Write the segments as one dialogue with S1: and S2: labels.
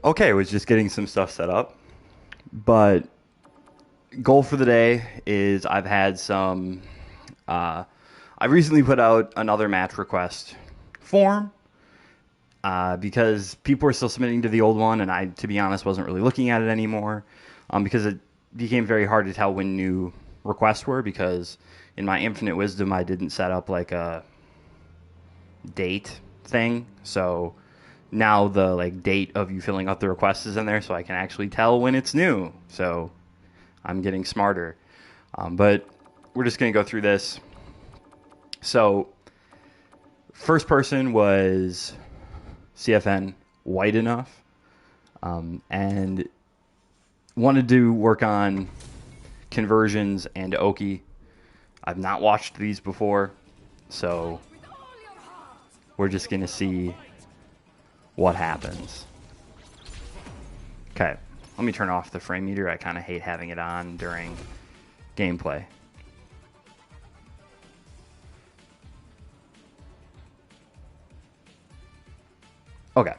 S1: Okay, was just getting some stuff set up. But goal for the day is I've had some. I recently put out another match request form because people are still submitting to the old one, and I, to be honest, wasn't really looking at it anymore because it became very hard to tell when new requests were because in my infinite wisdom I didn't set up like a date thing. So now the like date of you filling out the request is in there, so I can actually tell when it's new. So I'm getting smarter. But we're just going to go through this. So first person was CFN White Enough, and wanted to work on conversions and Oki. I've not watched these before, so we're just going to see what happens. Okay, let me turn off the frame meter. I kind of hate having it on during gameplay. Okay.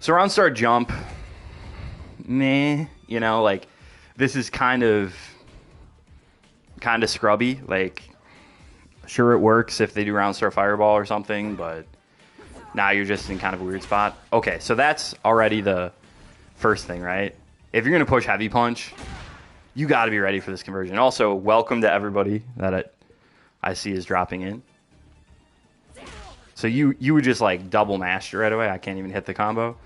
S1: So round start jump, meh, you know, like this is kind of scrubby. Like, sure it works if they do round start fireball or something, but now you're just in kind of a weird spot. Okay, so that's already the first thing, right? If you're going to push heavy punch, you got to be ready for this conversion. Also, welcome to everybody that I see is dropping in. So you would just like double master right away. I can't even hit the combo.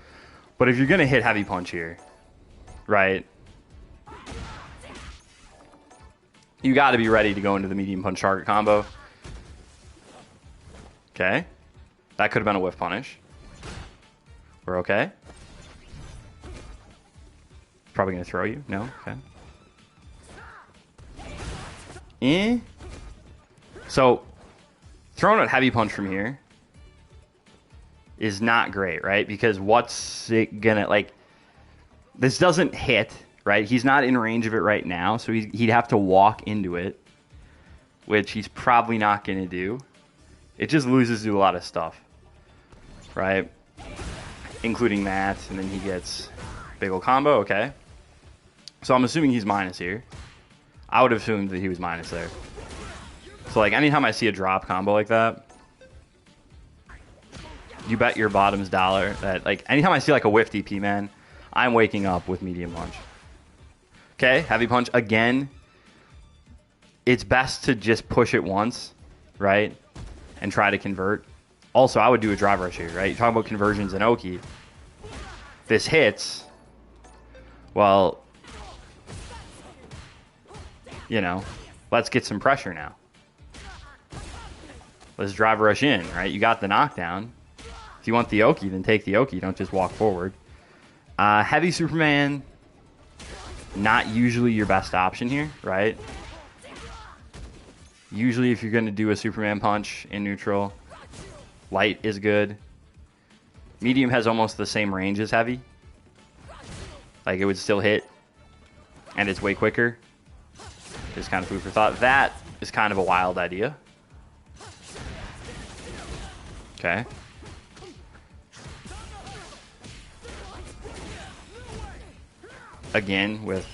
S1: But if you're going to hit heavy punch here, right, you got to be ready to go into the medium punch target combo. Okay. That could have been a whiff punish. We're okay. Probably going to throw you. No? Okay. So, throwing a heavy punch from here is not great, right? Because what's it going to, like, this doesn't hit, right? He's not in range of it right now, so he'd have to walk into it, which he's probably not going to do. It just loses to a lot of stuff, right? Including that, and then he gets big ol' combo, okay. So I'm assuming he's minus here. I would have assumed that he was minus there. So, like, anytime I see a drop combo like that, you bet your bottom's dollar that, like, anytime I see, like, a whiff DP, man, I'm waking up with medium punch. Okay, heavy punch. Again, it's best to just push it once, right, and try to convert. Also, I would do a drive rush here, right? You're talking about conversions in Oki. This hits. Well, you know, let's get some pressure now. Let's drive rush in, right? You got the knockdown. If you want the Oki, then take the Oki. Don't just walk forward. Heavy Superman, not usually your best option here, right? Usually if you're going to do a Superman punch in neutral, light is good. Medium has almost the same range as heavy. Like, it would still hit, and it's way quicker. Just kind of food for thought. That is kind of a wild idea. Okay. again with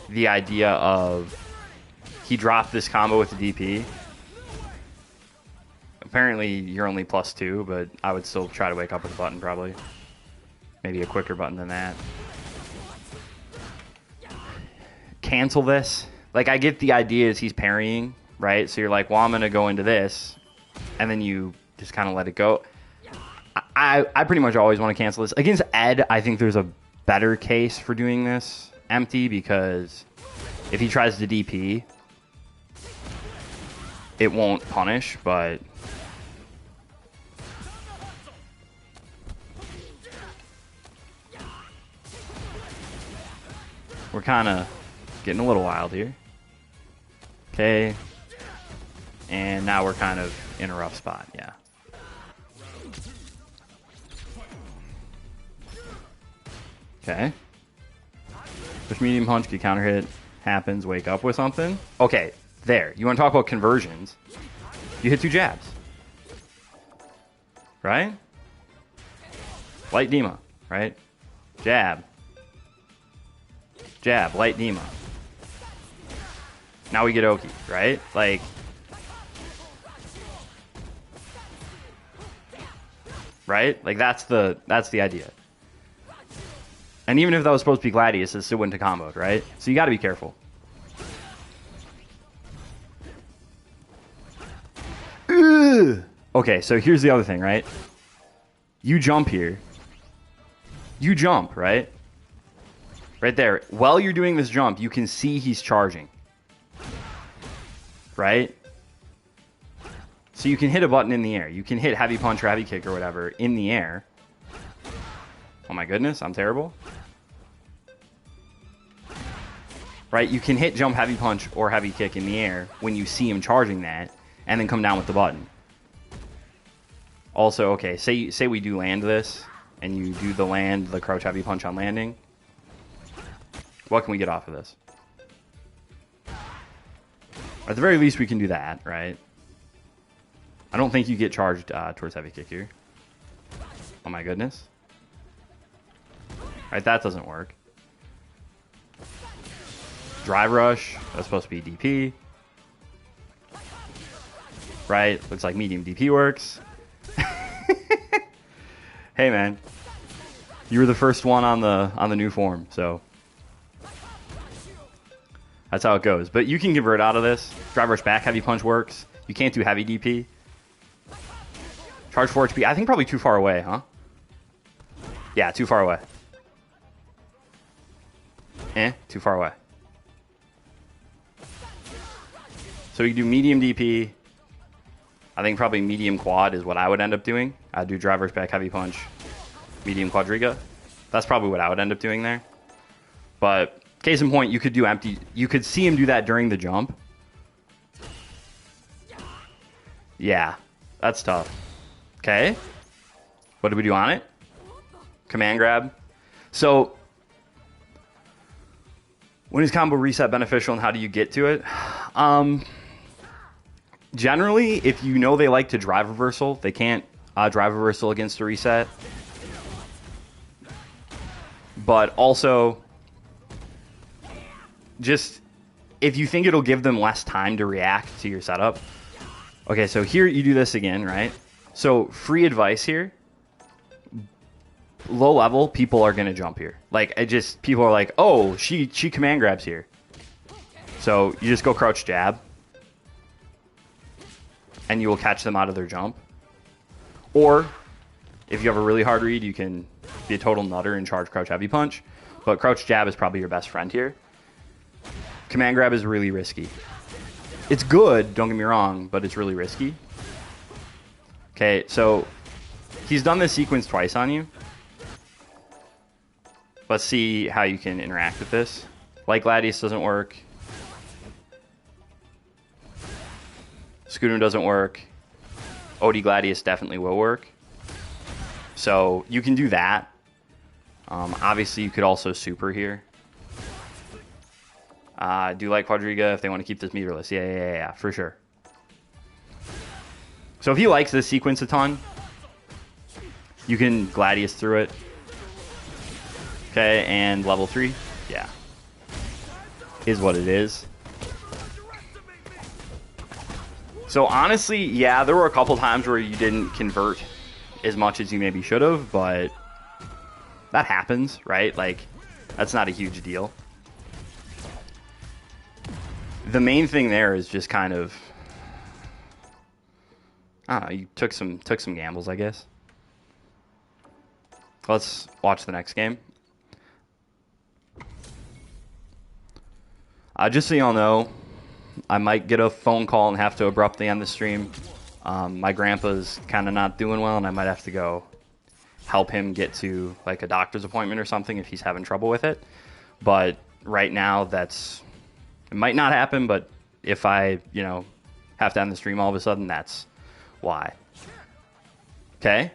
S1: the idea of he dropped this combo with the DP. Apparently, you're only +2, but I would still try to wake up with a button, probably. Maybe a quicker button than that. Cancel this. Like, I get the idea is he's parrying, right? So you're like, well, I'm going to go into this, and then you just kind of let it go. I pretty much always want to cancel this. Against Ed, I think there's a better case for doing this empty, because if he tries to DP, it won't punish, but... we're kind of getting a little wild here. Okay. And now we're kind of in a rough spot, yeah. Okay. Push medium punch, get counter hit, happens, wake up with something. Okay, there. You want to talk about conversions? You hit 2 jabs. Right? Light Dima, right? Jab. Jab, light Dima. Now we get Oki, right? Like, right? Like that's the idea. And even if that was supposed to be Gladius, it still wouldn't have comboed, right? So you got to be careful. Ugh. Okay, so here's the other thing, right? You jump here. You jump, right? Right there. While you're doing this jump, you can see he's charging. Right? So you can hit a button in the air. You can hit heavy punch or heavy kick or whatever in the air. Oh my goodness, I'm terrible. Right? You can hit jump, heavy punch, or heavy kick in the air when you see him charging that, and then come down with the button. Also, okay, say we do land this, and you do the crouch heavy punch on landing. What can we get off of this? At the very least, we can do that, right? I don't think you get charged towards heavy kick here. Oh my goodness. Right, that doesn't work. Drive rush, that's supposed to be DP. Right, looks like medium DP works. Hey man, you were the first one on the new form, so that's how it goes. But you can convert out of this. Drive rush back, heavy punch works. You can't do heavy DP. Charge 4 HP. I think probably too far away, huh? Yeah, too far away. Too far away. So you do medium DP. I think probably medium quad is what I would end up doing. I'd do drive rush back, heavy punch, medium quadriga. That's probably what I would end up doing there. But case in point, you could do empty. You could see him do that during the jump. Yeah, that's tough. Okay. What did we do on it? Command grab. So when is combo reset beneficial and how do you get to it? Generally, if you know they like to drive reversal, they can't drive reversal against a reset. But also, just if you think it'll give them less time to react to your setup. Okay, so here you do this again, right? So free advice here. Low level, people are going to jump here. Like, people are like, oh, she command grabs here. So you just go crouch jab. And you will catch them out of their jump. Or, if you have a really hard read, you can be a total nutter and charge crouch heavy punch. But crouch jab is probably your best friend here. Command grab is really risky. It's good, don't get me wrong, but it's really risky. Okay, so he's done this sequence twice on you. Let's see how you can interact with this. Like Gladius doesn't work. Scooter doesn't work. OD Gladius definitely will work. So you can do that. Obviously, you could also super here. Do like Quadriga if they want to keep this meterless. Yeah, for sure. So if he likes this sequence a ton, you can Gladius through it. Okay, and level 3. Yeah. Is what it is. So honestly, yeah, there were a couple times where you didn't convert as much as you maybe should have, but that happens, right? Like, that's not a huge deal. The main thing there is just kind of, I don't know, you took some gambles, I guess. Let's watch the next game. Just so y'all know, I might get a phone call and have to abruptly end the stream. My grandpa's kind of not doing well, and I might have to go help him get to like a doctor's appointment or something if he's having trouble with it. But right now, it might not happen, but if I, have to end the stream all of a sudden, that's why. Okay?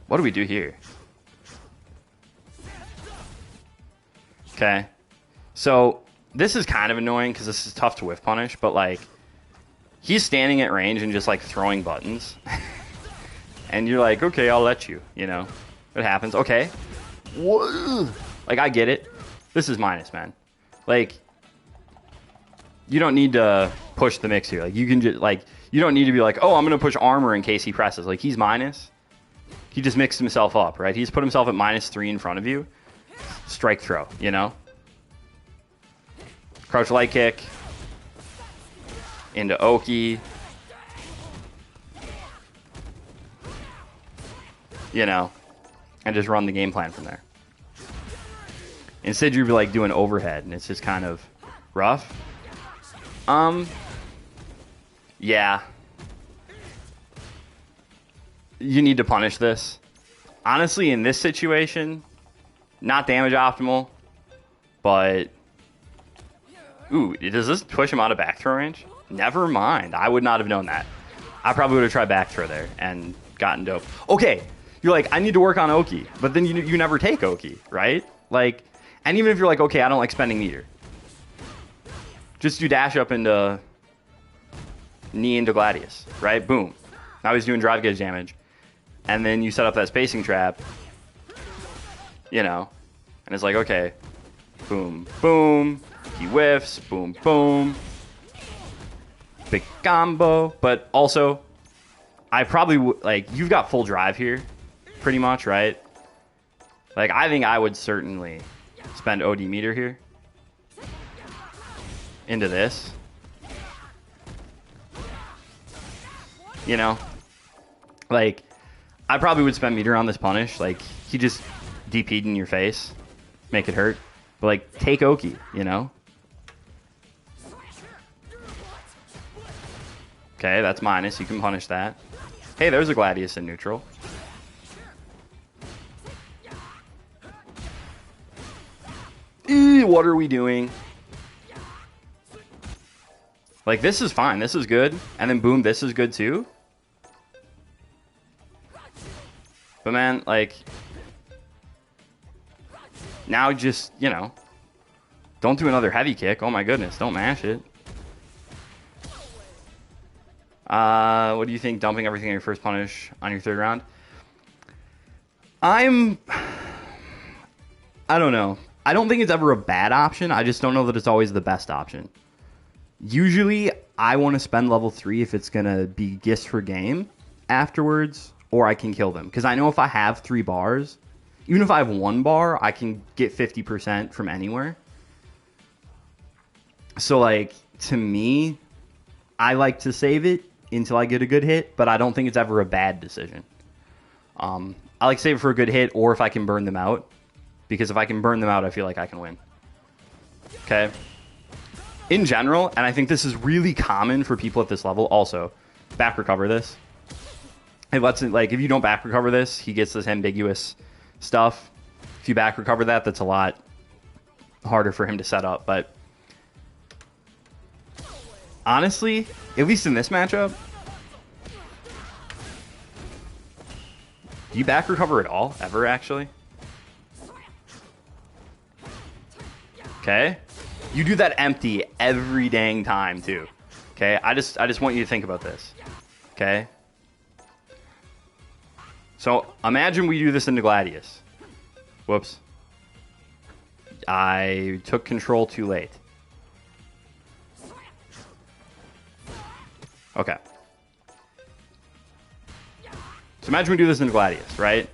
S1: What do we do here? Okay. So this is kind of annoying because this is tough to whiff punish, but like he's standing at range and just like throwing buttons. And you're like, okay, I'll let you, It happens. Okay. Whoa. Like, I get it. This is minus, man. Like, you don't need to push the mix here. Like, you can just, like, you don't need to be like, oh, I'm going to push armor in case he presses. Like, he's minus. He just mixed himself up, right? He's put himself at -3 in front of you. Strike throw, Crouch light kick. Into Oki. And just run the game plan from there. Instead, you'd be like doing overhead, and it's just kind of rough. Yeah. You need to punish this. Honestly, in this situation, not damage optimal, but... Ooh, does this push him out of back throw range? Never mind. I would not have known that. I probably would have tried back throw there and gotten dope. Okay, you're like, I need to work on Oki, but then you never take Oki, right? Like, and even if you're like, okay, I don't like spending meter. Just do dash up into knee into Gladius, right? Boom. Now he's doing drive gauge damage. And then you set up that spacing trap, and it's like, okay, boom, boom, he whiffs, boom, boom. Big combo, but also, I probably like, you've got full drive here, pretty much, right? Like, I think I would certainly spend OD meter here into this. Like, I probably would spend meter on this punish. Like, he just DP'd in your face, make it hurt. But, like, take Oki, Okay, that's minus. You can punish that. Hey, there's a Gladius in neutral. What are we doing? Like, this is fine. This is good. And then, boom, this is good, too. But, man, like... Now just, don't do another heavy kick. Oh, my goodness. Don't mash it. What do you think, dumping everything on your first punish on your third round? I don't know. I don't think it's ever a bad option. I just don't know that it's always the best option. Usually, I want to spend level 3 if it's going to be gifts for game afterwards, or I can kill them. Because I know if I have 3 bars, even if I have 1 bar, I can get 50% from anywhere. So, like, to me, I like to save it until I get a good hit, but I don't think it's ever a bad decision. I like to save it for a good hit, or if I can burn them out. Because if I can burn them out, I feel like I can win. Okay? In general, and I think this is really common for people at this level, also, back recover this. It lets it, like, if you don't back recover this, he gets this ambiguous stuff. If you back recover that, that's a lot harder for him to set up. But honestly, at least in this matchup, do you back recover at all? Ever, actually? Okay? You do that empty every dang time, too. Okay? I just want you to think about this. Okay? So imagine we do this into Gladius. Whoops. I took control too late. Okay. So imagine we do this into Gladius, right?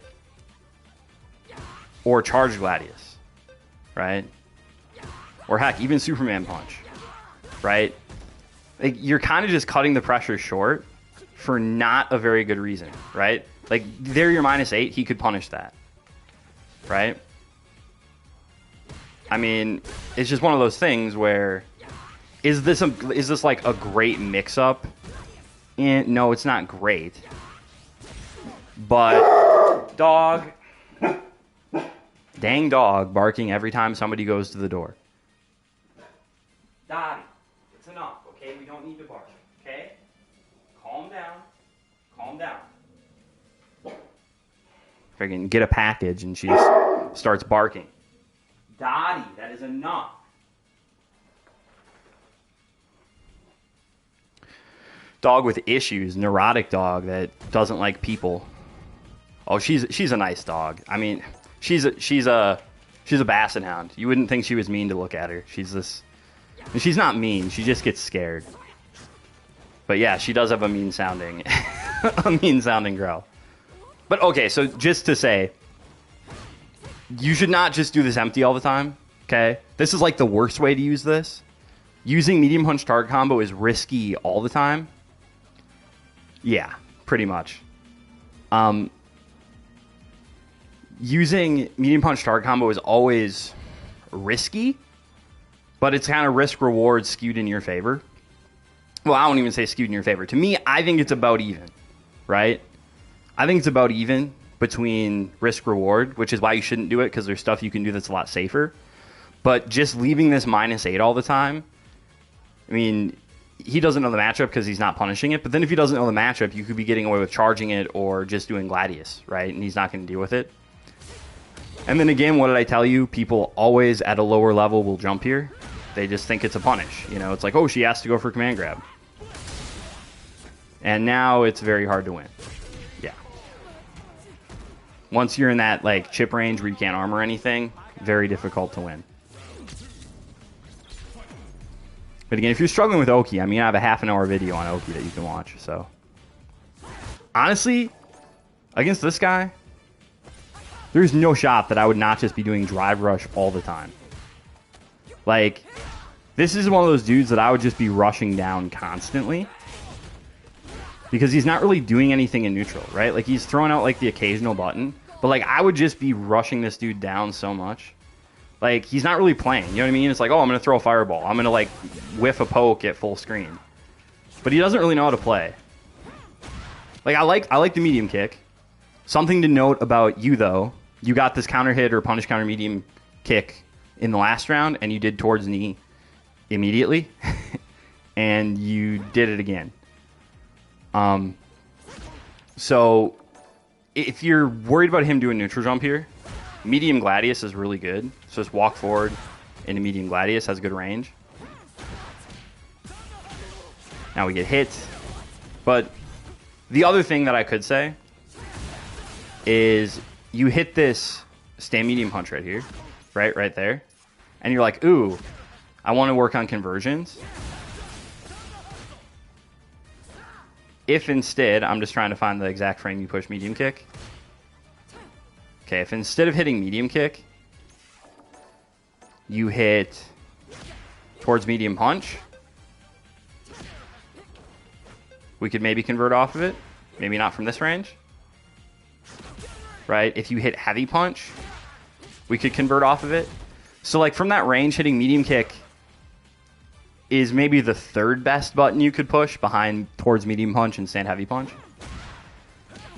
S1: Or charge Gladius, right? Or heck, even Superman Punch, right? Like, you're kind of just cutting the pressure short for not a very good reason, right? Like, there you're -8, he could punish that, right? I mean, it's just one of those things where, is this like a great mix-up? And no, it's not great. But, dog, dang dog, barking every time somebody goes to the door. Dottie, it's enough, okay? We don't need to bark, okay? Calm down. Calm down. Friggin' get a package and she just starts barking. Dottie, that is enough. Dog with issues, neurotic dog that doesn't like people. Oh, she's a nice dog. I mean, she's a basset hound. You wouldn't think she was mean to look at her. She's not mean. She just gets scared. But yeah, she does have a mean sounding growl. But okay, so just to say, you should not just do this empty all the time, okay? This is like the worst way to use this. Using medium punch target combo is risky all the time. Yeah, pretty much. Using medium punch target combo is always risky, but it's kind of risk reward skewed in your favor. Well, I won't even say skewed in your favor. To me, I think it's about even, right? I think it's about even between risk reward, which is why you shouldn't do it, because there's stuff you can do that's a lot safer. But just leaving this -8 all the time, I mean, he doesn't know the matchup because he's not punishing it. But then if he doesn't know the matchup, you could be getting away with charging it or just doing Gladius, right? And he's not going to deal with it. And then again, what did I tell you? People always at a lower level will jump here. They just think it's a punish. You know, it's like, oh, she has to go for command grab. And now it's very hard to win. Yeah. Once you're in that like chip range where you can't armor anything, very difficult to win. But again, if you're struggling with Oki, I mean, I have a half-an-hour video on Oki that you can watch. So honestly, against this guy, there's no shot that I would not just be doing drive rush all the time. Like, this is one of those dudes that I would just be rushing down constantly. Because he's not really doing anything in neutral, right? Like, he's throwing out, like, the occasional button. But, like, I would just be rushing this dude down so much. Like, he's not really playing, you know what I mean? It's like, oh, I'm going to throw a fireball. I'm going to, like, whiff a poke at full screen. But he doesn't really know how to play. Like, I like the medium kick. Something to note about you, though. You got this counter hit or punish counter medium kick in the last round, and you did towards knee immediately. And you did it again. So if you're worried about him doing neutral jump here, medium Gladius is really good. So just walk forward into medium Gladius, has good range. Now we get hit. But the other thing that I could say is you hit this stand medium punch right here, right there. And you're like, ooh, I want to work on conversions. If instead, I'm just trying to find the exact frame you push medium kick. Okay, if instead of hitting medium kick, you hit towards medium punch, we could maybe convert off of it. Maybe not from this range. Right? If you hit heavy punch, we could convert off of it. So like from that range, hitting medium kick is maybe the third best button you could push behind towards medium punch and stand heavy punch.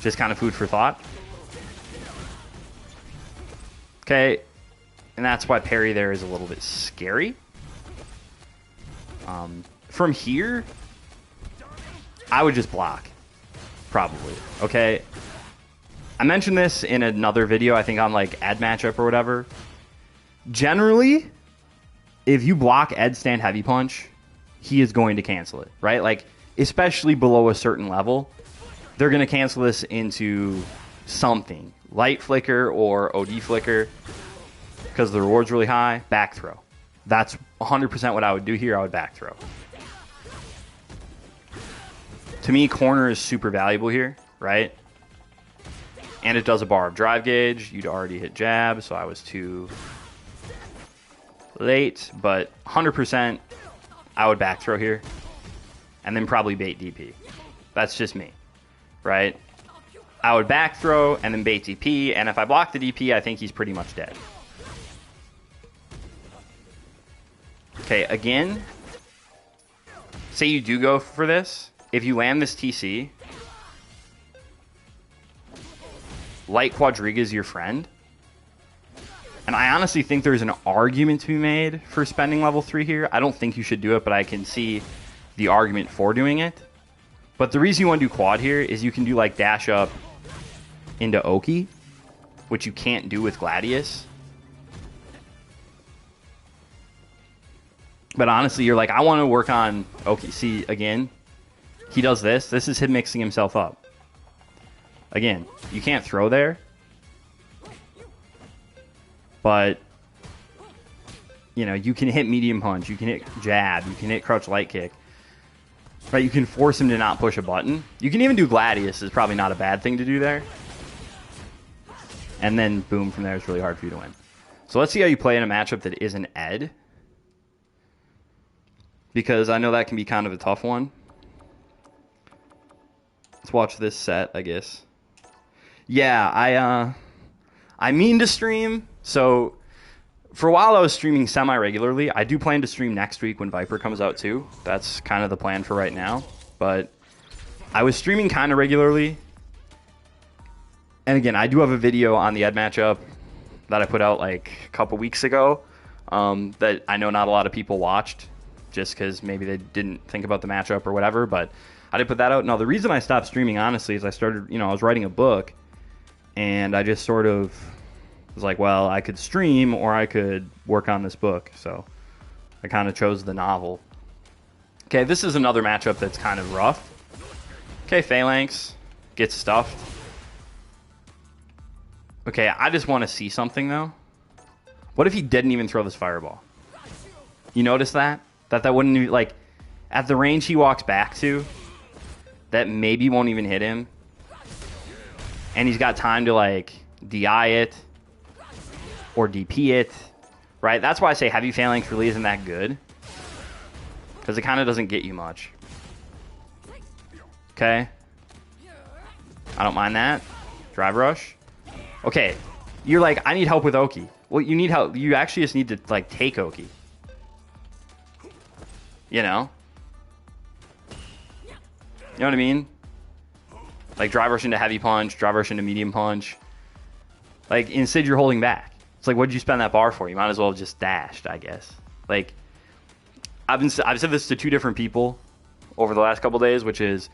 S1: Just kind of food for thought. Okay, and that's why parry there is a little bit scary. From here, I would just block, probably, okay? I mentioned this in another video, I think on like Ed matchup or whatever. Generally, if you block Ed stand heavy punch, he is going to cancel it, right? Like, especially below a certain level, they're going to cancel this into something. Light flicker or OD flicker, because the reward's really high. Back throw. That's 100% what I would do here. I would back throw. To me, corner is super valuable here, right? And it does a bar of drive gauge. You'd already hit jab, so I was too late. But 100%, I would back throw here. And then probably bait DP. That's just me, right? I would back throw and then bait DP. And if I block the DP, I think he's pretty much dead. Okay, again, say you do go for this. If you land this TC, Light Quadriga is your friend. And I honestly think there's an argument to be made for spending level 3 here. I don't think you should do it, but I can see the argument for doing it. But the reason you want to do quad here is you can do like dash up into Oki, which you can't do with Gladius. But honestly, you're like, I want to work on Oki. See, again, he does this. This is him mixing himself up. Again, you can't throw there. But, you know, you can hit medium punch. You can hit jab. You can hit crouch light kick. Right? You can force him to not push a button. You can even do Gladius. Is probably not a bad thing to do there. And then, boom, from there, it's really hard for you to win. So let's see how you play in a matchup that isn't Ed. Because I know that can be kind of a tough one. Let's watch this set, I guess. Yeah, I mean to stream. So for a while I was streaming semi-regularly. I do plan to stream next week when Viper comes out too. That's kind of the plan for right now. But I was streaming kind of regularly. And again, I do have a video on the Ed matchup that I put out like a couple weeks ago that I know not a lot of people watched, just because maybe they didn't think about the matchup or whatever, but I did put that out. Now, the reason I stopped streaming, honestly, is I started, I was writing a book, and I just sort of was like, well, I could stream or I could work on this book, so I kind of chose the novel. Okay, this is another matchup that's kind of rough. Okay, Phalanx gets stuffed. Okay, I just want to see something, though. What if he didn't even throw this fireball? You notice that? That wouldn't even, like, at the range he walks back to, that maybe won't even hit him. And he's got time to, like, DI it or DP it, right? That's why I say Heavy Phalanx really isn't that good, because it kind of doesn't get you much. Okay. I don't mind that. Drive rush. Okay. You're like, I need help with Oki. Well, you need help. You actually just need to, like, take Oki. You know? You know what I mean? Like, drive rush into heavy punch, drive rush into medium punch. Like, instead you're holding back. It's like, what did you spend that bar for? You might as well have just dashed, I guess. Like, I've said this to 2 different people over the last couple days, which is,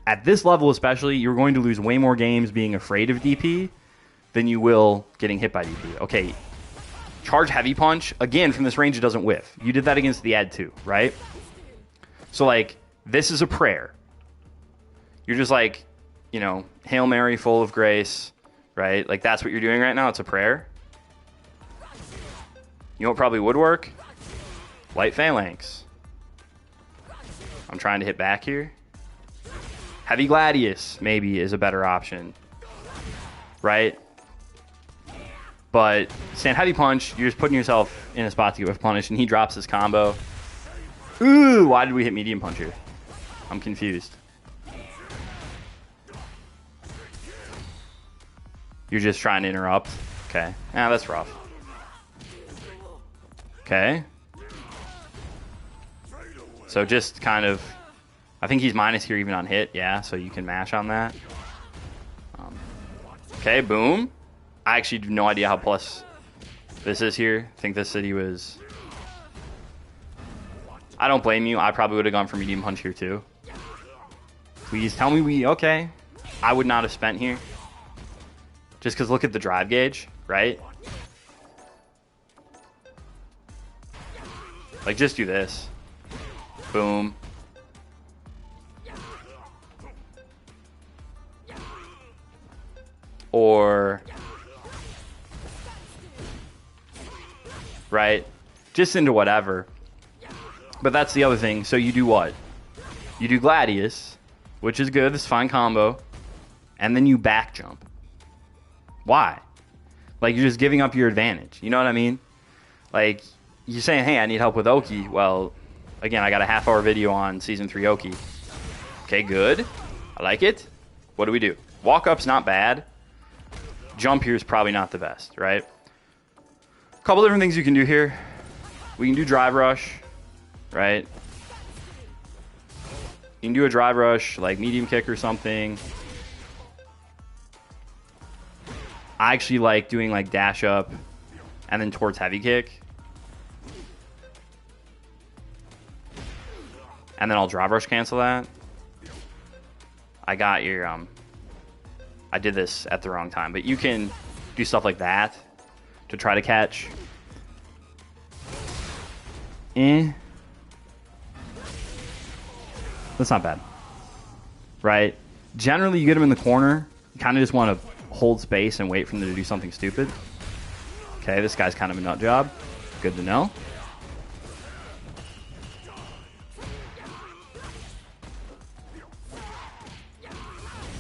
S1: at this level especially, you're going to lose way more games being afraid of DP than you will getting hit by DP. Okay, charge heavy punch. Again, from this range, it doesn't whiff. You did that against the Ed too, right? So, like, this is a prayer. You're just like, Hail Mary, full of grace, right? Like, that's what you're doing right now. It's a prayer. You know what probably would work? Light Phalanx. I'm trying to hit back here. Heavy Gladius, maybe, is a better option, right? But stand heavy punch, you're just putting yourself in a spot to get whiff punished, and he drops his combo. Ooh, why did we hit medium punch here? I'm confused. You're just trying to interrupt. Okay. Yeah, that's rough. Okay. So just kind of, I think he's minus here even on hit. Yeah, so you can mash on that. Okay, boom. I actually have no idea how plus this is here. I think this city was... I don't blame you. I probably would have gone for medium punch here too. Please tell me we... Okay. I would not have spent here. Just because look at the drive gauge, right? Like, just do this. Boom. or, right, just into whatever. But that's the other thing. So you do what? You do Gladius, which is good. It's a fine combo. And then you back jump. Why? Like, you're just giving up your advantage. You know what I mean? Like, you're saying, hey, I need help with Oki. Well, again, I got a half-hour video on Season 3 Oki. Okay, good. I like it. What do we do? Walk up's not bad. Jump here is probably not the best, right? A couple different things you can do here. We can do drive rush, right? You can do a drive rush, like medium kick or something. I actually like doing like dash up and then towards heavy kick. And then I'll drive rush cancel that. I got your, I did this at the wrong time, but you can do stuff like that to try to catch. That's not bad, right? Generally, you get them in the corner. You kind of just want to hold space and wait for them to do something stupid. Okay, this guy's kind of a nut job. Good to know.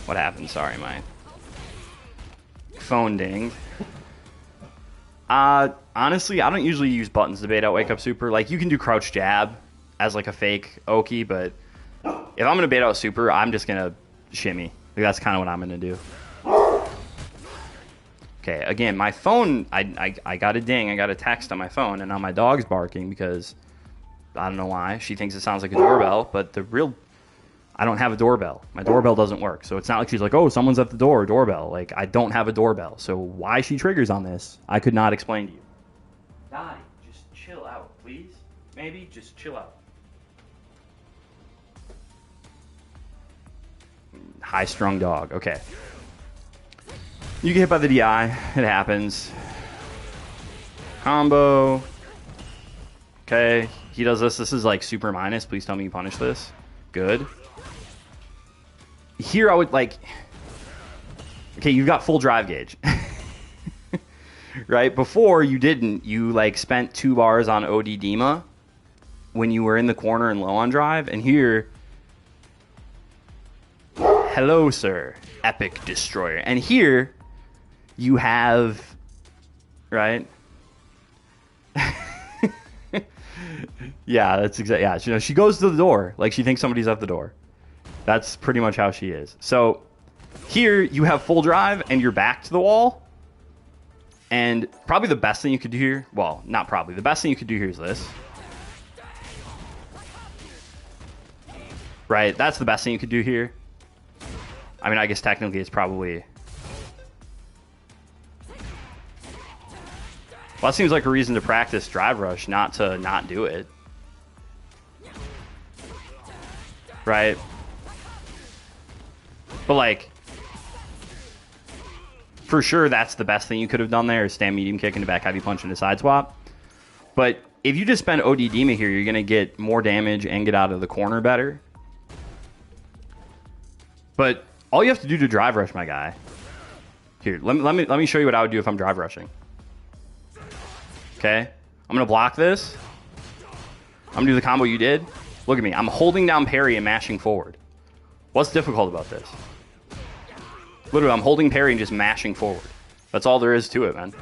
S1: What happened? Sorry, my phone dinged. Honestly, I don't usually use buttons to bait out Wake Up Super. Like, you can do crouch jab as like a fake Oki, but if I'm going to bait out Super, I'm just going to shimmy. Like, that's kind of what I'm going to do. Okay, again, my phone, I got a ding. I got a text on my phone, and now my dog's barking because I don't know why. She thinks it sounds like a doorbell, but I don't have a doorbell. My doorbell doesn't work. So it's not like she's like, oh, someone's at the door, doorbell. Like, I don't have a doorbell. So why she triggers on this, I could not explain to you. Dottie, just chill out, please. Maybe just chill out. High-strung dog. Okay. You get hit by the DI. It happens. Combo. Okay. He does this. This is like super minus. Please tell me you punish this. Good. Here I would like... Okay, you've got full drive gauge. Right? Before, you didn't. You like spent 2 bars on OD Dima when you were in the corner and low on drive. And here... Hello, sir. Epic Destroyer. And here... You have, right? Yeah, that's exactly. Yeah, you know, she goes to the door like she thinks somebody's at the door. That's pretty much how she is. So here you have full drive and you're back to the wall. And probably the best thing you could do here, well, not probably, the best thing you could do here is this. Right? That's the best thing you could do here. I mean, I guess technically it's probably... Well, that seems like a reason to practice drive rush, not to not do it. Right? But, like, for sure that's the best thing you could have done there is stand medium kick into back heavy punch into side swap. But if you just spend OD Dima here, you're going to get more damage and get out of the corner better. But all you have to do to drive rush, my guy... Here, let me show you what I would do if I'm drive rushing. Okay, I'm going to block this. I'm going to do the combo you did. Look at me. I'm holding down parry and mashing forward. What's difficult about this? Literally, I'm holding parry and just mashing forward. That's all there is to it, man.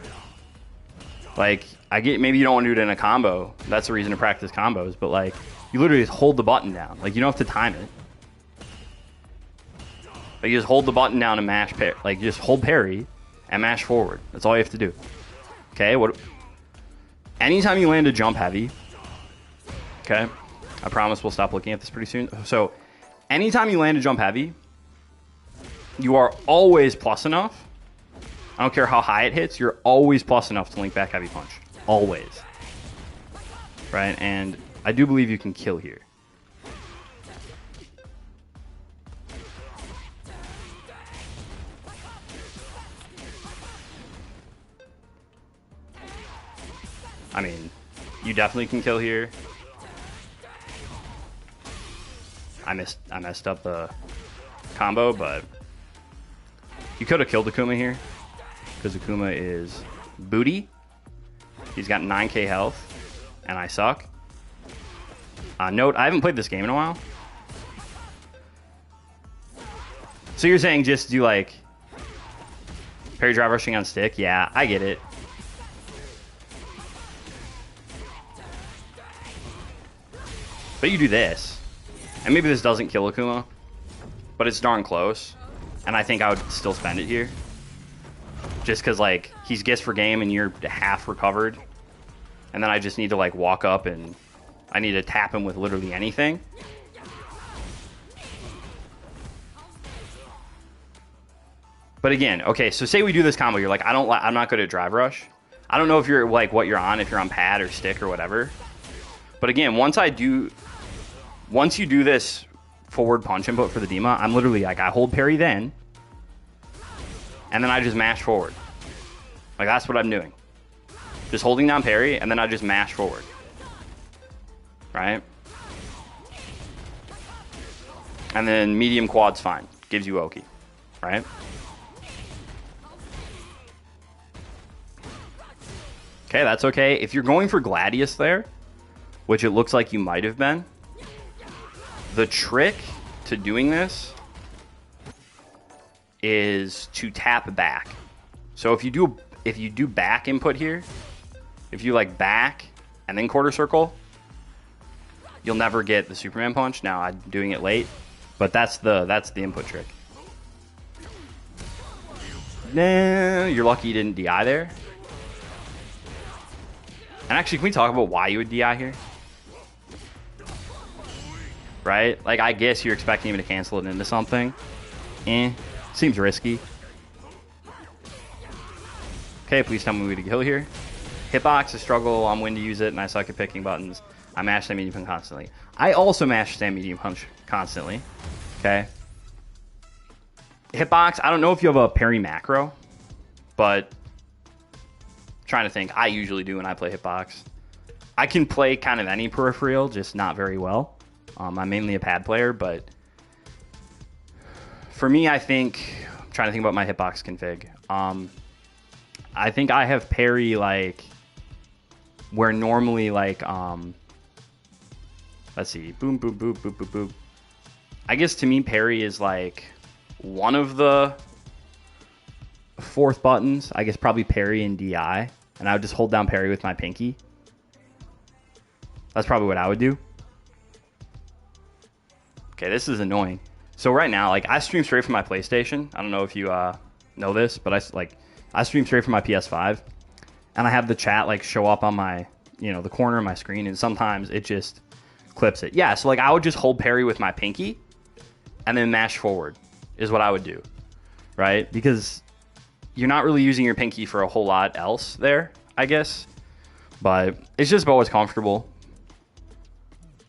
S1: Like, I get maybe you don't want to do it in a combo. That's the reason to practice combos. But, like, you literally just hold the button down. Like, you don't have to time it. Like, you just hold the button down and mash parry. Like, you just hold parry and mash forward. That's all you have to do. Okay, what... Anytime you land a jump heavy, okay, I promise we'll stop looking at this pretty soon. So, anytime you land a jump heavy, you are always plus enough. I don't care how high it hits, you're always plus enough to link back heavy punch. Always. Right? And I do believe you can kill here. I mean, you definitely can kill here. I messed up the combo, but You could have killed Akuma here, because Akuma is booty. He's got 9k health, and I suck. Note, I haven't played this game in a while. So you're saying just do like parry drive rushing on stick? Yeah, I get it. But you do this, and maybe this doesn't kill Akuma, but it's darn close, and I think I would still spend it here. Just because, like, he's Gist for game and you're half recovered, and then I just need to, like, walk up and I need to tap him with literally anything. But again, okay, so say we do this combo. You're like, I'm not good at drive rush. I don't know if you're, like, what you're on, if you're on pad or stick or whatever. But again, once you do this forward punch input for the Dima, I'm literally like, I hold parry then, and then I just mash forward. Like, that's what I'm doing. Just holding down parry, and then I just mash forward. Right? And then medium quad's fine. Gives you Oki. Right? Okay, that's okay. If you're going for Gladius there, which it looks like you might have been, the trick to doing this is to tap back. So if you do back input here, if you like back and then quarter circle, you'll never get the Superman punch. Now I'm doing it late, but that's the input trick. Nah, you're lucky you didn't DI there. And actually, can we talk about why you would DI here? Right? Like, I guess you're expecting him to cancel it into something. Seems risky. Okay, please tell me we to kill here. Hitbox, I struggle on when to use it, and I suck at picking buttons. I mash that medium punch constantly. I also mash that medium punch constantly. Okay. Hitbox, I don't know if you have a parry macro, but I'm trying to think. I usually do when I play hitbox. I can play kind of any peripheral, just not very well. I'm mainly a pad player, but for me, I think, I'm trying to think about my hitbox config. I think I have parry like where normally like let's see, boom, boom, boom, boom, boom, boom. I guess to me, parry is like one of the fourth buttons. I guess probably parry and DI, and I would just hold down parry with my pinky. That's probably what I would do. Okay, this is annoying. So right now, like, I stream straight from my PlayStation. I don't know if you know this, but I stream straight from my PS5, and I have the chat like show up on my, the corner of my screen, and sometimes it just clips it. Yeah, so like I would just hold parry with my pinky, and then mash forward is what I would do, right? Because you're not really using your pinky for a whole lot else there, I guess, but it's just about what's comfortable.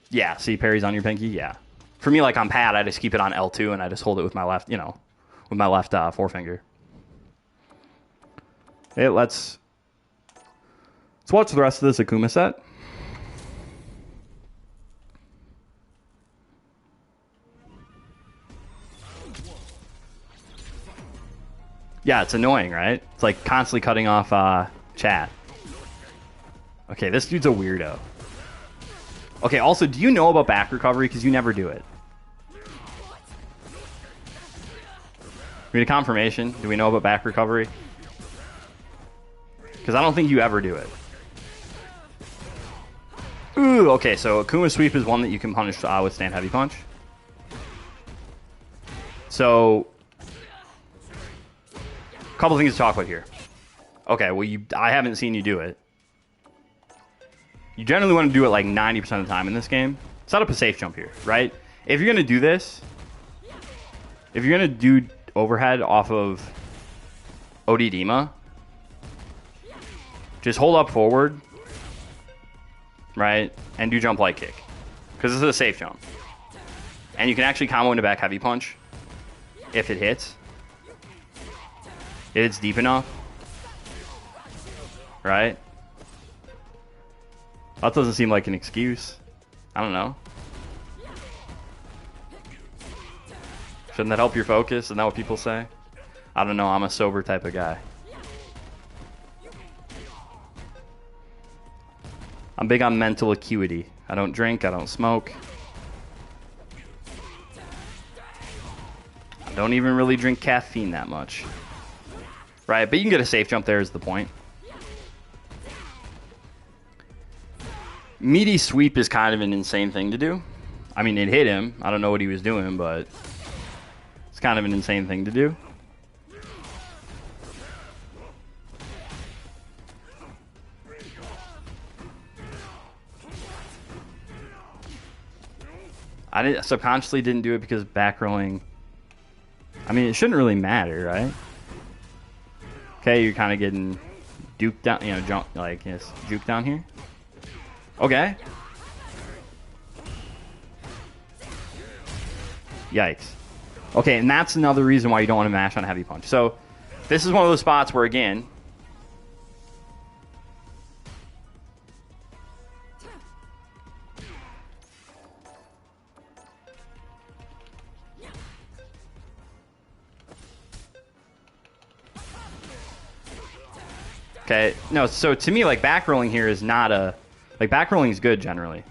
S1: Yeah, see, parry's on your pinky. Yeah. For me, like on pad, I just keep it on L2 and I just hold it with my left, with my left forefinger. Okay, let's watch the rest of this Akuma set. Yeah, it's annoying, right? It's like constantly cutting off chat. Okay, this dude's a weirdo. Okay, also, do you know about back recovery? Because you never do it. We need a confirmation. Do we know about back recovery? Because I don't think you ever do it. Ooh, okay, so Akuma Sweep is one that you can punish with Stand Heavy Punch. So, a couple things to talk about here. Okay, well, I haven't seen you do it. You generally want to do it like 90% of the time in this game. Set up a safe jump here, right? If you're going to do this, if you're going to do overhead off of OD Dima, just hold up forward, right? And do jump light kick. Because this is a safe jump. And you can actually combo into back heavy punch if it hits. If it's deep enough. Right? That doesn't seem like an excuse. I don't know. Shouldn't that help your focus? Isn't that what people say? I don't know. I'm a sober type of guy. I'm big on mental acuity. I don't drink. I don't smoke. I don't even really drink caffeine that much. Right, but you can get a safe jump there is the point. Meaty sweep is kind of an insane thing to do. I mean, it hit him. I don't know what he was doing, but it's kind of an insane thing to do. Subconsciously didn't do it because back rolling. I mean, it shouldn't really matter, right? Okay, you're kind of getting duked down, you know, jump like yes, juke down here. Okay. Yikes. Okay, and that's another reason why you don't want to mash on heavy punch. So, this is one of those spots where again. Okay, no, so to me, like, back rolling here is not a... Like, back rolling is good, generally.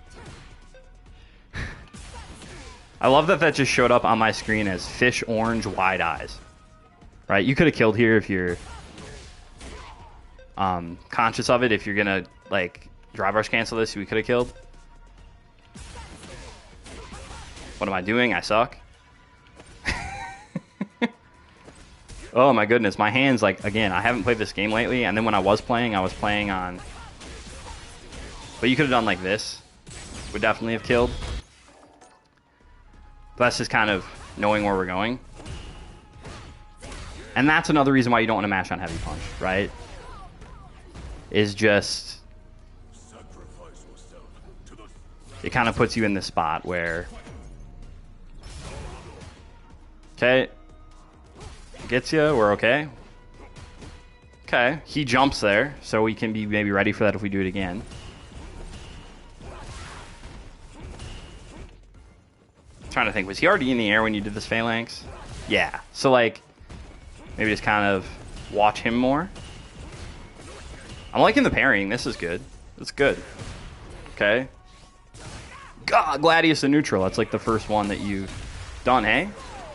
S1: I love that that just showed up on my screen as fish orange wide eyes. Right, you could have killed here if you're conscious of it. If you're going to, like, drive rush cancel this, we could have killed. What am I doing? I suck. Oh my goodness, my hands, like, again, I haven't played this game lately, and then when I was playing on... But you could have done like this. Would definitely have killed. But that's just kind of knowing where we're going. And that's another reason why you don't want to mash on heavy punch, right? Is just... It kind of puts you in this spot where... Okay. Gets you, we're okay. Okay, he jumps there, so we can be maybe ready for that if we do it again. I'm trying to think, was he already in the air when you did this phalanx? Yeah, so like, maybe just kind of watch him more. I'm liking the parrying, this is good. It's good. Okay. God, Gladius and neutral, that's like the first one that you've done, hey?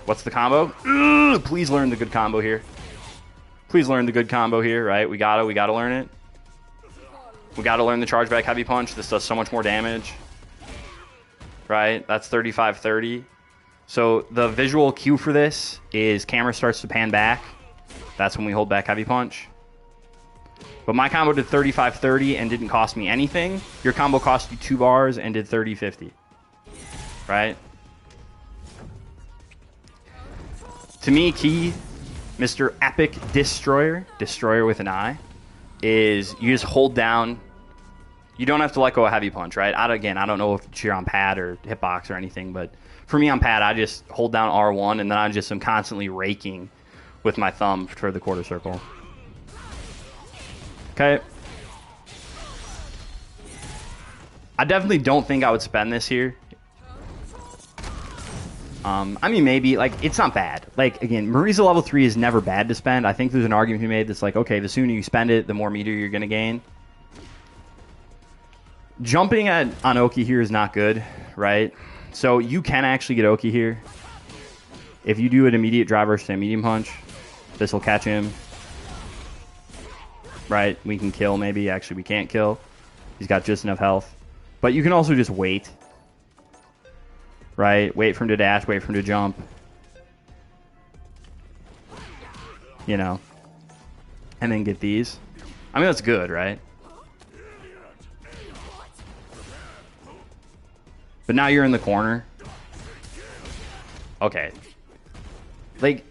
S1: What's the combo? Ugh, please learn the good combo here. Please learn the good combo here, right? We gotta learn it. We gotta learn the chargeback heavy punch. This does so much more damage. Right? That's 35-30. So the visual cue for this is camera starts to pan back. That's when we hold back heavy punch. But my combo did 35-30 and didn't cost me anything. Your combo cost you 2 bars and did 30-50. Right? To me, key, Mr. Epic Destroyer, Destroyer with an I, is you just hold down. You don't have to let go of heavy punch, right? Again, I don't know if you're on pad or hitbox or anything, but for me on pad, I just hold down R1, and then I just am constantly raking with my thumb for the quarter circle. Okay. I definitely don't think I would spend this here. I mean, maybe, like, it's not bad. Like, again, Marisa level 3 is never bad to spend. I think there's an argument to be made that's like, okay, the sooner you spend it, the more meter you're going to gain. Jumping on Oki here is not good, right? So you can actually get Oki here. If you do an immediate driver to medium punch, this will catch him. Right? We can kill, maybe. Actually, we can't kill. He's got just enough health. But you can also just wait. Right? Wait for him to dash, wait for him to jump. You know. And then get these. I mean, that's good, right? But now you're in the corner. Okay. Like,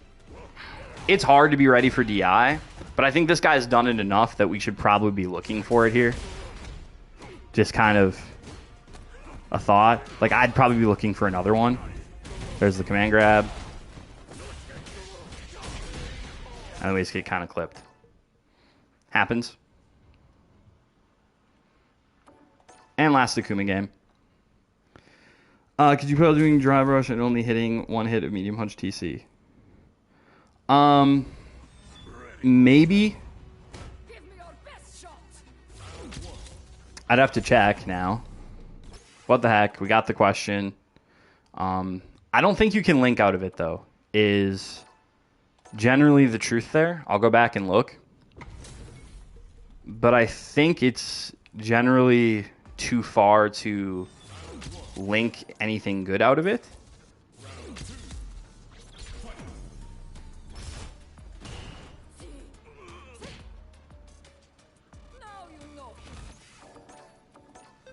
S1: it's hard to be ready for DI, but I think this guy's done it enough that we should probably be looking for it here. Just kind of a thought. Like, I'd probably be looking for another one. There's the command grab. And we just get kind of clipped. Happens. And last Akuma game. Could you put out doing drive rush and only hitting one hit of medium punch TC? Maybe. I'd have to check now. What the heck? We got the question. I don't think you can link out of it, though, is generally the truth there. I'll go back and look. But I think it's generally too far to link anything good out of it.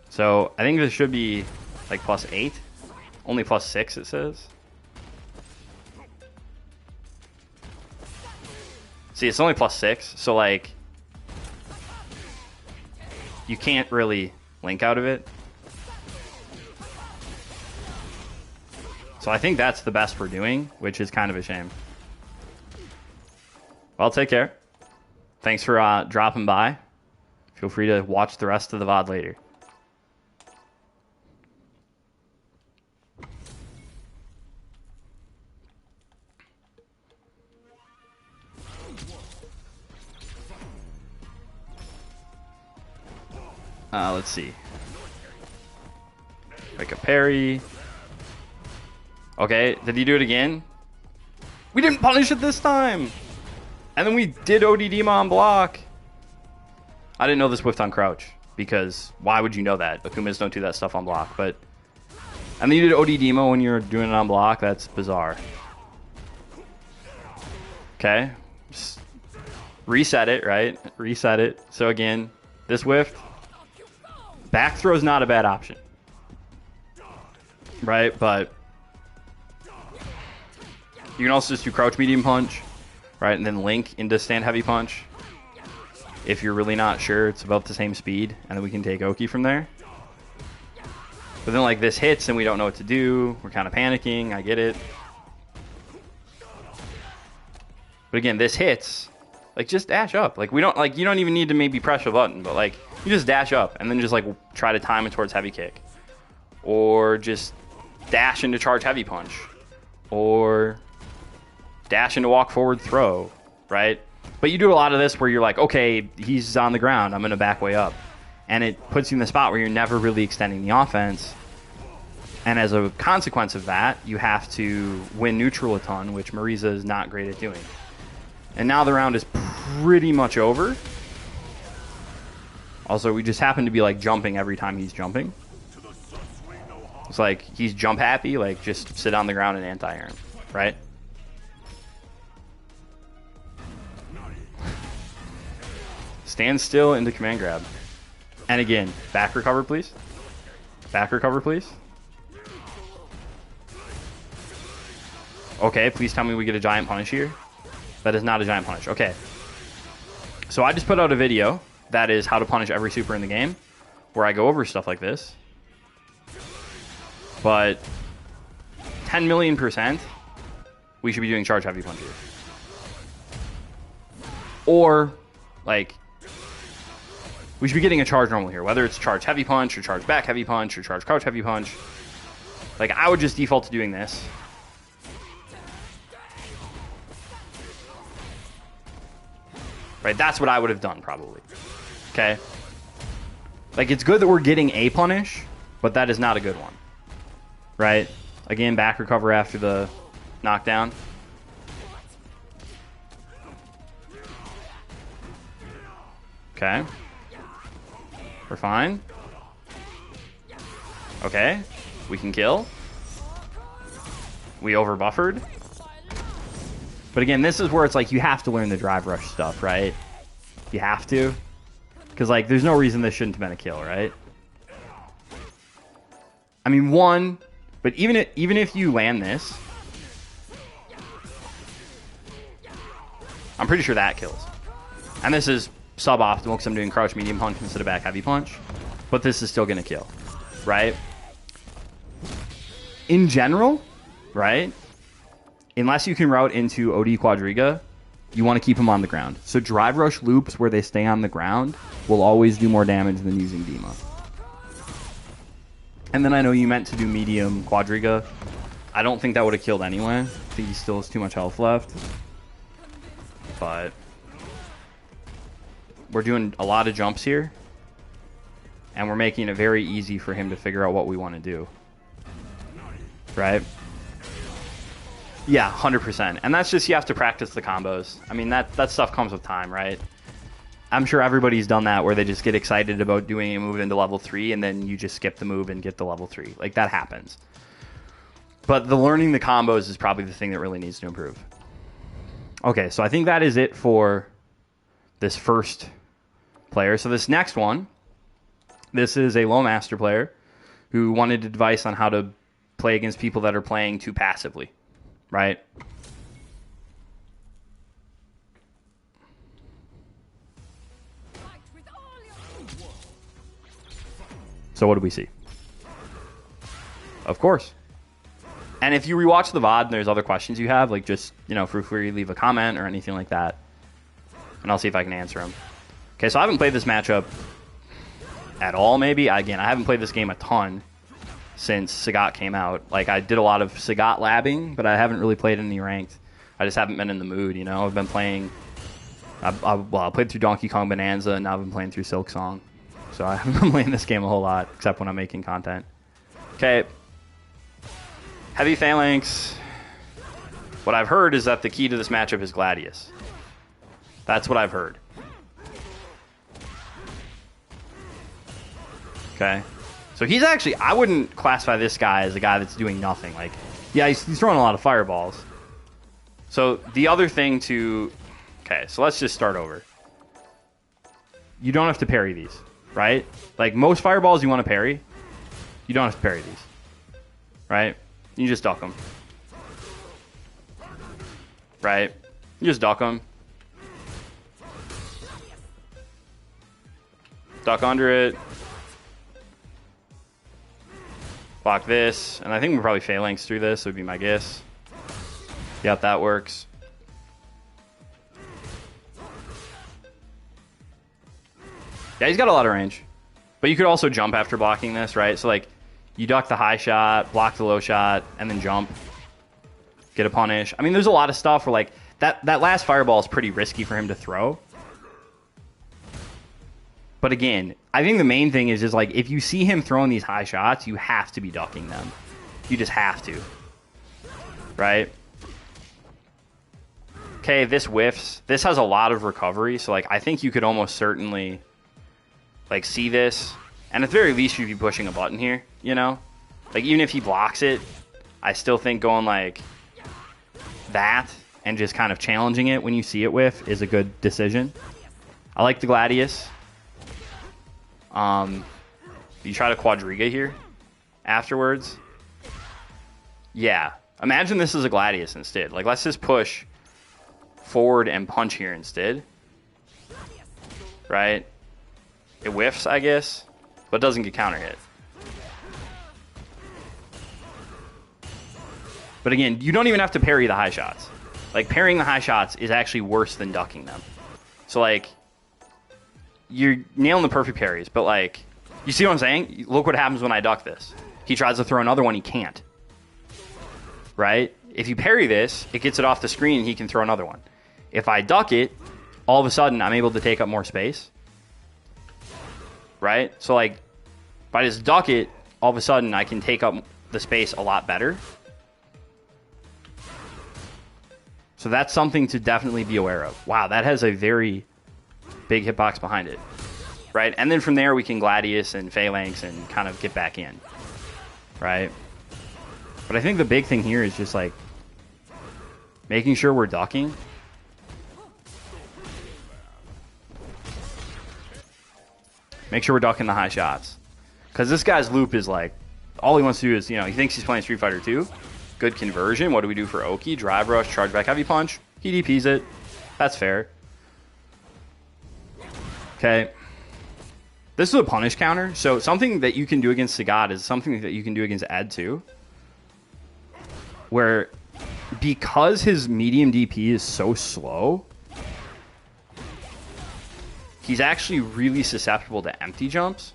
S1: So I think this should be like +8. Only +6 it says. See, it's only +6, so like you can't really link out of it. So I think that's the best we're doing, which is kind of a shame. Well, take care. Thanks for dropping by. Feel free to watch the rest of the VOD later. Let's see. Like a parry. Okay, did he do it again? We didn't punish it this time! And then we did ODDima on block. I didn't know this whiffed on crouch, because why would you know that? Akumas don't do that stuff on block, but... And then you did ODDima when you're doing it on block? That's bizarre. Okay. Just reset it, right? Reset it. So again, this whiffed. Back throw is not a bad option, right? But you can also just do crouch medium punch, right? And then link into stand heavy punch. If you're really not sure, it's about the same speed, and then we can take Oki from there. But then like this hits and we don't know what to do. We're kind of panicking. I get it. But again, this hits. Like, just dash up. Like, we don't, like, you don't even need to maybe press a button, but, like, you just dash up and then just, like, try to time it towards heavy kick. Or just dash into charge heavy punch. Or dash into walk forward throw, right? But you do a lot of this where you're like, okay, he's on the ground. I'm going to back way up. And it puts you in the spot where you're never really extending the offense. And as a consequence of that, you have to win neutral a ton, which Marisa is not great at doing. And now the round is pretty much over. Also, we just happen to be like jumping every time he's jumping. It's like he's jump happy, like just sit on the ground and anti-air him, right? Stand still into command grab. And again, back recover, please. Back recover, please. Okay, please tell me we get a giant punish here. That is not a giant punish. Okay. So I just put out a video that is how to punish every super in the game, where I go over stuff like this. But 10 million %, we should be doing charge heavy punch here. Or, like, we should be getting a charge normal here, whether it's charge heavy punch, or charge back heavy punch, or charge crouch heavy punch. Like, I would just default to doing this. Right, that's what I would have done, probably. Okay? Like, it's good that we're getting a punish, but that is not a good one. Right? Again, back recover after the knockdown. Okay. We're fine. Okay. We can kill. We over buffered. But again, this is where it's like you have to learn the drive rush stuff, right? You have to. Because, like, there's no reason this shouldn't have been a kill, right? I mean, one, but even if you land this, I'm pretty sure that kills. And this is suboptimal because I'm doing crouch medium punch instead of back heavy punch. But this is still going to kill, right? In general, right? Unless you can route into OD Quadriga, you want to keep them on the ground. So drive rush loops where they stay on the ground will always do more damage than using Dima. And then I know you meant to do medium Quadriga. I don't think that would have killed anyway. I think he still has too much health left. But we're doing a lot of jumps here. And we're making it very easy for him to figure out what we want to do. Right? Yeah, 100%. And that's just, you have to practice the combos. I mean, that stuff comes with time, right? I'm sure everybody's done that where they just get excited about doing a move into level 3 and then you just skip the move and get to level 3. Like, that happens. But the learning the combos is probably the thing that really needs to improve. Okay, so I think that is it for this first player. So this next one, this is a low master player who wanted advice on how to play against people that are playing too passively, right? So what do we see? Of course. And if you rewatch the VOD and there's other questions you have, like just, you know, feel free to leave a comment or anything like that. And I'll see if I can answer them. Okay, so I haven't played this matchup at all, maybe. Again, I haven't played this game a ton since Sagat came out. Like, I did a lot of Sagat labbing, but I haven't really played any ranked. I just haven't been in the mood, you know? I've been playing... I played through Donkey Kong Bonanza, and now I've been playing through Silk Song. So I haven't been playing this game a whole lot, except when I'm making content. Okay. Heavy Phalanx. What I've heard is that the key to this matchup is Gladius. That's what I've heard. Okay. So he's actually... I wouldn't classify this guy as a guy that's doing nothing. Like, yeah, he's throwing a lot of fireballs. So the other thing to... Okay, so let's just start over. You don't have to parry these, right? Like, most fireballs you want to parry, you don't have to parry these, right? You just duck them, right? You just duck them. Duck under it. Block this. And I think we're probably phalanx through this, would be my guess. Yep, that works. Yeah, he's got a lot of range. But you could also jump after blocking this, right? So, like, you duck the high shot, block the low shot, and then jump. Get a punish. I mean, there's a lot of stuff where, like, that last fireball is pretty risky for him to throw. But again, I think the main thing is like, if you see him throwing these high shots, you have to be ducking them. You just have to. Right? Okay, this whiffs. This has a lot of recovery, so, like, I think you could almost certainly... like, see this, and at the very least you'd be pushing a button here, you know? Like, even if he blocks it, I still think going like that and just kind of challenging it when you see it whiff is a good decision. I like the Gladius. You try to Quadriga here afterwards. Yeah. Imagine this is a Gladius instead. Like, let's just push forward and punch here instead. Right? It whiffs, I guess, but doesn't get counter hit. But again, you don't even have to parry the high shots. Like, parrying the high shots is actually worse than ducking them. So, like, you're nailing the perfect parries, but, like, you see what I'm saying? Look what happens when I duck this. He tries to throw another one, he can't. Right? If you parry this, it gets it off the screen and he can throw another one. If I duck it, all of a sudden I'm able to take up more space. Right? So, like, if I just duck it, all of a sudden I can take up the space a lot better. So that's something to definitely be aware of. Wow, that has a very big hitbox behind it. Right? And then from there we can Gladius and Phalanx and kind of get back in. Right? But I think the big thing here is just, like, making sure we're ducking. Make sure we're ducking the high shots. Because this guy's loop is like, all he wants to do is, you know, he thinks he's playing Street Fighter 2. Good conversion. What do we do for Oki? Drive rush, charge back, heavy punch. He DPs it. That's fair. Okay. This is a punish counter. So something that you can do against Sagat is something that you can do against Ed too. Where, because his medium DP is so slow, he's actually really susceptible to empty jumps.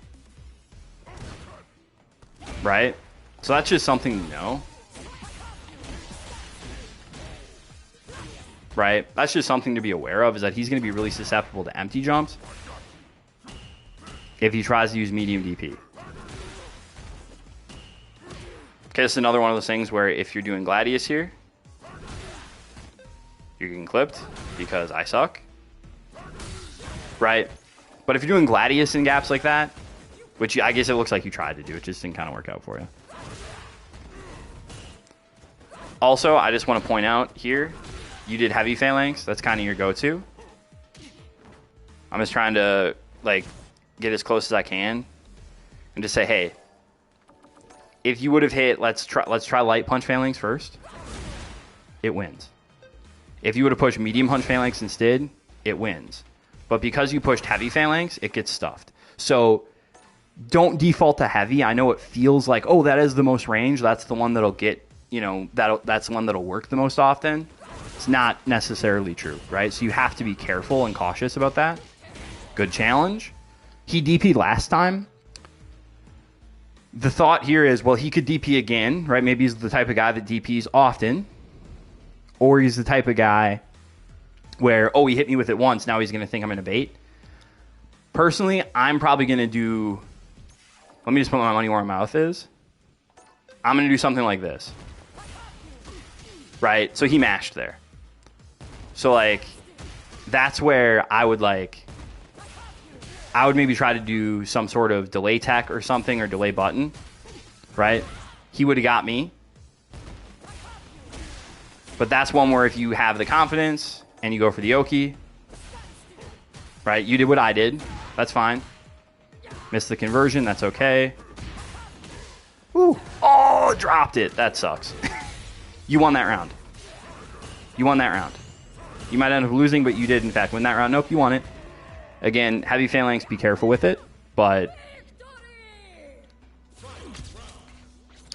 S1: Right? So that's just something to know. Right? That's just something to be aware of, is that he's going to be really susceptible to empty jumps. if he tries to use medium DP. Okay, this is another one of those things where if you're doing Gladius here, you're getting clipped because I suck. Right? But if you're doing Gladius in gaps like that, which I guess it looks like you tried to do, it just didn't kind of work out for you. Also, I just want to point out here, you did heavy phalanx. That's kind of your go-to. I'm just trying to like get as close as I can and just say, hey, if you would have hit, let's try light punch phalanx first. It wins. If you would have pushed medium punch phalanx instead, it wins. But because you pushed heavy phalanx, it gets stuffed. So don't default to heavy. I know it feels like, oh, that is the most range. That's the one that'll get, you know, that's the one that'll work the most often. It's not necessarily true, right? So you have to be careful and cautious about that. Good challenge. He DP'd last time. The thought here is, well, he could DP again, right? Maybe he's the type of guy that DPs often. Or he's the type of guy where, oh, he hit me with it once, now he's going to think I'm going to bait. Personally, I'm probably going to do... Let me just put my money where my mouth is. I'm going to do something like this. Right? So he mashed there. So, like, that's where I would, like... I would maybe try to do some sort of delay tech or something, or delay button. Right? He would have got me. But that's one where if you have the confidence and you go for the Oki, right? You did what I did. That's fine. Missed the conversion. That's okay. Woo. Oh, dropped it. That sucks. You won that round. You won that round. You might end up losing, but you did, in fact, win that round. Nope, you won it. Again, heavy phalanx, be careful with it. But...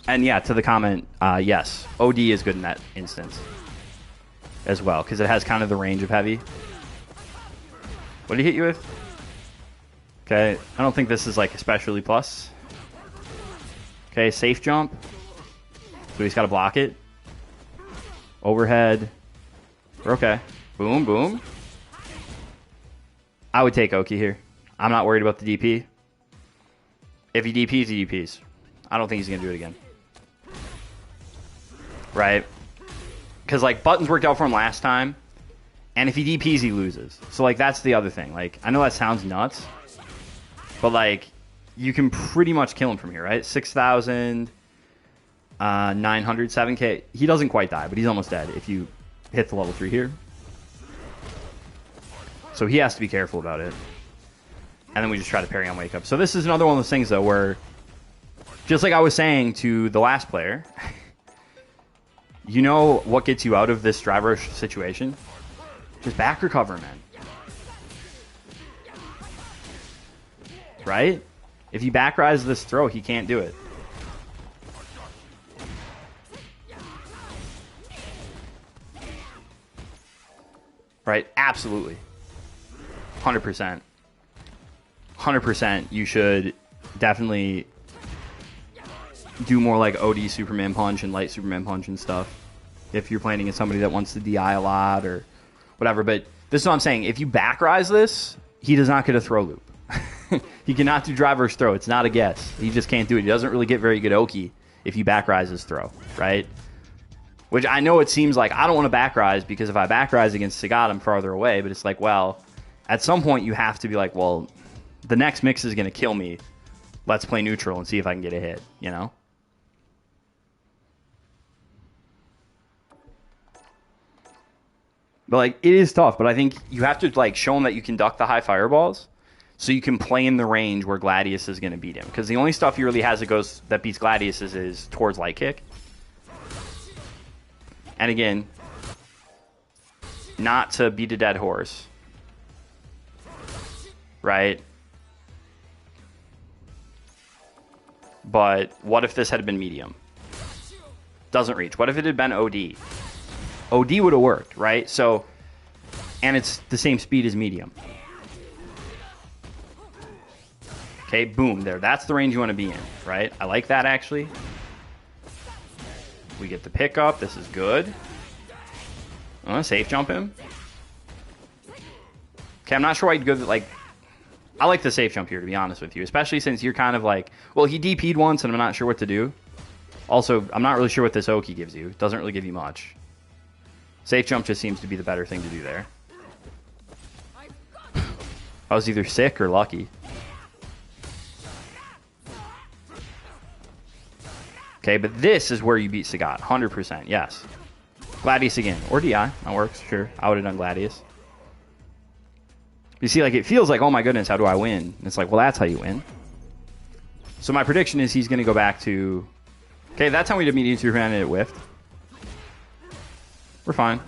S1: And yeah, to the comment, yes, OD is good in that instance as well, because it has kind of the range of heavy. What did he hit you with? Okay, I don't think this is like especially plus. Okay, safe jump. So he's got to block it. Overhead. We're okay. Boom, boom. I would take Oki here. I'm not worried about the DP. If he DPs, he DPs. I don't think he's going to do it again. Right? Because, like, buttons worked out for him last time. And if he DPs, he loses. So, like, that's the other thing. Like, I know that sounds nuts. But, like, you can pretty much kill him from here, right? 6,900, 7K. He doesn't quite die, but he's almost dead if you hit the level 3 here. So he has to be careful about it. And then we just try to parry on wake up. So this is another one of those things, though, where just like I was saying to the last player, you know what gets you out of this driver situation? Just back recover, man. Right? If you back rise this throw, he can't do it. Right? Absolutely. 100%. 100% you should definitely do more like OD Superman Punch and light Superman Punch and stuff if you're playing against somebody that wants to DI a lot or whatever. But this is what I'm saying. If you back rise this, he does not get a throw loop. He cannot do driver's throw. It's not a guess. He just can't do it. He doesn't really get very good Oki if you back rise his throw, right? Which I know it seems like I don't want to back rise because if I back rise against Sagat, I'm farther away. But it's like, well, at some point you have to be like, well, the next mix is going to kill me. Let's play neutral and see if I can get a hit, you know? But, like, it is tough. But I think you have to, like, show him that you can duck the high fireballs so you can play in the range where Gladius is going to beat him. Because the only stuff he really has that beats Gladius is towards light kick. And again, not to beat a dead horse, right? But what if this had been medium? Doesn't reach. What if it had been OD? OD would have worked, right? So, and it's the same speed as medium. Okay, boom, there. That's the range you want to be in, right? I like that, actually. We get the pickup. This is good. I'm going to safe jump him. Okay, I'm not sure why you'd go, like... I like the safe jump here, to be honest with you, especially since you're kind of like, well, he DP'd once, and I'm not sure what to do. Also, I'm not really sure what this Oki gives you. It doesn't really give you much. Safe jump just seems to be the better thing to do there. I was either sick or lucky. Okay, but this is where you beat Sagat. 100%, yes. Gladius again. Or DI. That works, sure. I would have done Gladius. You see, like, it feels like, oh my goodness, how do I win? And it's like, well, that's how you win. So my prediction is he's going to go back to... Okay, that time we did medium Superman and it whiffed. We're fine.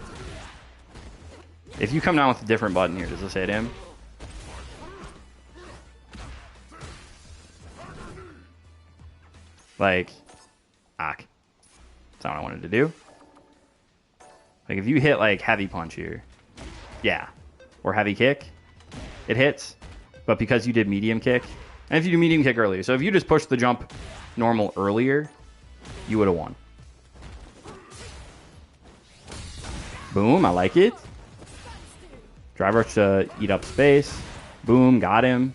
S1: If you come down with a different button here, does this hit him? Like, that's not what I wanted to do. Like, if you hit, like, heavy punch here, yeah, or heavy kick, it hits. But because you did medium kick, and if you do medium kick earlier, so if you just pushed the jump normal earlier, you would have won. Boom, I like it. Drive rush to eat up space. Boom, got him.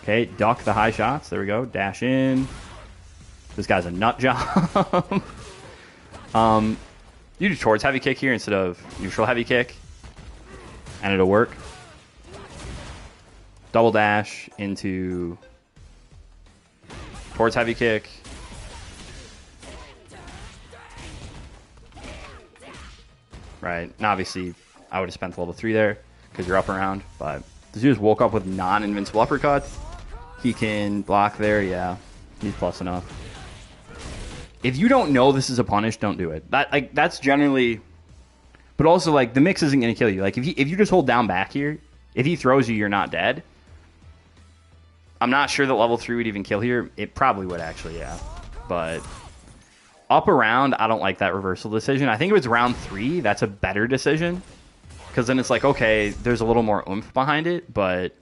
S1: Okay, duck the high shots. There we go. Dash in. This guy's a nut job. You do towards heavy kick here instead of neutral heavy kick, and it'll work. Double dash into towards heavy kick. Right, and obviously I would have spent level 3 there because you're up around, but this dude just woke up with non-invincible uppercuts. He can block there, yeah. He's plus enough. If you don't know this is a punish, don't do it. That's generally... But also, like, the mix isn't going to kill you. Like, if you just hold down back here, if he throws you, you're not dead. I'm not sure that level 3 would even kill here. It probably would, actually, yeah. But up around, I don't like that reversal decision. I think if it's round 3, that's a better decision. Because then it's like, okay, there's a little more oomph behind it, but...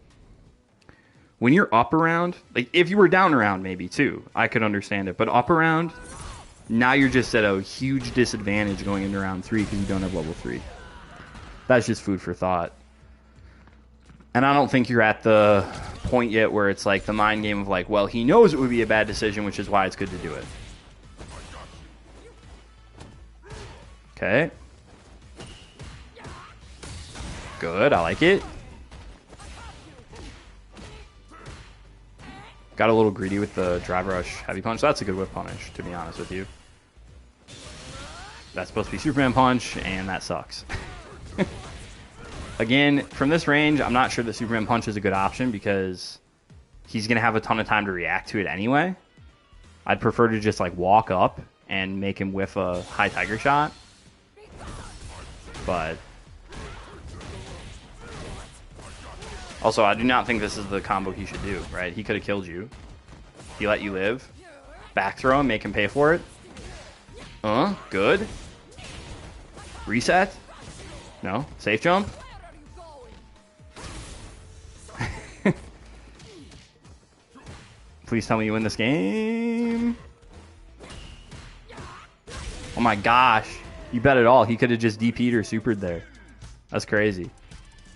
S1: When you're up around, like if you were down around maybe too, I could understand it. But up around, now you're just at a huge disadvantage going into round 3 because you don't have level 3. That's just food for thought. And I don't think you're at the point yet where it's like the mind game of like, well, he knows it would be a bad decision, which is why it's good to do it. Okay. Good, I like it. Got a little greedy with the drive rush heavy punch. That's a good whip punish, to be honest with you. That's supposed to be Superman punch, and that sucks. Again, from this range, I'm not sure that Superman punch is a good option because he's going to have a ton of time to react to it anyway. I'd prefer to just like walk up and make him whiff a high tiger shot. But... Also, I do not think this is the combo he should do, right? He could have killed you. He let you live. Back throw him, make him pay for it. Good. Reset? No. Safe jump? Please tell me you win this game. Oh my gosh. You bet it all. He could have just DP'd or supered there. That's crazy.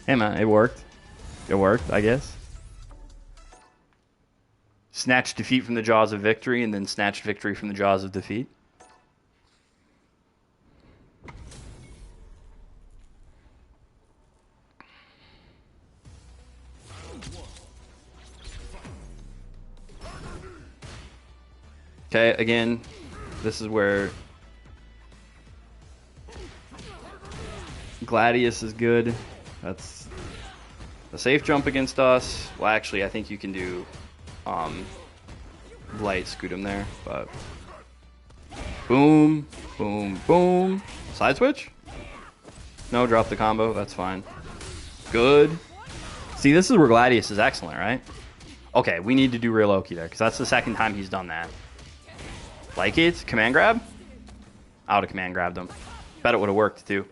S1: Hey man, it worked. It worked, I guess. Snatch defeat from the jaws of victory, and then snatch victory from the jaws of defeat. Okay, again, this is where Gladius is good. That's a safe jump against us. Well, actually, I think you can do light scoot him there, but boom, boom, boom. Side switch? No, drop the combo. That's fine. Good. See, this is where Gladius is excellent, right? Okay, we need to do real Loki there, because that's the second time he's done that. Like it? Command grab? I would have command grabbed him. Bet it would have worked, too.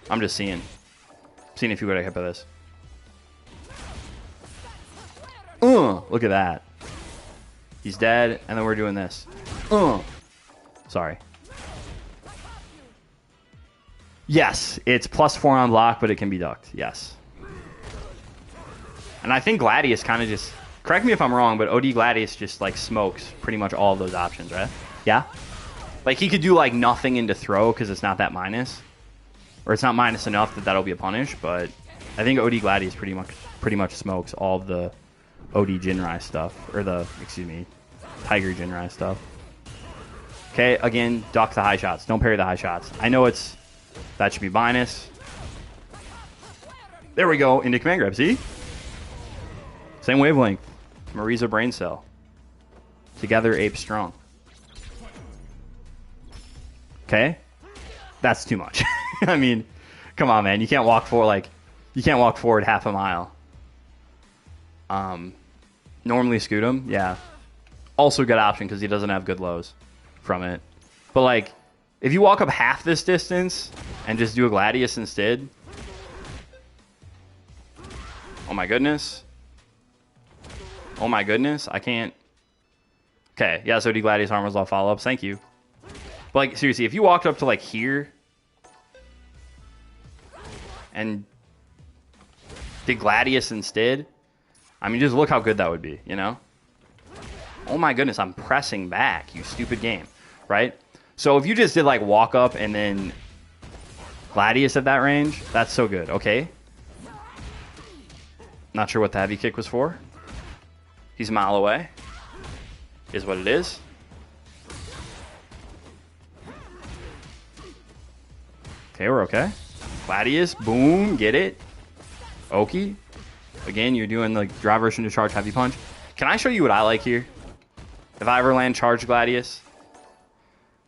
S1: I'm just seeing. Seeing if you would have hit by this. Look at that. He's dead, and then we're doing this. Sorry. Yes, it's +4 on block, but it can be ducked. Yes. And I think Gladius kind of just, correct me if I'm wrong, but OD Gladius just like smokes pretty much all of those options, right? Yeah? Like he could do like nothing into throw because it's not that minus. Or it's not minus enough that that'll be a punish, but I think OD Gladius pretty much smokes all of the OD Jinrai stuff. Or the, excuse me, Tiger Jinrai stuff. Okay, again, duck the high shots. Don't parry the high shots. I know that should be minus. There we go, into command grab, see? Same wavelength. Mariza brain cell. Together ape strong. Okay? That's too much. I mean, come on, man. You can't walk forward half a mile. Normally scoot him, yeah. Also good option because he doesn't have good lows from it. But like, if you walk up half this distance and just do a Gladius instead. Oh my goodness. Oh my goodness. I can't. Okay, yeah, so D Gladius armors all follow-ups. Thank you. But like, seriously, if you walked up to like here and did Gladius instead, I mean, just look how good that would be, you know? Oh my goodness, I'm pressing back, you stupid game, right? So if you just did like walk up and then Gladius at that range, that's so good, okay? Not sure what the heavy kick was for. He's a mile away. Is what it is. Okay, we're okay. Gladius, boom, get it. Oki. Again, you're doing the drive version to charge heavy punch. Can I show you what I like here? If I ever land charge Gladius.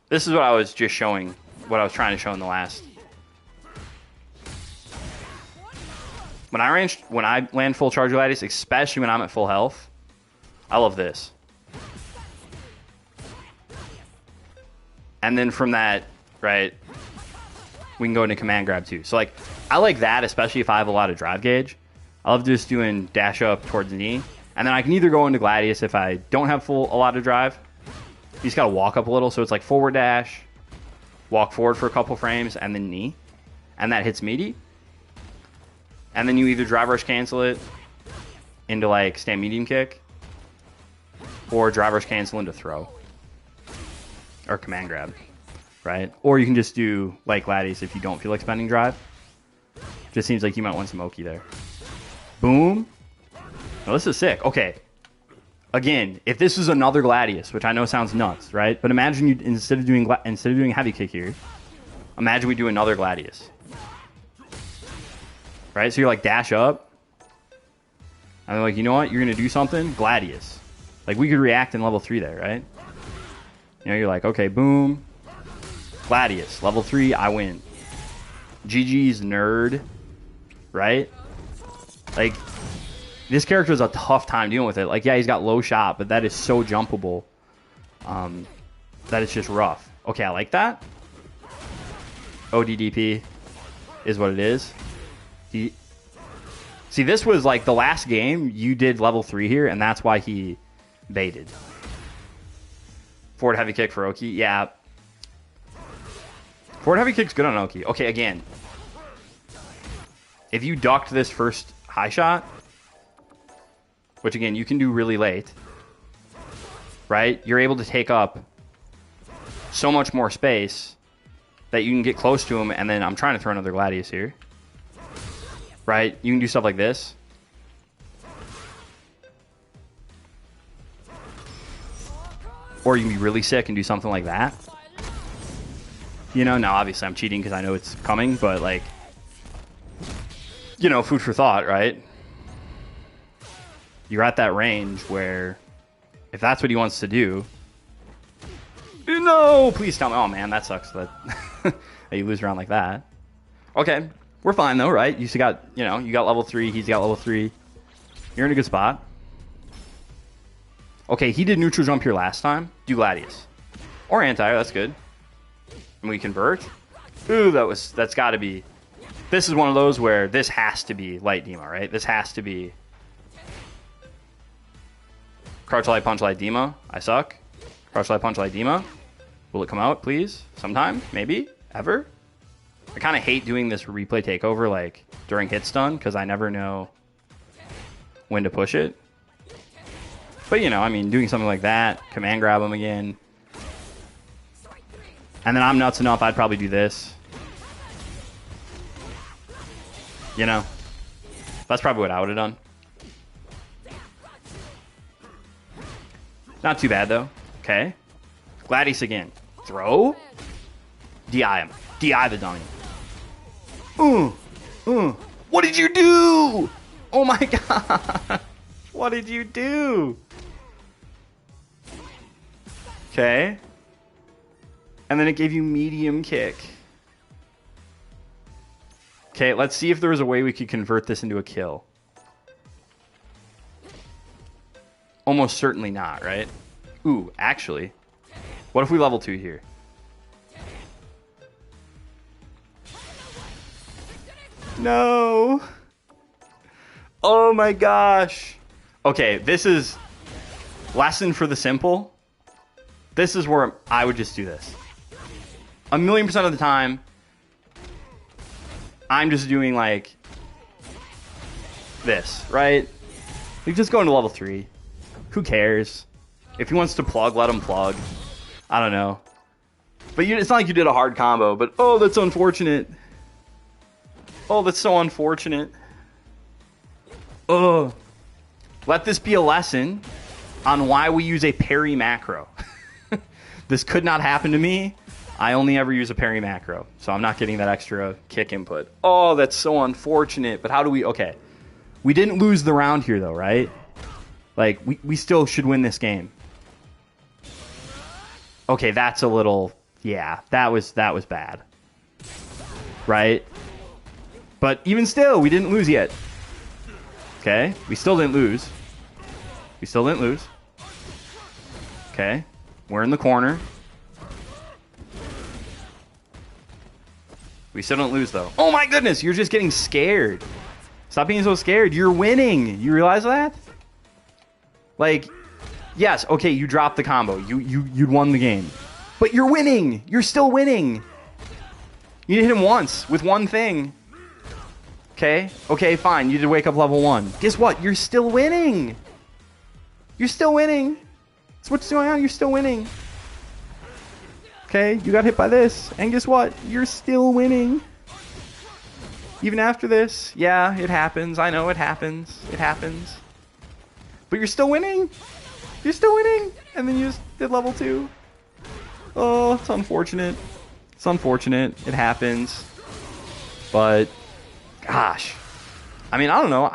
S1: This is what I was just showing, what I was trying to show in the last. When I land full charge Gladius, especially when I'm at full health, I love this. And then from that, right, we can go into command grab too. So like, I like that, especially if I have a lot of drive gauge. I love just doing dash up towards the knee. And then I can either go into Gladius if I don't have a lot of drive. You just got to walk up a little. So it's like forward dash, walk forward for a couple frames, and then knee. And that hits meaty. And then you either drive rush cancel it into like stand medium kick, or drive rush cancel into throw. Or command grab, right? Or you can just do like Gladius if you don't feel like spending drive. Just seems like you might want some Oki there. Boom. Now this is sick. Okay. Again, if this was another Gladius, which I know sounds nuts, right? But imagine you instead of doing heavy kick here, imagine we do another Gladius. Right? So you're like dash up. And they're like, you know what? You're gonna do something? Gladius. Like we could react in level 3 there, right? You know, you're like, okay, boom. Gladius. Level 3, I win. GG's nerd. Right? Like, this character is a tough time dealing with it. Like, yeah, he's got low shot, but that is so jumpable. That it's just rough. Okay, I like that. ODDP is what it is. See, this was like the last game you did level 3 here, and that's why he baited. Forward heavy kick for Oki. Yeah. Forward heavy kick's good on Oki. Okay, again. If you ducked this first high shot, which again, you can do really late, right? You're able to take up so much more space that you can get close to him, and then I'm trying to throw another Gladius here. Right? You can do stuff like this. Or you can be really sick and do something like that. You know, now obviously I'm cheating because I know it's coming, but like, you know, food for thought, right? You're at that range where if that's what he wants to do, no, please tell me. Oh man, that sucks that, that you lose around like that. Okay, we're fine though, right? You still got, you know, you got level 3, he's got level 3. You're in a good spot. Okay, he did neutral jump here last time. Do Gladius. Or anti, that's good. And we convert. Ooh, that's got to be. This is one of those where this has to be light Dema, right? This has to be Crouch Light Punch Light Dema. I suck. Crouch Light Punch Light Dema. Will it come out, please? Sometime? Maybe? Ever? I kind of hate doing this replay takeover like during hit stun because I never know when to push it. But, you know, I mean, doing something like that, command grab him again. And then I'm nuts enough, I'd probably do this. You know? That's probably what I would have done. Not too bad, though. Okay. Gladius again. Throw. DI him. DI the dummy. What did you do? Oh my god. What did you do? Okay. And then it gave you medium kick. Okay, let's see if there was a way we could convert this into a kill. Almost certainly not, right? Ooh, actually. What if we level 2 here? No. Oh my gosh. Okay, this is lesson for the simple. This is where I would just do this. 1,000,000% of the time, I'm just doing like this, right? We just go into level 3. Who cares? If he wants to plug, let him plug. I don't know. But it's not like you did a hard combo, but oh, that's unfortunate. Oh, that's so unfortunate. Ugh. Let this be a lesson on why we use a parry macro. This could not happen to me. I only ever use a parry macro, so I'm not getting that extra kick input. Oh, that's so unfortunate. But how do we... Okay. We didn't lose the round here, though, right? Like, we still should win this game. Okay, that's a little... Yeah, that was bad. Right? But even still, we didn't lose yet. Okay? We still didn't lose. We still didn't lose. Okay? We're in the corner. We still don't lose, though. Oh my goodness, you're just getting scared. Stop being so scared. You're winning. You realize that? Like, yes, okay, you dropped the combo. You'd won the game. But you're winning. You're still winning. You hit him once with one thing. Okay? Okay, fine. You did wake up level 1. Guess what? You're still winning. You're still winning. That's what's going on. You're still winning. Okay? You got hit by this. And guess what? You're still winning. Even after this. Yeah, it happens. I know it happens. It happens. But you're still winning. You're still winning. And then you just did level 2. Oh, it's unfortunate. It's unfortunate. It happens. But... Gosh. I mean, I don't know.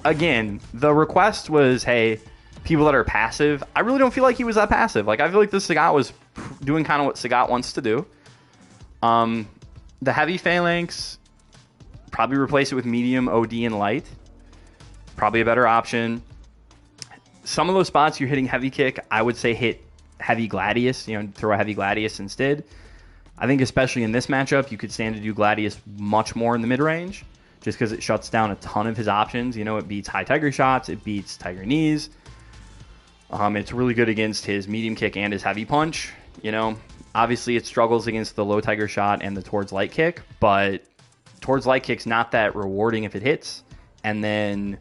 S1: Again, the request was, hey, people that are passive. I really don't feel like he was that passive. Like, I feel like this Sagat was doing kind of what Sagat wants to do. The heavy phalanx, probably replace it with medium, OD, and light. Probably a better option. Some of those spots you're hitting heavy kick, I would say hit heavy Gladius. You know, throw a heavy Gladius instead. I think especially in this matchup, you could stand to do Gladius much more in the mid-range, just because it shuts down a ton of his options. You know, it beats high Tiger shots, it beats Tiger knees. It's really good against his medium kick and his heavy punch. You know, obviously it struggles against the low Tiger shot and the towards light kick, but towards light kick's not that rewarding if it hits. And then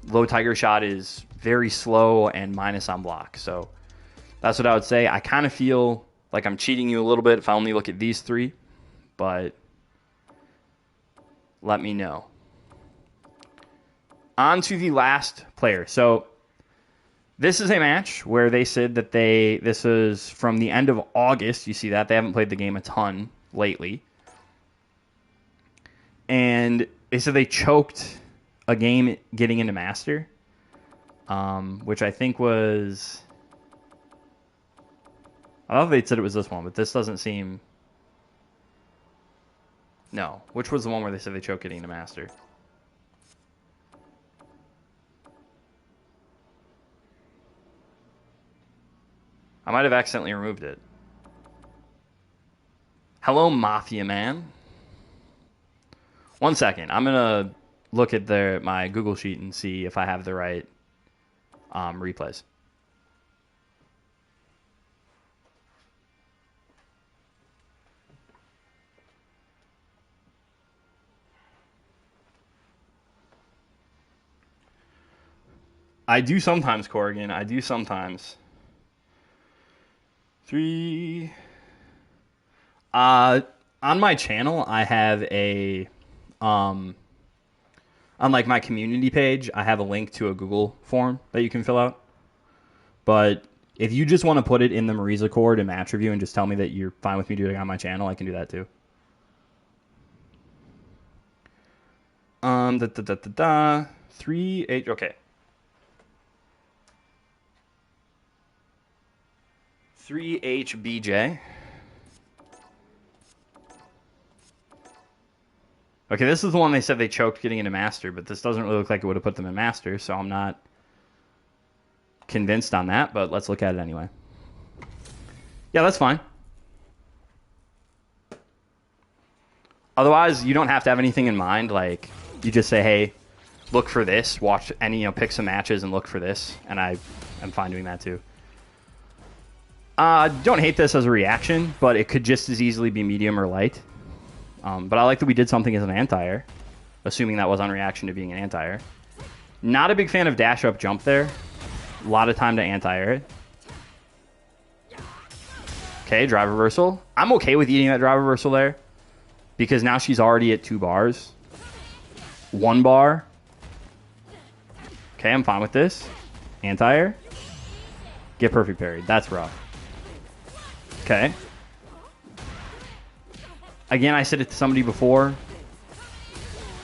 S1: low Tiger shot is very slow and minus on block. So that's what I would say. I kind of feel like I'm cheating you a little bit if I only look at these 3, but let me know. On to the last player. So this is a match where they said that this is from the end of August. You see that? They haven't played the game a ton lately. And they said they choked a game getting into Master, which I think was... I don't know if they said it was this one, but this doesn't seem... No. Which was the one where they said they choked getting into Master? I might have accidentally removed it. Hello, Mafia Man. 1 second. I'm going to look at my Google Sheet and see if I have the right replays. I do sometimes, Corrigan. I do sometimes. 3. On my channel, I have a, on like my community page, I have a link to a Google form that you can fill out. But if you just want to put it in the Marisa Accord and match review and just tell me that you're fine with me doing it on my channel, I can do that too. 3 8 okay. 3HBJ. Okay, this is the one they said they choked getting into Master, but this doesn't really look like it would have put them in Master, so I'm not convinced on that, but let's look at it anyway. Yeah, that's fine. Otherwise, you don't have to have anything in mind. Like, you just say, hey, look for this, watch any, pick some matches and look for this, and I'm fine doing that too. Don't hate this as a reaction, but it could just as easily be medium or light. But I like that we did something as an anti-air, assuming that was on reaction to being an anti-air. Not a big fan of dash up jump there. A lot of time to anti-air it. Okay, drive reversal. I'm okay with eating that drive reversal there because now she's already at 2 bars. 1 bar. Okay, I'm fine with this. Anti-air. Get perfect parried. That's rough. Okay. Again, I said it to somebody before,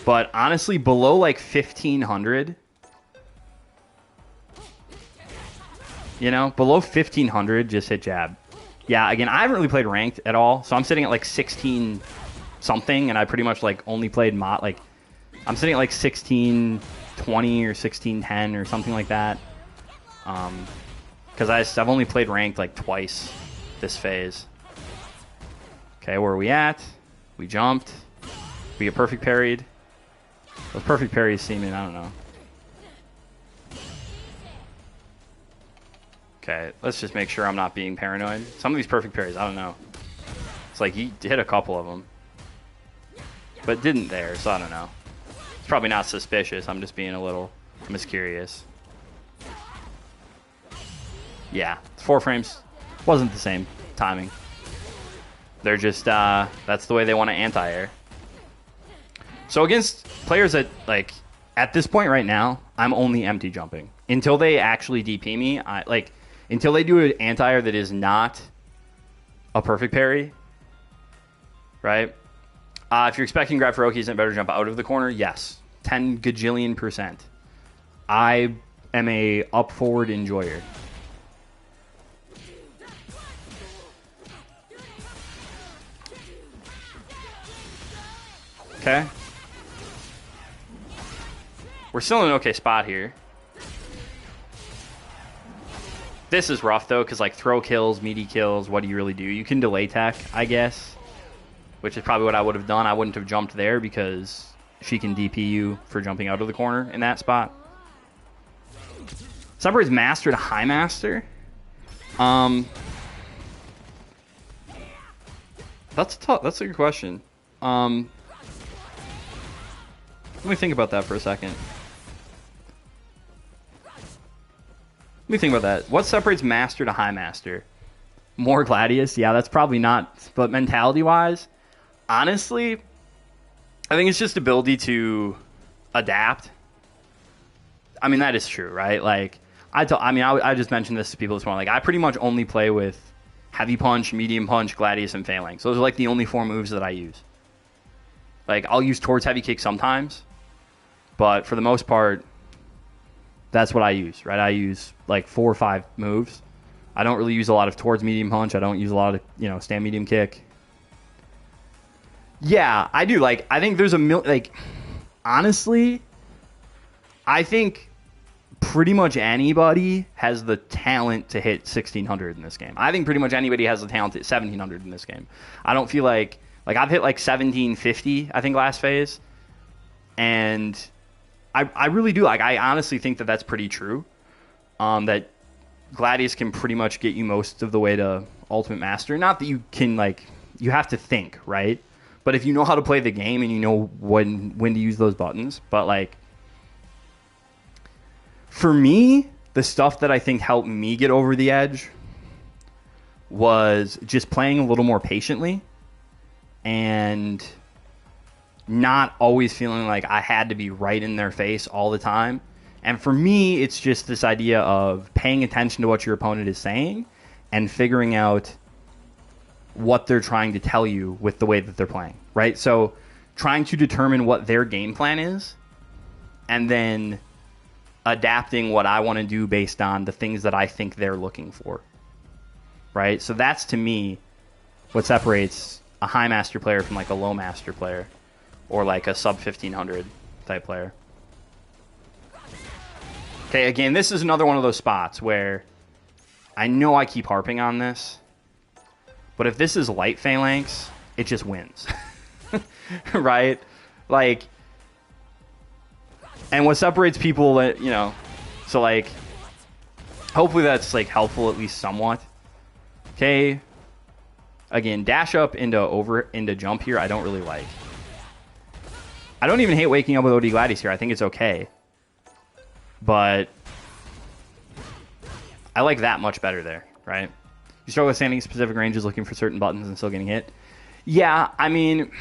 S1: but honestly, below like 1500, below 1500, just hit jab. Yeah, again, I haven't really played ranked at all, so I'm sitting at like 16 something, and I pretty much like only played mod. Like, I'm sitting at like 1620 or 1610 or something like that. Because I've only played ranked like twice this phase. Okay, where are we at? We jumped. We get perfect parried. Those perfect parries seem in, I don't know. Okay, let's just make sure I'm not being paranoid. Some of these perfect parries, I don't know. It's like he hit a couple of them. But didn't there, so I don't know. It's probably not suspicious. I'm just being a little curious. Yeah, 4 frames. Wasn't the same timing. They're just, that's the way they want to anti-air. So against players that, like, at this point right now, I'm only empty jumping. Until they actually DP me, until they do an anti-air that is not a perfect parry, right? If you're expecting grab for Oki, isn't it better to jump out of the corner? Yes. 10 gajillion %. I am a up forward enjoyer. Okay. We're still in an okay spot here. This is rough, though, because, like, throw kills, meaty kills, what do you really do? You can delay tech, I guess, which is probably what I would have done. I wouldn't have jumped there because she can DP you for jumping out of the corner in that spot. Separates Master to High Master. That's tough. That's a good question. Let me think about that for a second. Let me think about that. What separates Master to High Master? More Gladius? Yeah, that's probably not. But mentality-wise, honestly, I think it's just ability to adapt. I mean, that is true, right? Like, I just mentioned this to people this morning. Like, I pretty much only play with Heavy Punch, Medium Punch, Gladius, and Phalanx. Those are, like, the only 4 moves that I use. Like, I'll use towards Heavy Kick sometimes, but for the most part, that's what I use, right? I use like 4 or 5 moves. I don't really use a lot of towards medium punch. I don't use a lot of, stand medium kick. Yeah, I do. Like, I think there's honestly, I think pretty much anybody has the talent to hit 1600 in this game. I think pretty much anybody has the talent to hit 1700 in this game. I don't feel like I've hit like 1750, I think, last phase. And I really do. Like, I honestly think that that's pretty true. That Gladius can pretty much get you most of the way to Ultimate Master. Not that you can, you have to think, right? But if you know how to play the game and you know when to use those buttons. But, For me, the stuff that I think helped me get over the edge was just playing a little more patiently and not always feeling like I had to be right in their face all the time. And for me, it's just this idea of paying attention to what your opponent is saying and figuring out what they're trying to tell you with the way that they're playing, right? So trying to determine what their game plan is and then adapting what I want to do based on the things that I think they're looking for, right? So that's, to me, what separates a high master player from like a low master player or like a sub 1500 type player. Okay, again, this is another one of those spots where I know I keep harping on this, but if this is light phalanx, it just wins. Right? Like, and what separates people, you know, so like, hopefully that's like helpful at least somewhat. Okay, again, dash up into jump here, I don't really like. I don't even hate waking up with OD Gladius here. I think it's okay. But I like that much better there, right? You struggle with standing in specific ranges, looking for certain buttons and still getting hit. Yeah, I mean,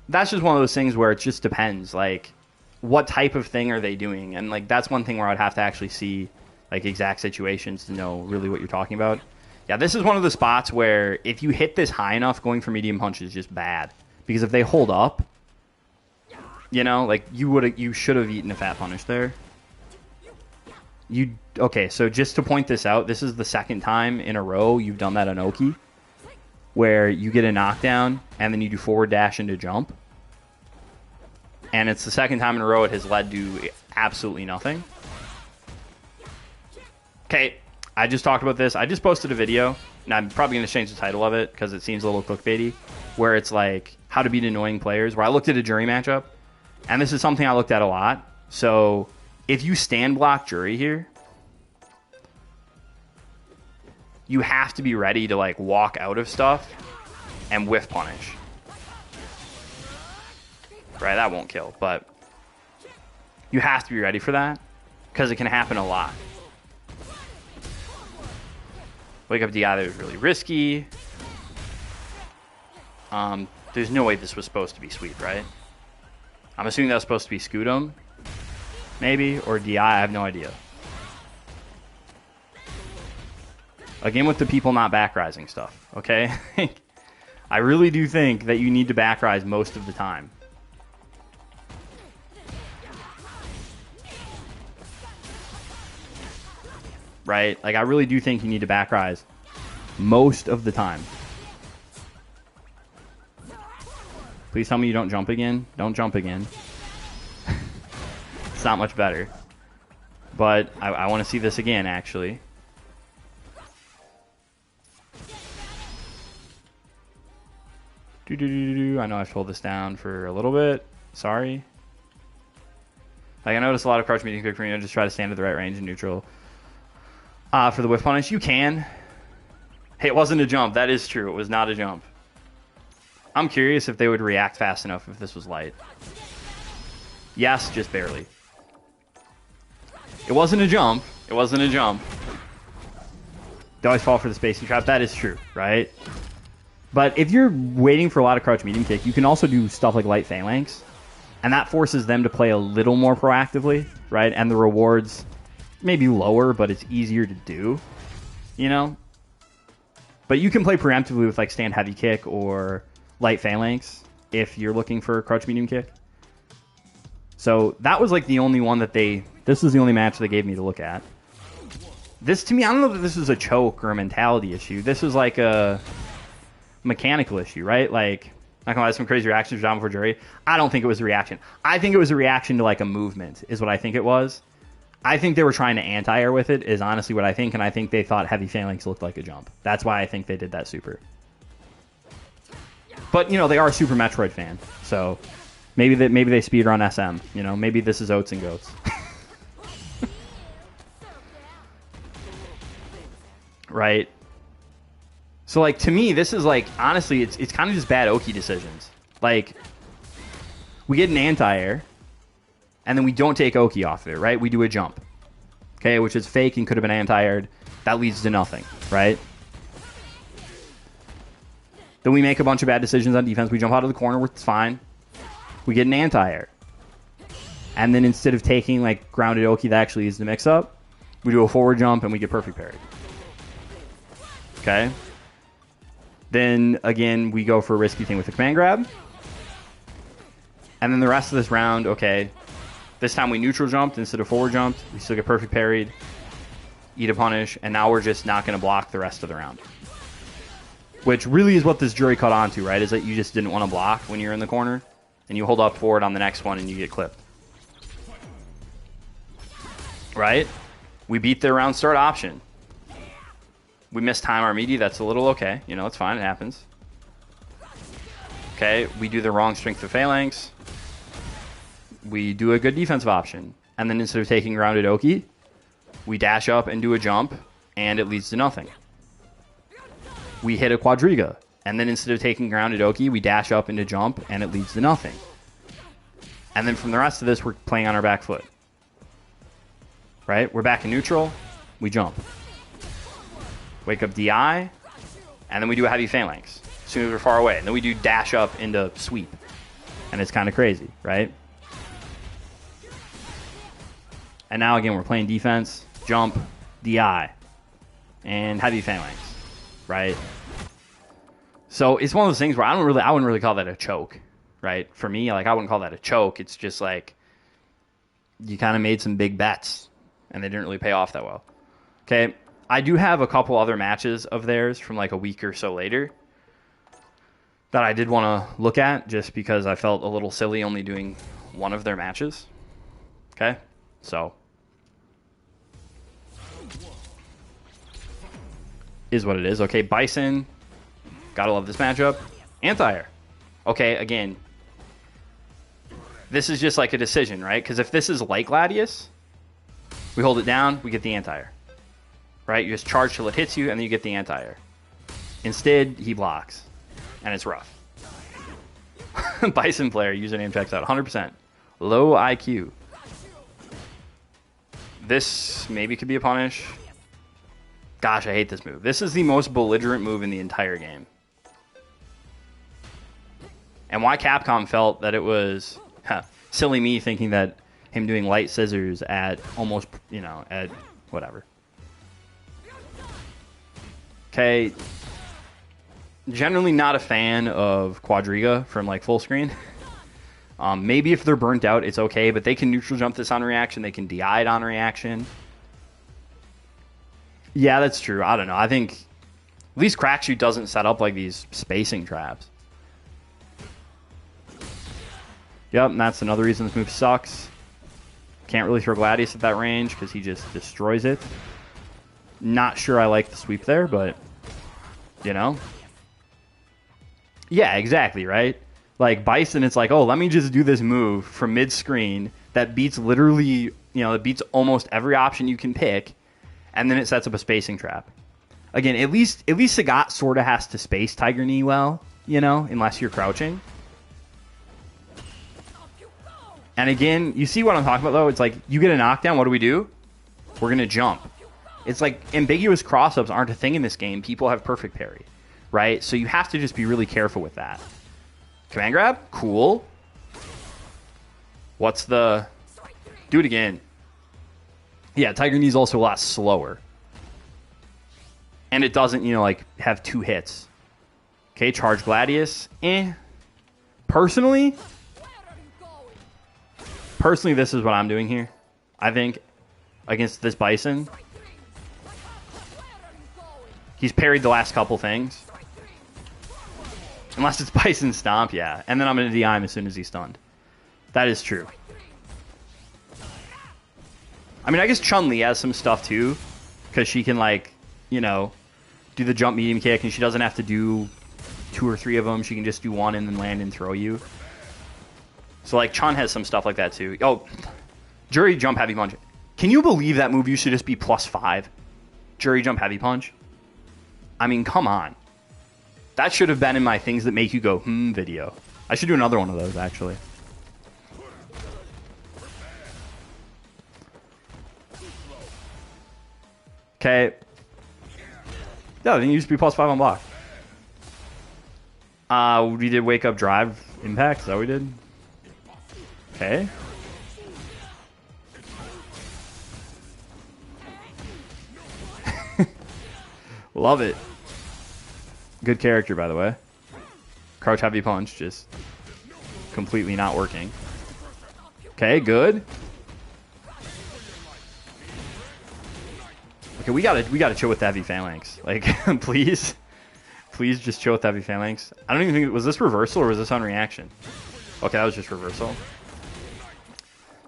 S1: that's just one of those things where it just depends. Like, what type of thing are they doing? And, like, that's one thing where I'd have to actually see, like, exact situations to know really what you're talking about. Yeah, this is one of the spots where if you hit this high enough, going for medium punch is just bad. Because if they hold up, you know, like, you should have eaten a fat punish there. Okay, so just to point this out, this is the second time in a row you've done that on Oki, where you get a knockdown and then you do forward dash into jump. And it's the second time in a row it has led to absolutely nothing. Okay, I just talked about this. I just posted a video, and I'm probably going to change the title of it because it seems a little clickbaity, where it's like how to beat annoying players, where I looked at a jury matchup, and this is something I looked at a lot. So if you stand block jury here, you have to be ready to like walk out of stuff and whiff punish. Right, that won't kill, but you have to be ready for that because it can happen a lot. Wake up DI that was really risky. There's no way this was supposed to be sweep, right? I'm assuming that was supposed to be Scudum, maybe, or DI, I have no idea. Again, with the people not back rising stuff, okay? I really do think that you need to back rise most of the time. Right? Like, I really do think you need to back rise most of the time. Please tell me you don't jump again. Don't jump again. It's not much better. But I want to see this again, actually. I know I've pulled this down for a little bit. Sorry. Like, I noticed a lot of crouch medium kick for me. Just try to stand at the right range and neutral. For the whiff punish, you can. Hey, it wasn't a jump. That is true. It was not a jump. I'm curious if they would react fast enough if this was light. Yes, just barely. It wasn't a jump. It wasn't a jump. They always fall for the spacing trap. That is true, right? But if you're waiting for a lot of crouch medium kick, you can also do stuff like light phalanx. And that forces them to play a little more proactively, right? And the rewards may be lower, but it's easier to do, you know? But you can play preemptively with like stand heavy kick or light phalanx if you're looking for a crouch medium kick. So that was like the only one that this was the only match they gave me to look at. This, to me, I don't know if this is a choke or a mentality issue. This was like a mechanical issue, right? Like, not gonna lie, some crazy reactions down before jury. I don't think it was a reaction. I think it was a reaction to like a movement is what I think it was. I think they were trying to anti-air with it is honestly what I think, and I think they thought heavy phalanx looked like a jump. That's why I think they did that super. But, you know, they are a Super Metroid fan, so maybe they speedrun SM. You know, maybe this is Oats and Goats. Right? So, like, to me, this is, like, honestly, it's kind of just bad Oki decisions. Like, we get an anti-air, and then we don't take Oki off of it, right? We do a jump, okay, which is fake and could have been anti-aired. That leads to nothing, right? Then we make a bunch of bad decisions on defense. We jump out of the corner, it's fine. We get an anti-air. And then instead of taking like grounded Oki that actually is the mix-up, we do a forward jump and we get perfect parry. Okay? Then, again, we go for a risky thing with the command grab. And then the rest of this round, okay, this time we neutral jumped instead of forward jumped. We still get perfect parried, eat a punish, and now we're just not going to block the rest of the round. Which really is what this jury caught on to, right? Is that you just didn't want to block when you're in the corner, and you hold up forward on the next one and you get clipped. Right? We beat their round start option. We mistime our meaty. That's a little okay. You know, it's fine. It happens. Okay, we do the wrong strength of phalanx. We do a good defensive option. And then instead of taking grounded Oki, we dash up and do a jump, and it leads to nothing. We hit a quadriga. And then instead of taking grounded Oki, we dash up into jump, and it leads to nothing. And then from the rest of this, we're playing on our back foot. Right? We're back in neutral. We jump. Wake up DI. And then we do a heavy phalanx as soon as we're far away. And then we do dash up into sweep. And it's kind of crazy, right? And now, again, we're playing defense, jump, DI, and heavy phalanx, right? So it's one of those things where I wouldn't really call that a choke, right? For me, like, I wouldn't call that a choke. It's just like you kind of made some big bets, and they didn't really pay off that well. Okay, I do have a couple other matches of theirs from like a week or so later that I did want to look at just because I felt a little silly only doing one of their matches. Okay, so is what it is. Okay, Bison, gotta love this matchup. Anti-air. Okay, again, this is just like a decision, right? Because if this is like Gladius, we hold it down, we get the anti-air. Right? You just charge till it hits you, and then you get the anti-air. Instead, he blocks, and it's rough. Bison player, username checks out. 100%. Low IQ. This maybe could be a punish. Gosh, I hate this move. This is the most belligerent move in the entire game. And why Capcom felt that it was silly me thinking that him doing light scissors at almost, at whatever. Okay. Generally not a fan of Quadriga from like full screen. Maybe if they're burnt out, it's okay, but they can neutral jump this on reaction. They can DI it on reaction. Yeah, that's true. I don't know. I think at least Crackshoot doesn't set up like these spacing traps. Yep, and that's another reason this move sucks. Can't really throw Gladius at that range because he just destroys it. Not sure I like the sweep there, but, Yeah, exactly, right? Like, Bison, it's like, oh, let me just do this move from mid-screen that beats literally, that beats almost every option you can pick, and then it sets up a spacing trap. Again, at least Sagat sort of has to space Tiger Knee well, unless you're crouching. And again, you see what I'm talking about, though? It's like, you get a knockdown, what do? We're going to jump. It's like ambiguous cross-ups aren't a thing in this game. People have perfect parry, right? So you have to just be really careful with that. Command grab? Cool. What's the... Do it again. Yeah, Tiger Knee's also a lot slower. And it doesn't, have 2 hits. Okay, charge Gladius. Personally, this is what I'm doing here. I think, against this Bison. He's parried the last couple things. Unless it's Bison Stomp, yeah. And then I'm going to DI him as soon as he's stunned. That is true. I mean, I guess Chun-Li has some stuff, too. Because she can, do the jump medium kick, and she doesn't have to do 2 or 3 of them. She can just do 1 and then land and throw you. So, Chun has some stuff like that, too. Oh, Jury Jump Heavy Punch. Can you believe that move used to just be +5? Jury Jump Heavy Punch? I mean, come on. That should have been in my things that make you go, video. I should do another one of those, actually. Okay. Yeah, then you used to be +5 on block. We did wake up drive impact. Is that what we did? Okay. Love it. Good character, by the way. Crouch heavy punch, just completely not working. Okay, good. Okay, we gotta chill with the heavy phalanx. Like, please. Please just chill with heavy phalanx. I don't even think... Was this reversal or was this on reaction? Okay, that was just reversal.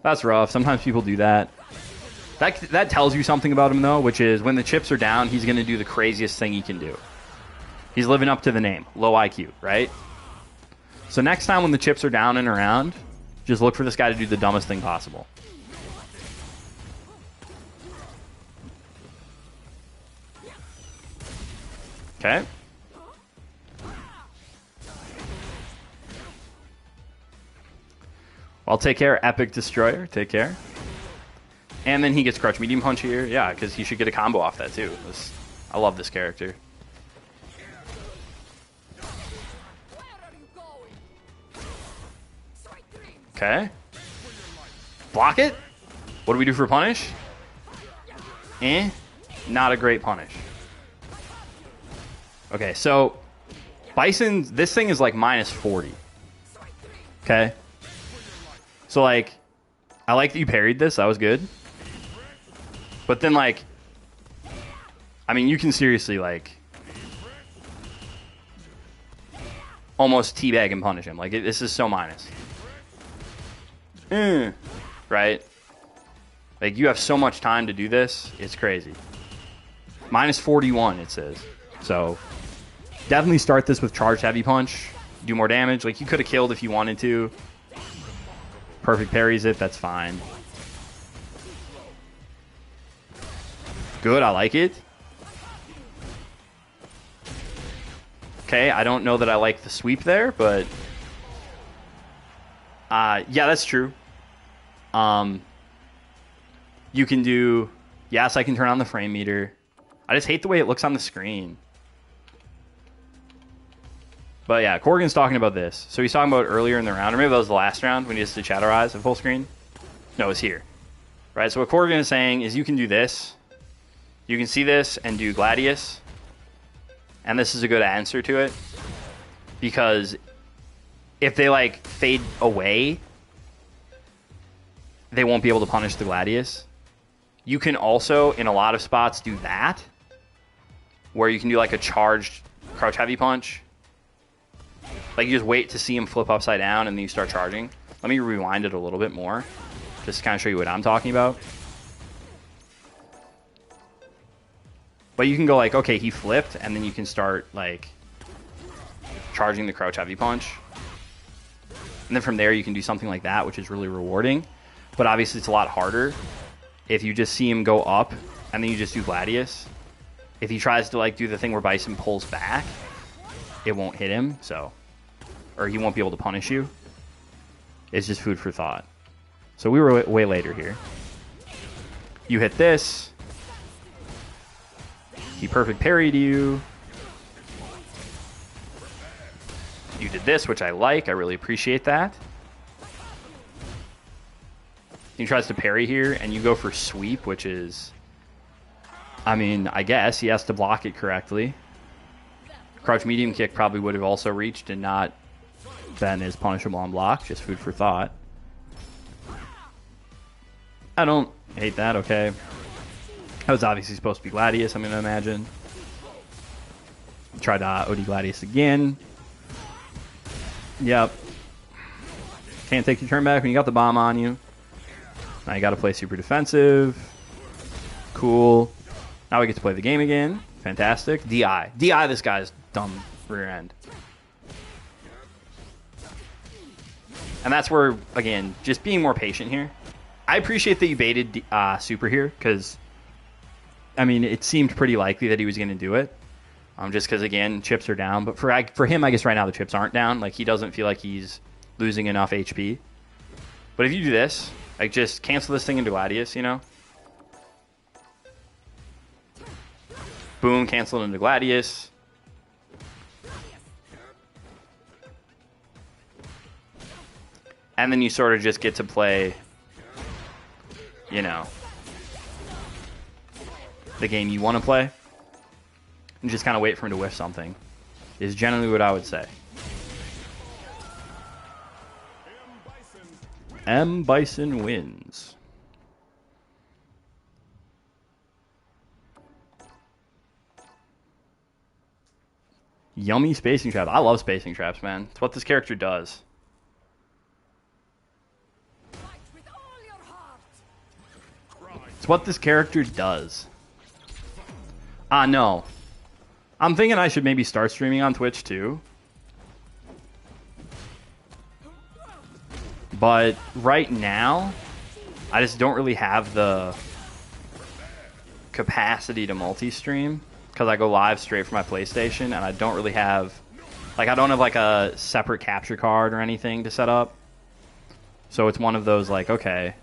S1: That's rough. Sometimes people do that. That tells you something about him, though, which is when the chips are down, he's going to do the craziest thing he can do. He's living up to the name. Low IQ, right? So next time when the chips are down and around, just look for this guy to do the dumbest thing possible. Okay. Well, take care, Epic Destroyer. Take care. And then he gets Crouch Medium Punch here. Yeah, because he should get a combo off that, too. I love this character. Okay. Block it. What do we do for punish? Not a great punish. Okay, so Bison, this thing is like -40. Okay. So, like, I like that you parried this. That was good. But then, like, I mean, you can seriously, like, almost teabag and punish him. Like, this is so minus. Right? Like, you have so much time to do this. It's crazy. -41, it says. So, definitely start this with charged heavy punch. Do more damage. Like, you could have killed if you wanted to. Perfect parries it. That's fine. Good. I like it. Okay. I don't know that I like the sweep there, but... yeah, that's true. You can do... Yes, I can turn on the frame meter. I just hate the way it looks on the screen. But yeah, Corrigan's talking about this. So he's talking about earlier in the round, or maybe that was the last round when he just did Shadow Eyes at full screen. No, it's here. Right, so what Corrigan is saying is you can do this. You can see this and do Gladius. And this is a good answer to it. Because if they, like, fade away, they won't be able to punish the Gladius. You can also, in a lot of spots, do that. Where you can do, like, a charged crouch heavy punch. Like, you just wait to see him flip upside down, and then you start charging. Let me rewind it a little bit more, just to kind of show you what I'm talking about. But you can go like, okay, he flipped, and then you can start, like, charging the crouch heavy punch. And then from there, you can do something like that, which is really rewarding. But obviously, it's a lot harder if you just see him go up, and then you just do Gladius. If he tries to, like, do the thing where Bison pulls back, it won't hit him, so... Or he won't be able to punish you. It's just food for thought. So we were way later here. You hit this. He perfect parried you. You did this, which I like. I really appreciate that. He tries to parry here, and you go for sweep, which is... I mean, I guess he has to block it correctly. Crouch medium kick probably would have also reached and not been as punishable on block. Just food for thought. I don't hate that, okay. That was obviously supposed to be Gladius, I'm going to imagine. Tried OD Gladius again. Yep. Can't take your turn back when you got the bomb on you. Now you got to play super defensive. Cool. Now we get to play the game again. Fantastic. DI. DI this guy's dumb rear end. And that's where, again, just being more patient here. I appreciate that you baited Super here, because, I mean, it seemed pretty likely that he was going to do it. Just because, again, chips are down. But for him, I guess right now the chips aren't down. Like, he doesn't feel like he's losing enough HP. But if you do this, like, just cancel this thing into Gladius, you know? Boom, canceled into Gladius. And then you sort of just get to play, you know, the game you want to play. And just kind of wait for him to whiff something. Is generally what I would say. M. Bison wins. Yummy spacing traps. I love spacing traps, man. It's what this character does. It's what this character does. No. I'm thinking I should maybe start streaming on Twitch too. But right now, I just don't really have the capacity to multi-stream because I go live straight from my PlayStation, and I don't really have, like, I don't have like a separate capture card or anything to set up. So it's one of those like, okay,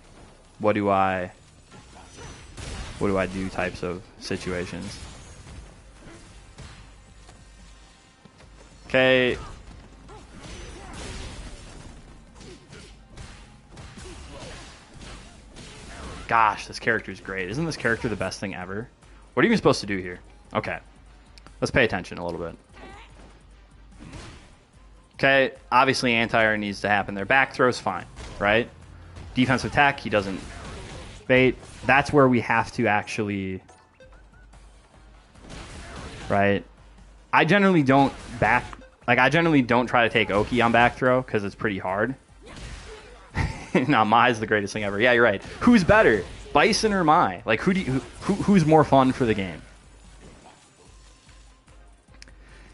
S1: what do I do types of situations. Okay. Gosh, this character is great. Isn't this character the best thing ever? What are you even supposed to do here? Okay. Let's pay attention a little bit. Okay, obviously anti-air needs to happen there. Back throw's fine, right? Defensive attack, he doesn't bait. That's where we have to actually... Right? I generally don't try to take Oki on back throw because it's pretty hard. No, Mai's the greatest thing ever. Yeah, you're right. Who's better, Bison or Mai? Like, who's more fun for the game?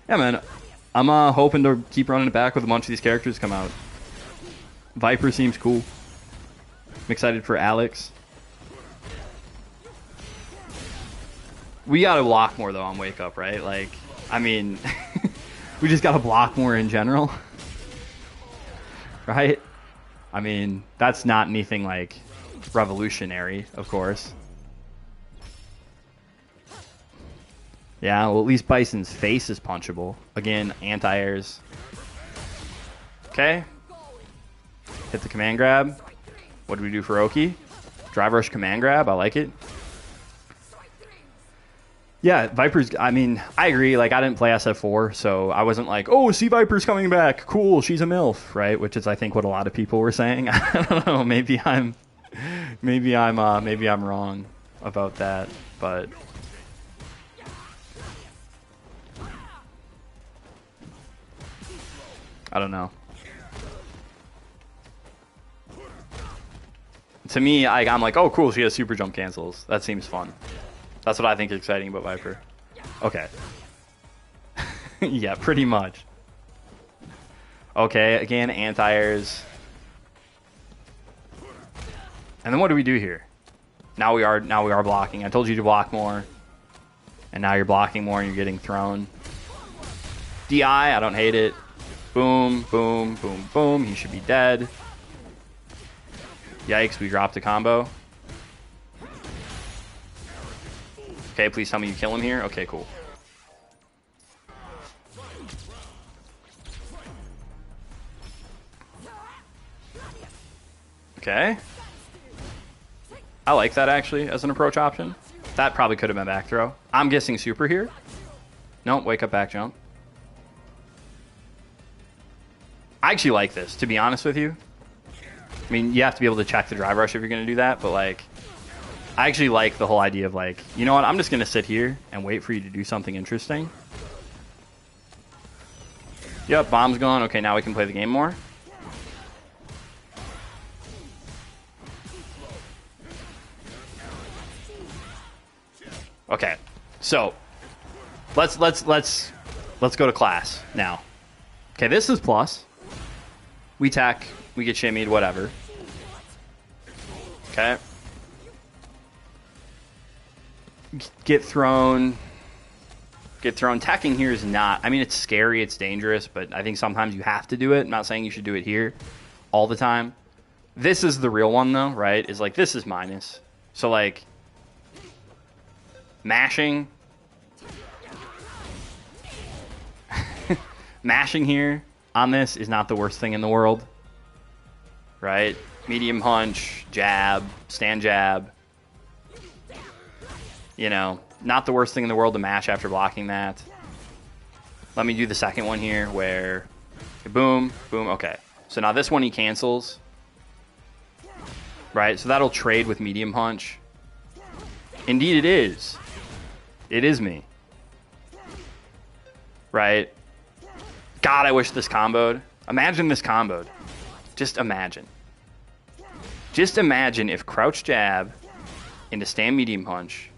S1: Yeah, man. I'm hoping to keep running it back with a bunch of these characters come out. Viper seems cool. I'm excited for Alex. We gotta block more though on Wake Up, right? Like, I mean, we just gotta block more in general, right? I mean, that's not anything like revolutionary, of course. Yeah, well, at least Bison's face is punchable. Again, anti-airs. Okay. Hit the command grab. What do we do for Oki? Drive rush command grab. I like it. Yeah, Viper's, I mean, I agree. Like, I didn't play SF4, so I wasn't like, oh, see Viper's coming back. Cool, she's a MILF, right? Which is, I think, what a lot of people were saying. I don't know. Maybe I'm wrong about that, but... I don't know. To me, I'm like, oh, cool, she has super jump cancels. That seems fun. That's what I think is exciting about Viper. Okay. Yeah, pretty much. Okay, again, anti-airs. And then what do we do here? Now we are blocking. I told you to block more. And now you're blocking more and you're getting thrown. DI, I don't hate it. Boom, boom, boom, boom. He should be dead. Yikes, we dropped a combo. Okay, please tell me you kill him here. Okay, cool. Okay. I like that, actually, as an approach option. That probably could have been back throw. I'm guessing super here. Nope, wake up, back jump. I actually like this, to be honest with you. I mean, you have to be able to check the drive rush if you're going to do that, but, like... I actually like the whole idea of like, you know what, I'm just going to sit here and wait for you to do something interesting. Yep, bomb's gone. Okay, now we can play the game more. Okay, so let's go to class now. Okay, this is plus. We tack, we get shimmied, whatever. Okay. Get thrown. Tacking here is not... I mean, it's scary, it's dangerous, but I think sometimes you have to do it. I'm not saying you should do it here all the time. This is the real one, though, right? Is like, this is minus. So, like, mashing, Mashing here on this is not the worst thing in the world, right? Medium punch, jab, stand jab. You know, not the worst thing in the world to mash after blocking that. Let me do the second one here where boom, boom, okay. So now this one he cancels, right? So that'll trade with medium punch. Indeed it is. It is me. Right? God, I wish this comboed. Imagine this comboed. Just imagine. Just imagine if crouch jab into stand medium punch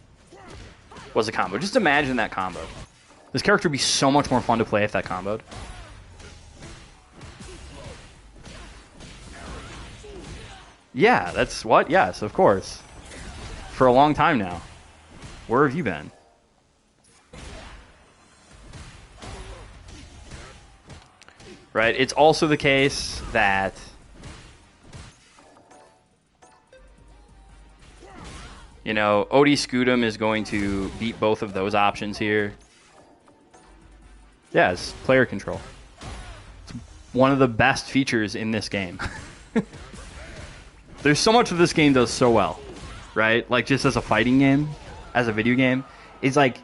S1: was a combo. Just imagine that combo. This character would be so much more fun to play if that comboed. Yeah, that's what? Yes, of course. For a long time now. Where have you been? Right? It's also the case that you know, Odie Scudam is going to beat both of those options here. Yeah, it's player control. It's one of the best features in this game. There's so much of this game does so well, right? Like, just as a fighting game, as a video game, it's like...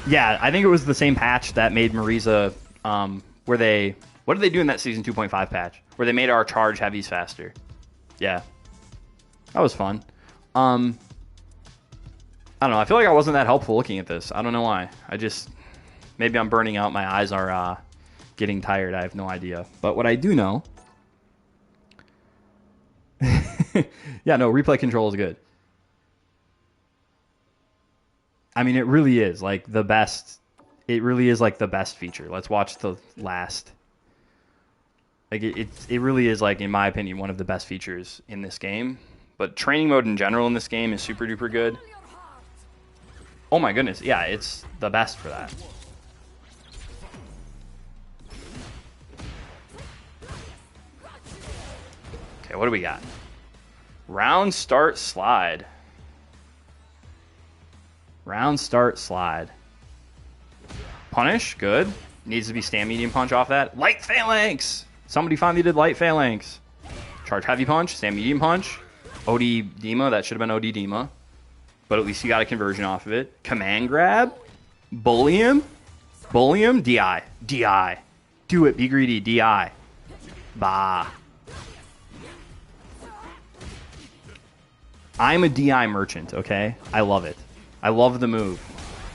S1: Yeah, I think it was the same patch that made Marisa, where they... What did they do in that Season 2.5 patch? Where they made our charge heavies faster. Yeah. That was fun. I don't know. I feel like I wasn't that helpful looking at this. I don't know why. I just... Maybe I'm burning out. My eyes are getting tired. I have no idea. But what I do know... Yeah, no, replay control is good. I mean, it really is like the best. It really is like the best feature. Let's watch the last. Like it really is like, in my opinion, one of the best features in this game. But training mode in general in this game is super duper good. Oh my goodness, yeah, it's the best for that. Okay, what do we got? Round start slide. Round start slide. Punish, good. Needs to be stand medium punch off that. Light phalanx! Somebody finally did light phalanx. Charge heavy punch, stand medium punch. OD Dima, that should have been OD Dima. But at least you got a conversion off of it. Command grab. Bully him. Bully him. DI. DI. Do it, be greedy. DI. Bah. I'm a DI merchant, okay? I love it. I love the move.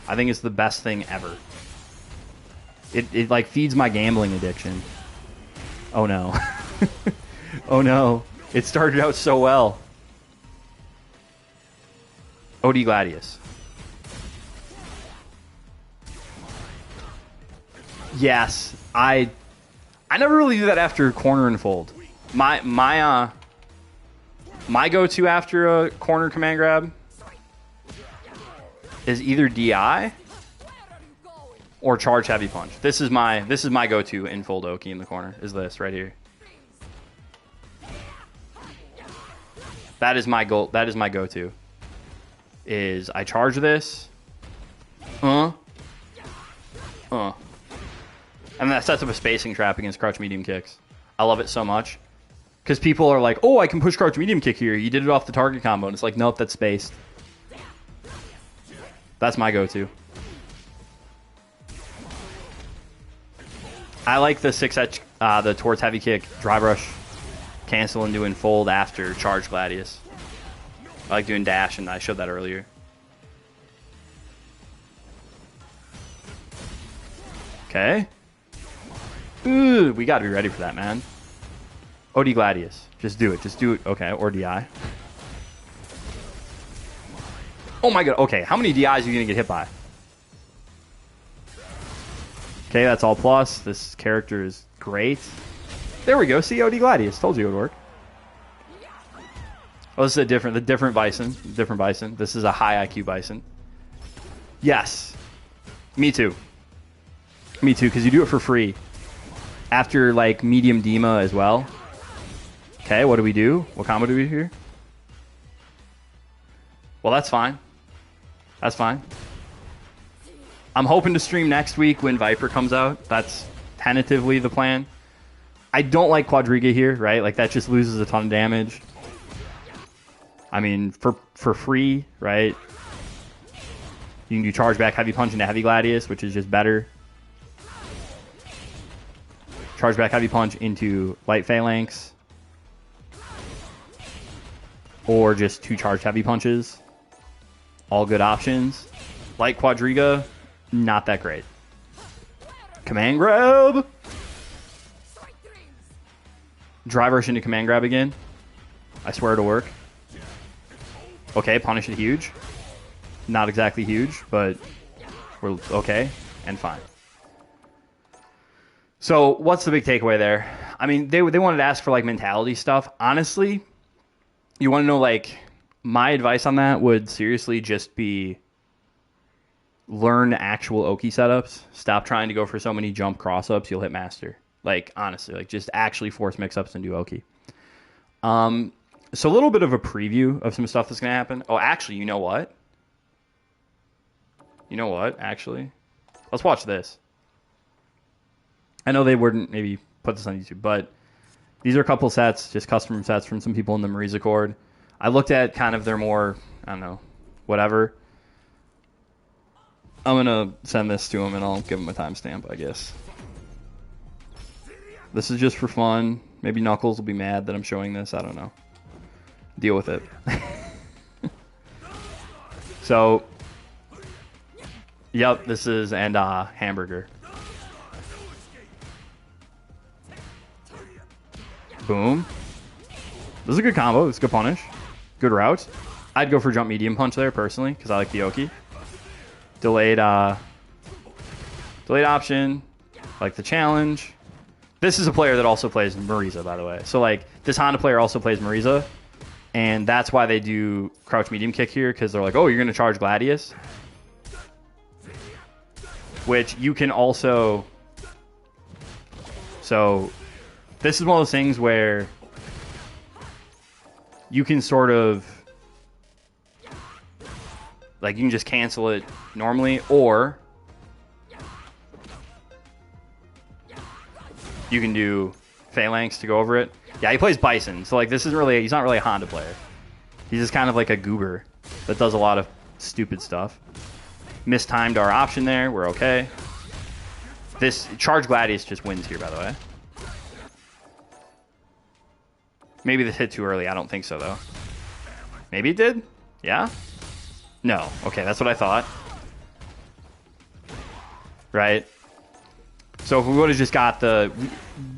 S1: I think it's the best thing ever. It like feeds my gambling addiction. Oh no. Oh no. It started out so well. OD Gladius. Yes, I never really do that after corner and fold. My go-to after a corner command grab is either DI or charge heavy punch. This is my go-to in fold Oki in the corner. Is this right here? That is my goal. That is my go-to. Is I charge this, and that sets up a spacing trap against crouch medium kicks. I love it so much because people are like, "Oh, I can push crouch medium kick here. You did it off the target combo," and it's like, nope, that's spaced. That's my go-to. I like the 6-edge, the towards heavy kick, drive rush, cancel and doing fold after charge Gladius. I like doing dash, and I showed that earlier. Okay. Ooh, we got to be ready for that, man. OD Gladius. Just do it. Just do it. Okay, or DI. Oh my god. Okay, how many DIs are you going to get hit by? Okay, that's all plus. This character is great. There we go. See, OD Gladius. Told you it would work. Oh, this is the different Bison. Different Bison. This is a high IQ Bison. Yes. Me too. Me too, because you do it for free. After, like, medium Dima as well. Okay, what do we do? What combo do we do here? Well, that's fine. That's fine. I'm hoping to stream next week when Viper comes out. That's tentatively the plan. I don't like Quadriga here, right? Like, that just loses a ton of damage. I mean, for free, right? You can do charge back Heavy Punch into Heavy Gladius, which is just better. Charge back Heavy Punch into Light Phalanx. Or just 2 charged Heavy Punches. All good options. Light Quadriga, not that great. Command Grab! Drive Rush into Command Grab again. I swear it'll work. Okay, punish it huge. Not exactly huge, but we're okay and fine. So what's the big takeaway there? I mean, they wanted to ask for like mentality stuff. Honestly, you want to know, like, my advice on that would seriously just be learn actual Oki setups. Stop trying to go for so many jump cross-ups. You'll hit master. Like, honestly, like, just actually force mix-ups and do Oki. So a little bit of a preview of some stuff that's going to happen. Oh, actually, you know what? You know what, actually? Let's watch this. I know they wouldn't maybe put this on YouTube, but these are a couple sets, just custom sets from some people in the Marisa Accord. I looked at kind of their more, I don't know, whatever. I'm going to send this to them and I'll give them a timestamp, I guess. This is just for fun. Maybe Knuckles will be mad that I'm showing this. I don't know. Deal with it. So, yep, this is, and Hamburger. Boom. This is a good combo. It's a good punish. Good route. I'd go for jump medium punch there, personally, because I like the Oki. Delayed option. Like the challenge. This is a player that also plays Marisa, by the way. So, like, this Honda player also plays Marisa. And that's why they do crouch medium kick here, because they're like, oh, you're going to charge Gladius. Which you can also... So, this is one of those things where you can sort of... Like, you can just cancel it normally, or... You can do Phalanx to go over it. Yeah, he plays Bison, so like this isn't really, he's not really a Honda player. He's just kind of like a goober that does a lot of stupid stuff. Mistimed our option there, we're okay. This Charge Gladius just wins here, by the way. Maybe this hit too early, I don't think so though. Maybe it did? Yeah? No, okay, that's what I thought. Right? So if we would have just got the...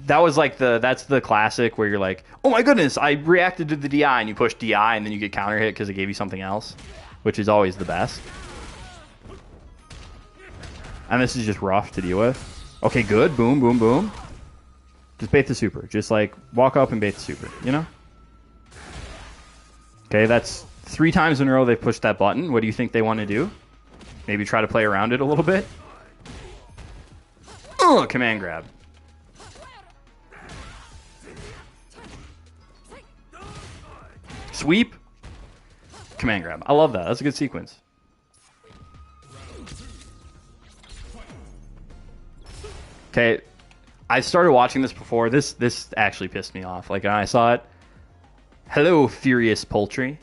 S1: That was like the... That's the classic where you're like, oh my goodness, I reacted to the DI, and you push DI, and then you get counter hit because it gave you something else, which is always the best. And this is just rough to deal with. Okay, good. Boom, boom, boom. Just bait the super. Just like walk up and bait the super, you know? Okay, that's 3 times in a row they've pushed that button. What do you think they want to do? Maybe try to play around it a little bit? Command grab. Sweep. Command grab. I love that. That's a good sequence. Okay. I started watching this before. This actually pissed me off. Like, when I saw it. Hello, Furious Poultry.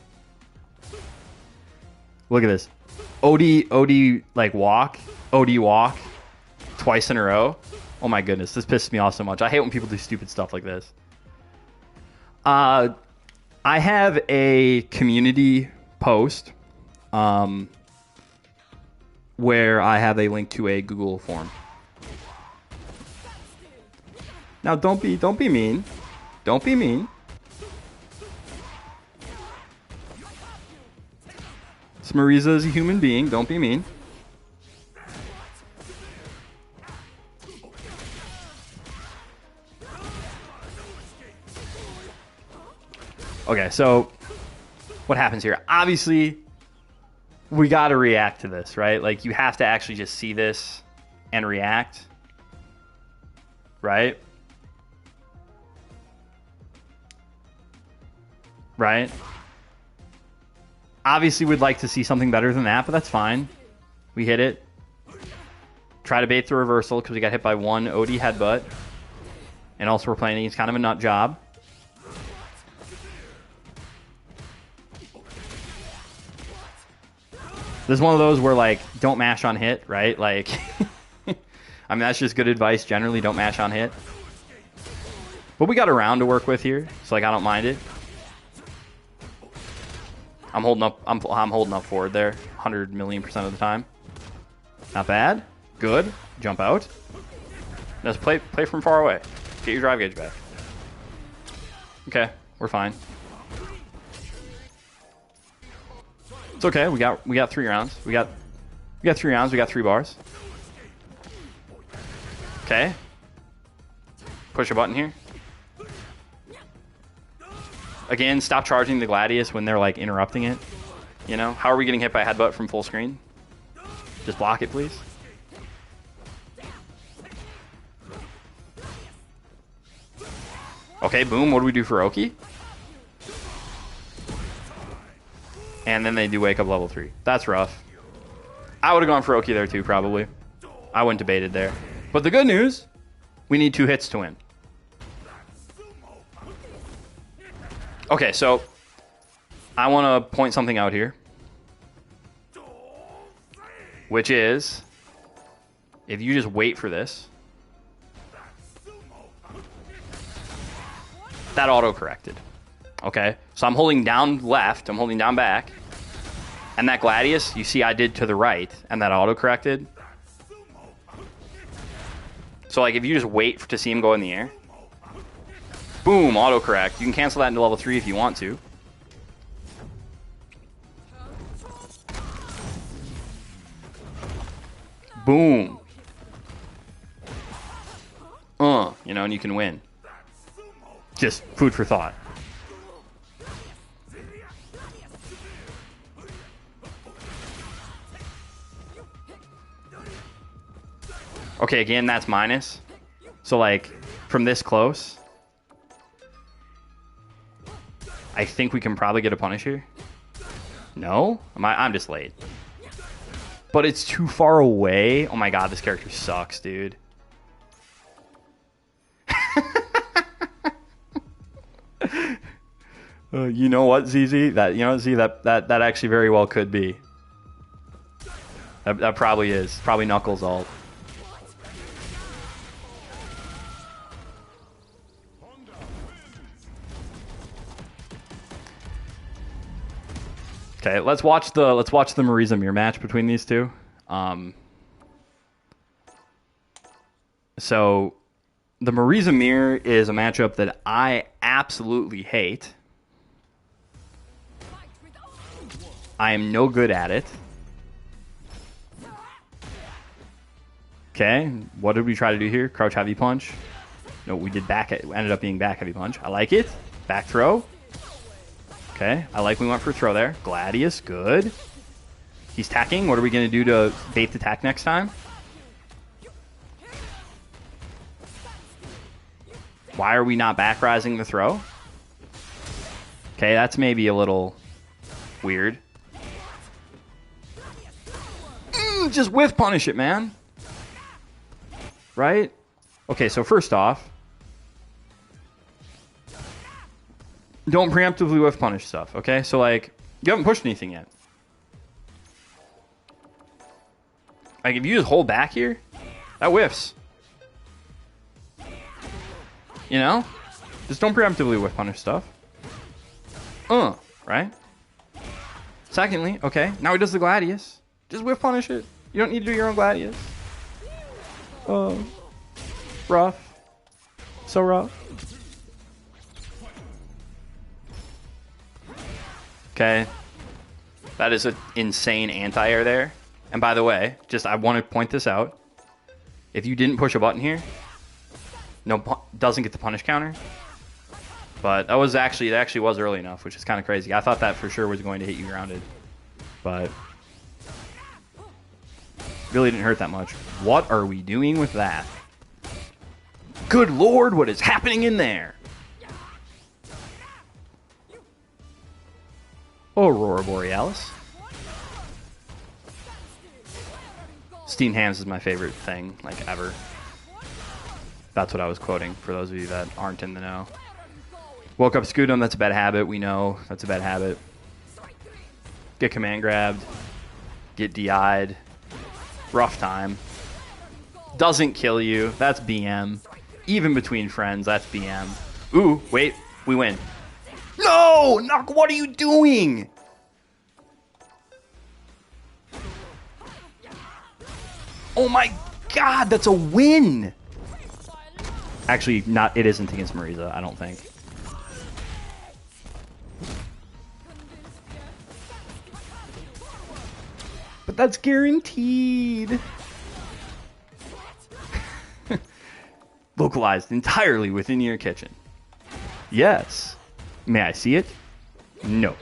S1: Look at this. OD, like, walk. OD walk. Twice in a row. Oh my goodness, this pisses me off so much. I hate when people do stupid stuff like this. I have a community post where I have a link to a Google form. Now don't be mean. Don't be mean. Marisa is a human being. Don't be mean. Okay, so what happens here? Obviously, we got to react to this, right? Like, you have to actually just see this and react, right? Right? Obviously, we'd like to see something better than that, but that's fine. We hit it. Try to bait the reversal because we got hit by one OD headbutt. And also we're playing against kind of a nut job. This is one of those where, like, don't mash on hit, right? Like, I mean, that's just good advice generally. Don't mash on hit. But we got a round to work with here, so, like, I don't mind it. I'm holding up. I'm holding up forward there, 100,000,000% of the time. Not bad. Good. Jump out. Just play from far away. Get your drive gauge back. Okay, we're fine. It's okay. We got 3 rounds. We got 3 rounds. We got 3 bars. Okay. Push a button here. Again, stop charging the Gladius when they're, like, interrupting it. You know? How are we getting hit by a headbutt from full screen? Just block it, please. Okay, boom. What do we do for Oki? And then they do wake up level 3. That's rough. I would have gone for Oki there, too, probably. I wouldn't debated there. But the good news, we need 2 hits to win. Okay, so I want to point something out here, which is if you just wait for this, that auto-corrected. Okay, so I'm holding down left, I'm holding down back, and that Gladius, you see I did to the right, and that auto-corrected. So, like, if you just wait to see him go in the air, boom, autocorrect. You can cancel that into level 3 if you want to. Boom. You know, and you can win. Just food for thought. Okay, again, that's minus. So, like, from this close, I think we can probably get a punish here. No? I'm just late. But it's too far away. Oh my god, this character sucks, dude. You know what, ZZ? That actually very well could be. That probably is. Probably Knuckles ult. Okay, let's watch the Marisa Mir match between these two. So the Marisa Mir is a matchup that I absolutely hate. I am no good at it. Okay, what did we try to do here? Crouch heavy punch. No, we did back. It ended up being back heavy punch. I like it. Back throw. Okay, I like we went for throw there. Gladius, good. He's tacking. What are we going to do to bait the tack next time? Why are we not back rising the throw? Okay, that's maybe a little weird. Just whiff punish it, man. Right? Okay, so first off, don't preemptively whiff punish stuff, okay? So, like, you haven't pushed anything yet. Like, if you just hold back here, that whiffs. You know? Just don't preemptively whiff punish stuff. Right? Secondly, okay, now he does the Gladius. Just whiff punish it. You don't need to do your own Gladius. Rough. So rough. Okay. That is an insane anti-air there. And by the way, just I want to point this out. If you didn't push a button here, doesn't get the punish counter. But it actually was early enough, which is kind of crazy. I thought that for sure was going to hit you grounded. But really didn't hurt that much. What are we doing with that? Good lord, what is happening in there? Aurora Borealis. Steamed hams is my favorite thing, like, ever. That's what I was quoting, for those of you that aren't in the know. Woke up Scudum, that's a bad habit. We know that's a bad habit. Get command grabbed. Get DI'd. Rough time. Doesn't kill you. That's BM. Even between friends, that's BM. Ooh, wait. We win. No! Knock, what are you doing? Oh my god, that's a win! Actually, not. It isn't against Marisa, I don't think. But that's guaranteed. Localized entirely within your kitchen. Yes. May I see it? No.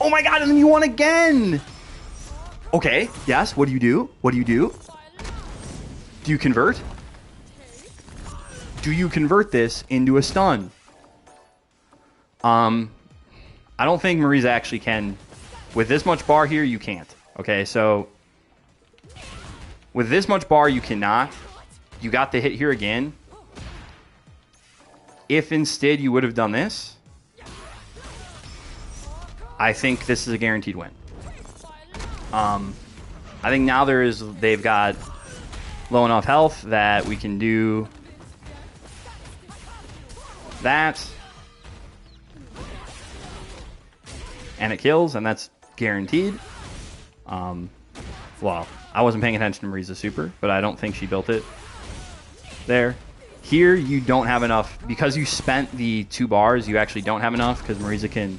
S1: Oh my god, and then you won again! Okay, yes, what do you do? What do you do? Do you convert? Do you convert this into a stun? I don't think Marisa actually can. With this much bar here, you can't. Okay, so with this much bar, you cannot. You got the hit here again. If instead you would have done this, I think this is a guaranteed win. I think now they've got low enough health that we can do that. And it kills, and that's guaranteed. Well, I wasn't paying attention to Marisa's super, but I don't think she built it there. Here, you don't have enough. Because you spent the 2 bars, you actually don't have enough, because Marisa can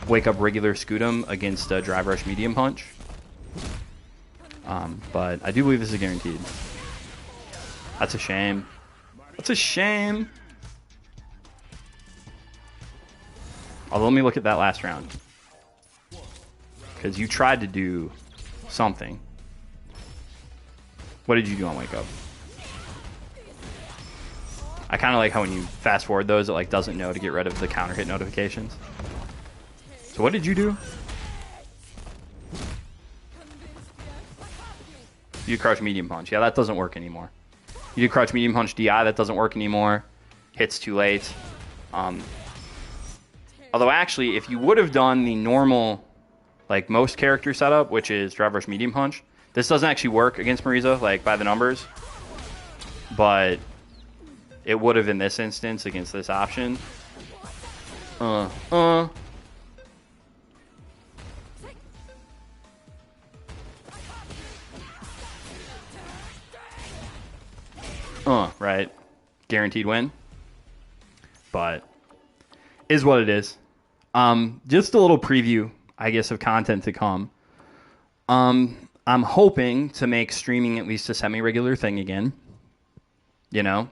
S1: wake up regular Scudum against a Drive Rush Medium Punch. But I do believe this is guaranteed. That's a shame. That's a shame. Although, let me look at that last round. Because you tried to do something. What did you do on Wake Up? I kind of like how when you fast forward those, it like doesn't know to get rid of the counter hit notifications. So what did you do? You crouch medium punch. Yeah, that doesn't work anymore. You do crouch medium punch DI. That doesn't work anymore. Hits too late. Although actually, if you would have done the normal, like most character setup, which is Drive Rush medium punch, this doesn't actually work against Marisa, like by the numbers. But it would have in this instance against this option. Right. Guaranteed win. But is what it is. Just a little preview, I guess, of content to come. I'm hoping to make streaming at least a semi-regular thing again. You know?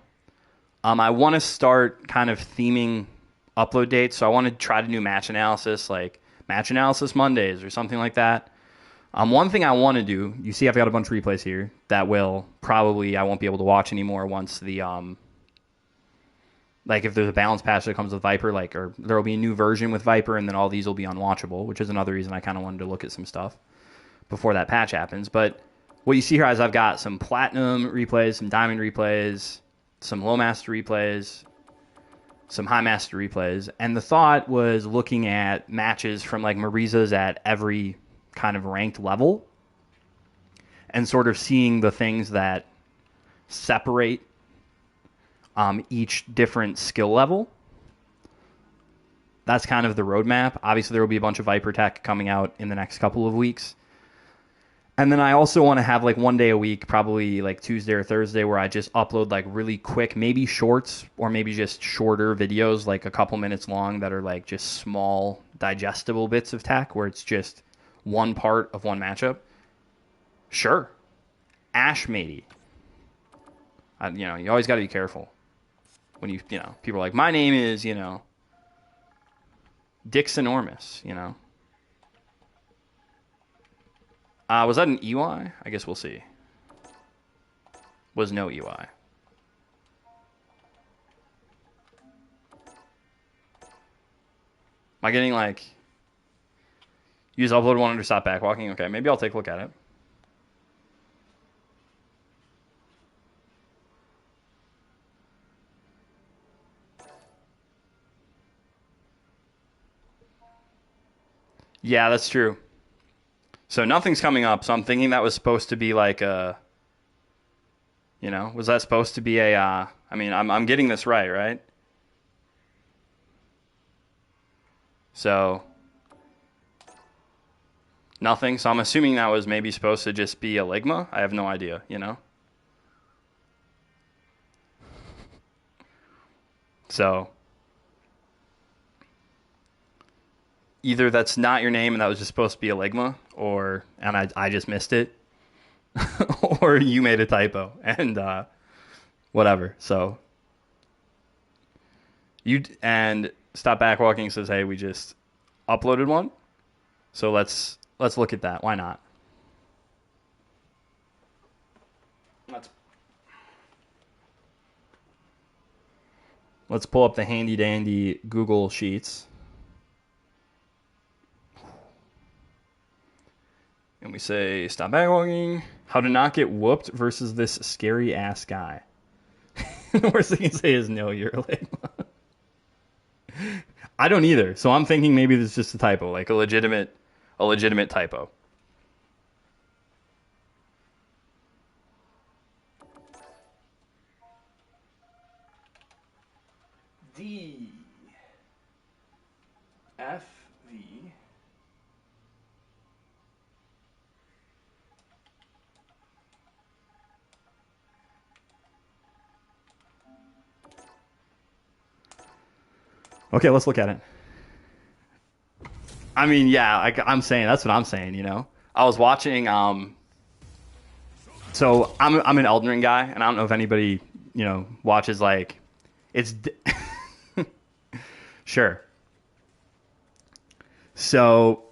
S1: I want to start kind of theming upload dates, so I want to try to do match analysis, like match analysis Mondays or something like that. One thing I want to do, you see I've got a bunch of replays here that will probably, I won't be able to watch anymore once the, like if there's a balance patch that comes with Viper, like, or there will be a new version with Viper and then all these will be unwatchable, which is another reason I kind of wanted to look at some stuff before that patch happens. But what you see here is I've got some Platinum replays, some Diamond replays, some Low Master replays, some High Master replays, and the thought was looking at matches from like Marisa's at every kind of ranked level and sort of seeing the things that separate each different skill level. That's kind of the roadmap. Obviously, there will be a bunch of Viper tech coming out in the next couple of weeks. And then I also want to have like one day a week, probably like Tuesday or Thursday, where I just upload like really quick, maybe shorts or maybe just shorter videos, like a couple minutes long that are like just small, digestible bits of tech where it's just one part of one matchup. Sure. Ash matey. You know, you always got to be careful when you know, people are like, my name is, you know, Dick's Enormous, you know. Was that an EY? I guess we'll see. Was no EY. Am I getting like... Use upload one under stop backwalking? Okay, maybe I'll take a look at it. Yeah, that's true. So nothing's coming up. So I'm thinking that was supposed to be like a, was that supposed to be a? I mean, I'm getting this right? So nothing. So I'm assuming that was maybe supposed to just be a Ligma. I have no idea. So either that's not your name and that was just supposed to be a Ligma, and I just missed it, or you made a typo and whatever. So and Stop Backwalking says, hey, we just uploaded one. So let's look at that. Why not? Let's pull up the handy dandy Google Sheets. And we say, stop backwalking. How to not get whooped versus this scary ass guy. The worst thing you can say is, no, you're a Ligma. I don't either. So I'm thinking maybe this is just a typo, like a legitimate typo. D F V Okay, let's look at it. I mean, yeah, I'm saying that's what I'm saying. I was watching. So I'm an Elden Ring guy, and I don't know if anybody watches like it's sure. So,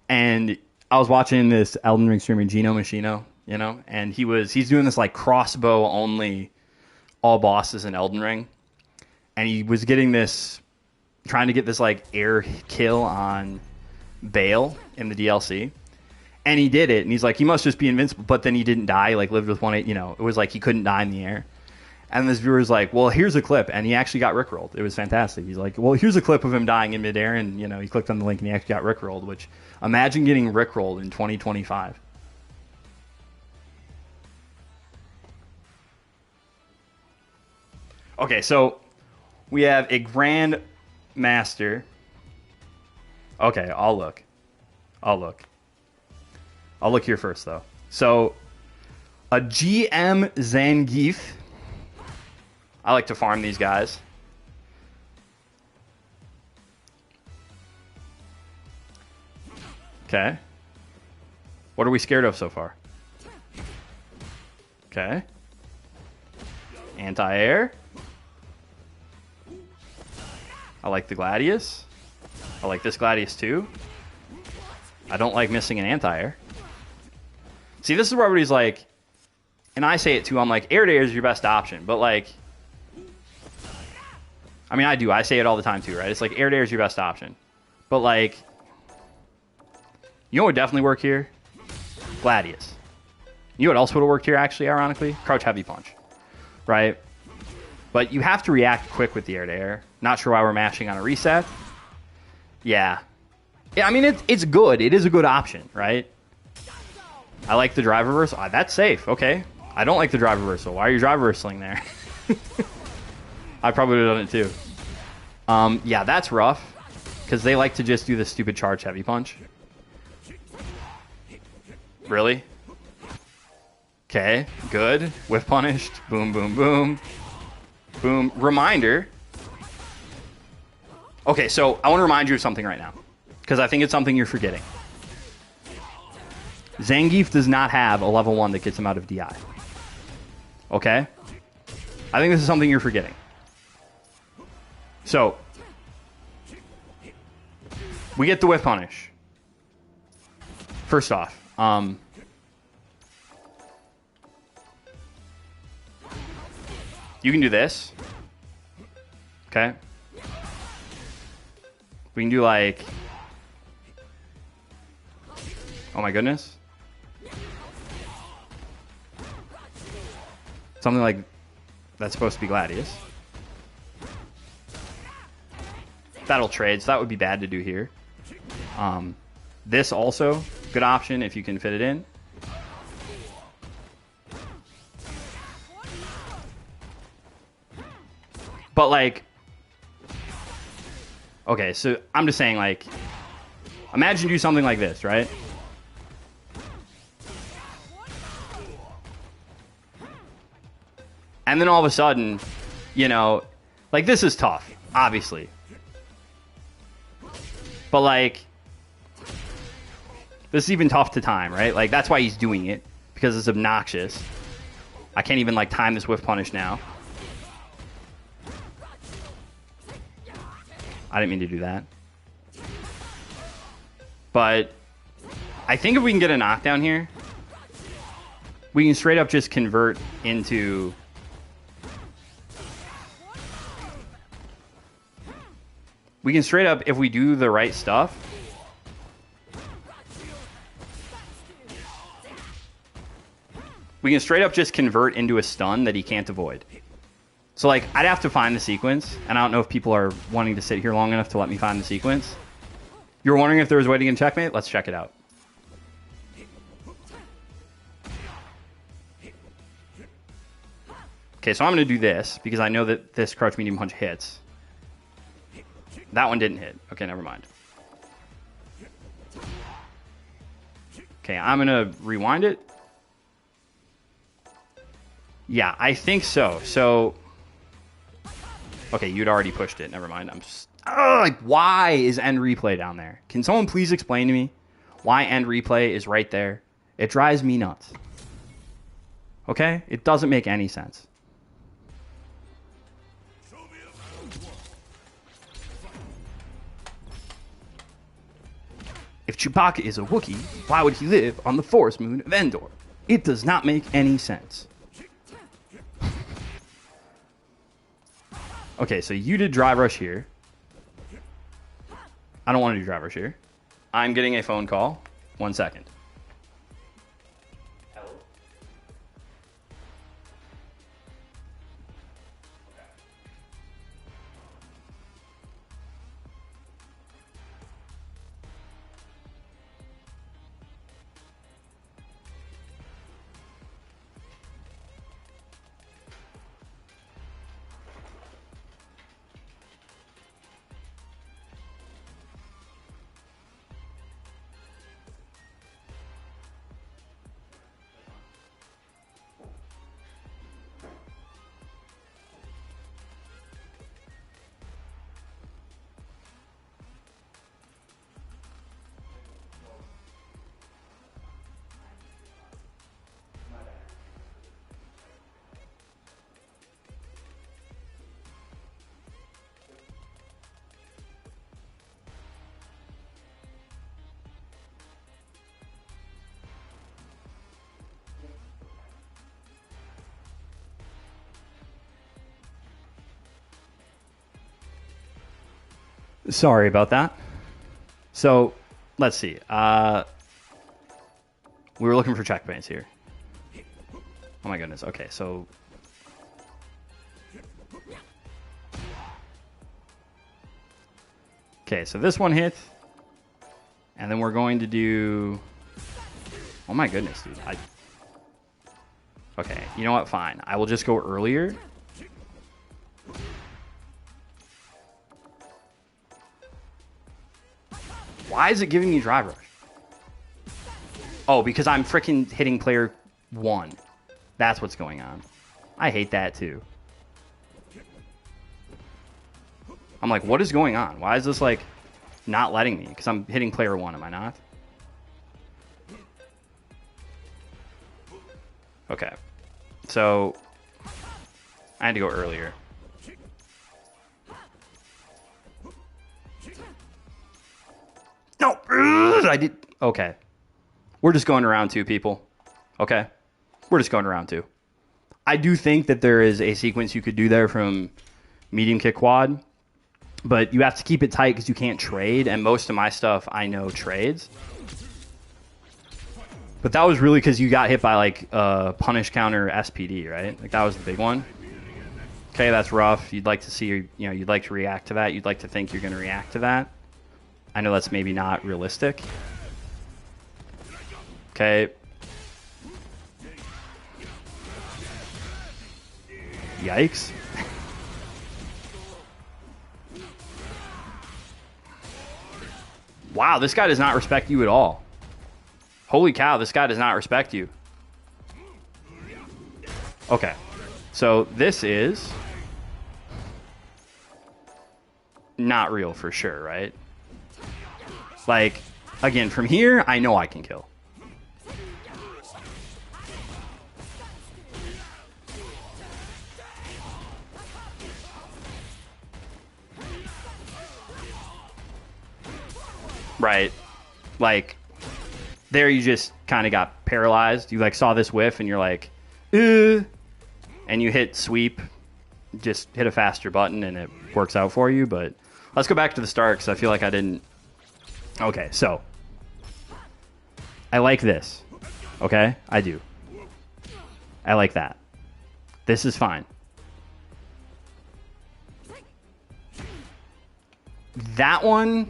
S1: and I was watching this Elden Ring streamer, Gino Machino, and he's doing this like crossbow only all bosses in Elden Ring. And he was trying to get this like air kill on Bale in the DLC. And he did it. And he's like, he must just be invincible. But then he didn't die, like lived with it was like he couldn't die in the air. And this viewer's like, well, here's a clip. And he actually got rickrolled. It was fantastic. He's like, well, here's a clip of him dying in midair. And, he clicked on the link and he actually got rickrolled, which imagine getting rickrolled in 2025. Okay, so we have a Grand Master. Okay, I'll look here first, though. So, a GM Zangief. I like to farm these guys. Okay. What are we scared of so far? Okay. Anti-air. I like the Gladius. I like this Gladius too. I don't like missing an anti-air. See, this is where everybody's like, and I say it too, I'm like, air to air is your best option. But like, I mean, I do. I say it all the time too, right? It's like air to air is your best option. But like, you know what would definitely work here? Gladius. You know what else would have worked here, actually, ironically? Crouch Heavy Punch. Right? But you have to react quick with the air to air. Not sure why we're mashing on a reset. Yeah. Yeah, I mean, it's good. It is a good option, right? I like the drive reversal. That's safe. Okay. I don't like the drive reversal. Why are you drive reversaling there? I probably would have done it too. Yeah, that's rough. Because they like to just do the stupid charge heavy punch. Really? Okay, good. Whiff punished. Boom, boom, boom. Boom. Reminder. Okay, so I want to remind you of something right now. Because I think it's something you're forgetting. Zangief does not have a level 1 that gets him out of DI. Okay? I think this is something you're forgetting. So, we get the whiff punish. First off, you can do this. Okay? We can do like... Oh my goodness. Something like that's supposed to be Gladius. That'll trade, so that would be bad to do here. This also, good option if you can fit it in. But, like, okay, so I'm just saying, like, imagine you do something like this, right? And then all of a sudden, you know, like, this is tough, obviously. But, like, this is even tough to time, right? Like, that's why he's doing it, because it's obnoxious. I can't even, like, time this whiff punish now. I didn't mean to do that. But I think if we can get a knockdown here, we can straight up just convert into... We can straight up, if we do the right stuff... We can straight up just convert into a stun that he can't avoid. So, like, I'd have to find the sequence, and I don't know if people are wanting to sit here long enough to let me find the sequence. You were wondering if there was waiting in checkmate? Let's check it out. Okay, so I'm going to do this, because I know that this crouch medium punch hits. That one didn't hit. Okay, never mind. Okay, I'm going to rewind it. Yeah, I think so. So... Okay, you'd already pushed it. Never mind. I'm just... like, why is end replay down there? Can someone please explain to me why end replay is right there? It drives me nuts. Okay? It doesn't make any sense. If Chewbacca is a Wookiee, why would he live on the forest moon of Endor? It does not make any sense. Okay, so you did drive rush here. I don't want to do drive rush here. I'm getting a phone call. 1 second. Hello? Sorry about that. So, let's see. We were looking for checkpoints here. Oh my goodness. Okay, so... Okay, so this one hit. And then we're going to do... Oh my goodness, dude. Okay, you know what? Fine. I will just go earlier. Why is it giving me drive rush? Oh, because I'm freaking hitting player 1. That's what's going on. I hate that too. I'm like, what is going on? Why is this like not letting me? Because I'm hitting player 1, am I not? Okay. So I had to go earlier. No, I did. Okay. We're just going to round 2, people. Okay? We're just going to round 2. I do think that there is a sequence you could do there from medium kick quad, but you have to keep it tight because you can't trade, and most of my stuff I know trades. But that was really because you got hit by like punish counter SPD, right? Like that was the big one. Okay, that's rough. You'd like to see, you'd like to react to that. You'd like to think you're going to react to that. I know that's maybe not realistic. Okay. Yikes. Wow, this guy does not respect you at all. Holy cow, this guy does not respect you. Okay. So this is not real for sure, right? Like, again, from here, I know I can kill. Right. Like, there you just kind of got paralyzed. You, like, saw this whiff, and you're like, and you hit sweep. Just hit a faster button, and it works out for you. But let's go back to the start, because I feel like I didn't... Okay, so. I like this. Okay? I do. I like that. This is fine. That one...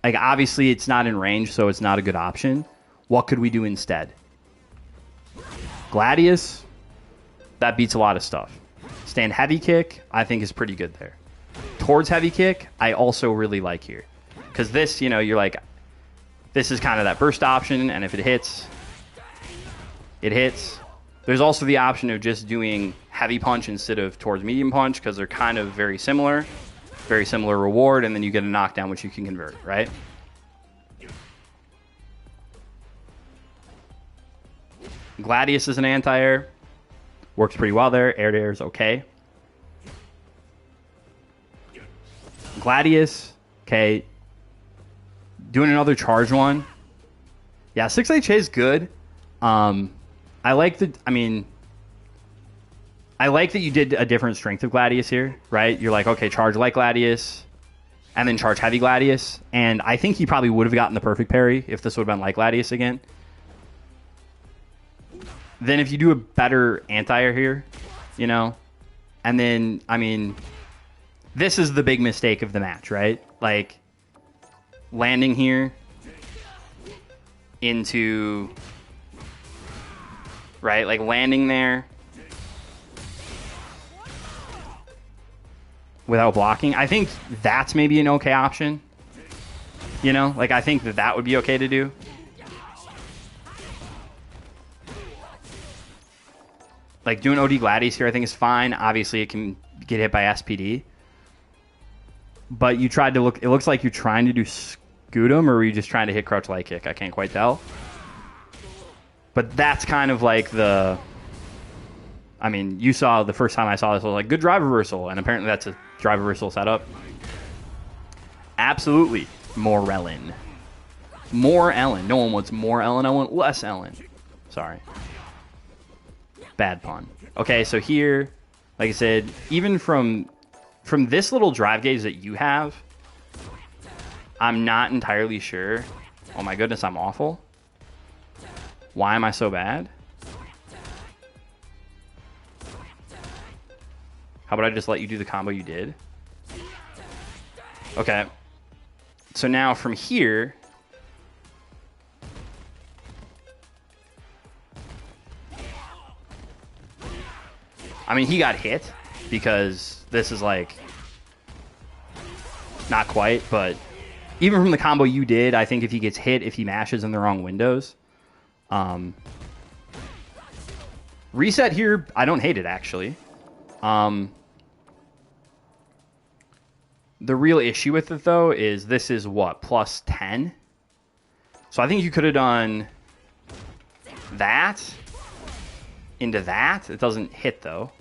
S1: Like, obviously, it's not in range, so it's not a good option. What could we do instead? Gladius, that beats a lot of stuff. Stand heavy kick, I think, is pretty good there. Towards heavy kick, I also really like here. Because this, you know, you're like, this is kind of that burst option, and if it hits, it hits. There's also the option of just doing heavy punch instead of towards medium punch, because they're kind of very similar. Very similar reward, and then you get a knockdown, which you can convert, right? Gladius is an anti-air. Works pretty well there. Air to air is okay. Gladius, okay. Doing another charge one. Yeah, 6HA is good. I like the, I like that you did a different strength of Gladius here, right? You're like, okay, charge like Gladius, and then charge heavy Gladius. And I think he probably would have gotten the perfect parry if this would have been like Gladius again. Then if you do a better anti-air here, you know, and then, I mean, this is the big mistake of the match, right? Like, landing here into, right? Like, landing there without blocking. I think that's maybe an okay option. You know, like, I think that that would be okay to do. Like, doing OD Gladius here I think is fine. Obviously, it can get hit by SPD. But you tried to look... It looks like you're trying to do scoot him, or were you just trying to hit crouch light kick? I can't quite tell. But that's kind of like the... I mean, you saw the first time I saw this, I was like, good drive reversal. And apparently that's a drive reversal setup. Absolutely. More Ellen. More Ellen. No one wants more Ellen. I want less Ellen. Sorry. Bad pun. Okay, so here, like I said, even from this little drive gauge that you have, I'm not entirely sure. Oh my goodness, I'm awful. Why am I so bad? How about I just let you do the combo you did? Okay. So now from here... I mean, he got hit because this is like... Not quite, but... Even from the combo you did, I think if he gets hit, if he mashes in the wrong windows... Reset here, I don't hate it, actually. The real issue with it, though, is this is what? Plus 10? So I think you could have done that into that. It doesn't hit, though.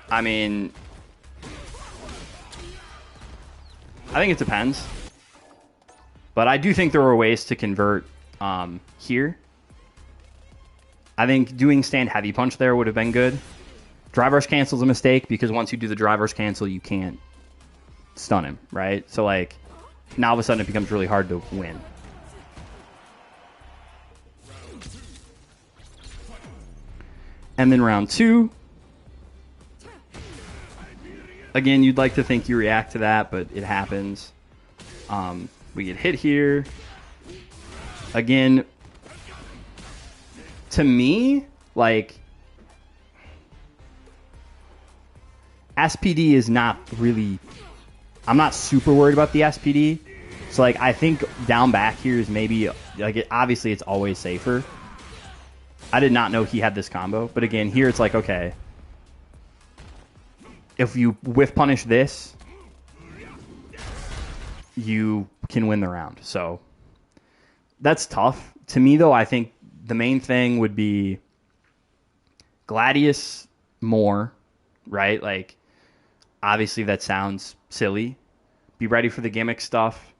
S1: I mean, I think it depends. But I do think there were ways to convert here. I think doing stand heavy punch there would have been good. Drive rush cancel is a mistake because once you do the drive rush cancel, you can't stun him, right? So, like, now all of a sudden it becomes really hard to win. And then round two, Again, you'd like to think you react to that, but it happens. We get hit here. Again, to me, like, SPD is not really... I'm not super worried about the SPD. So, like, I think down back here is maybe... Like, obviously, it's always safer. I did not know he had this combo. But again, here it's like, okay. If you whiff punish this, you can win the round. So, that's tough. To me, though, I think the main thing would be Gladius more, right? Like, obviously, that sounds silly. Be ready for the gimmick stuff.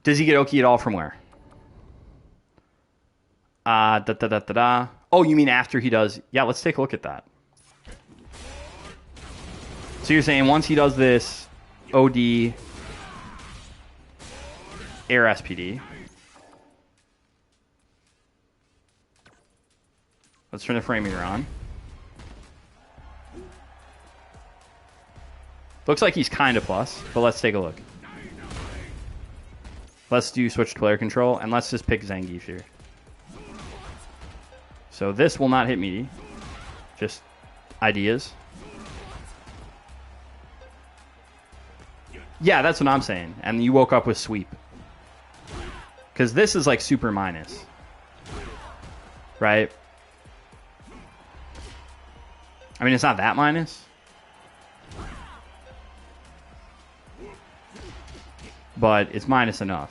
S1: Does he get Oki at all from where? Oh, you mean after he does... Yeah, let's take a look at that. So you're saying once he does this OD, Air SPD. Let's turn the frame meter on. Looks like he's kind of plus, but let's take a look. Let's do switch to player control, and let's just pick Zangief here. So this will not hit meaty. Just ideas. Yeah, that's what I'm saying. And you woke up with sweep. Because this is like super minus. Right? I mean, it's not that minus. But it's minus enough.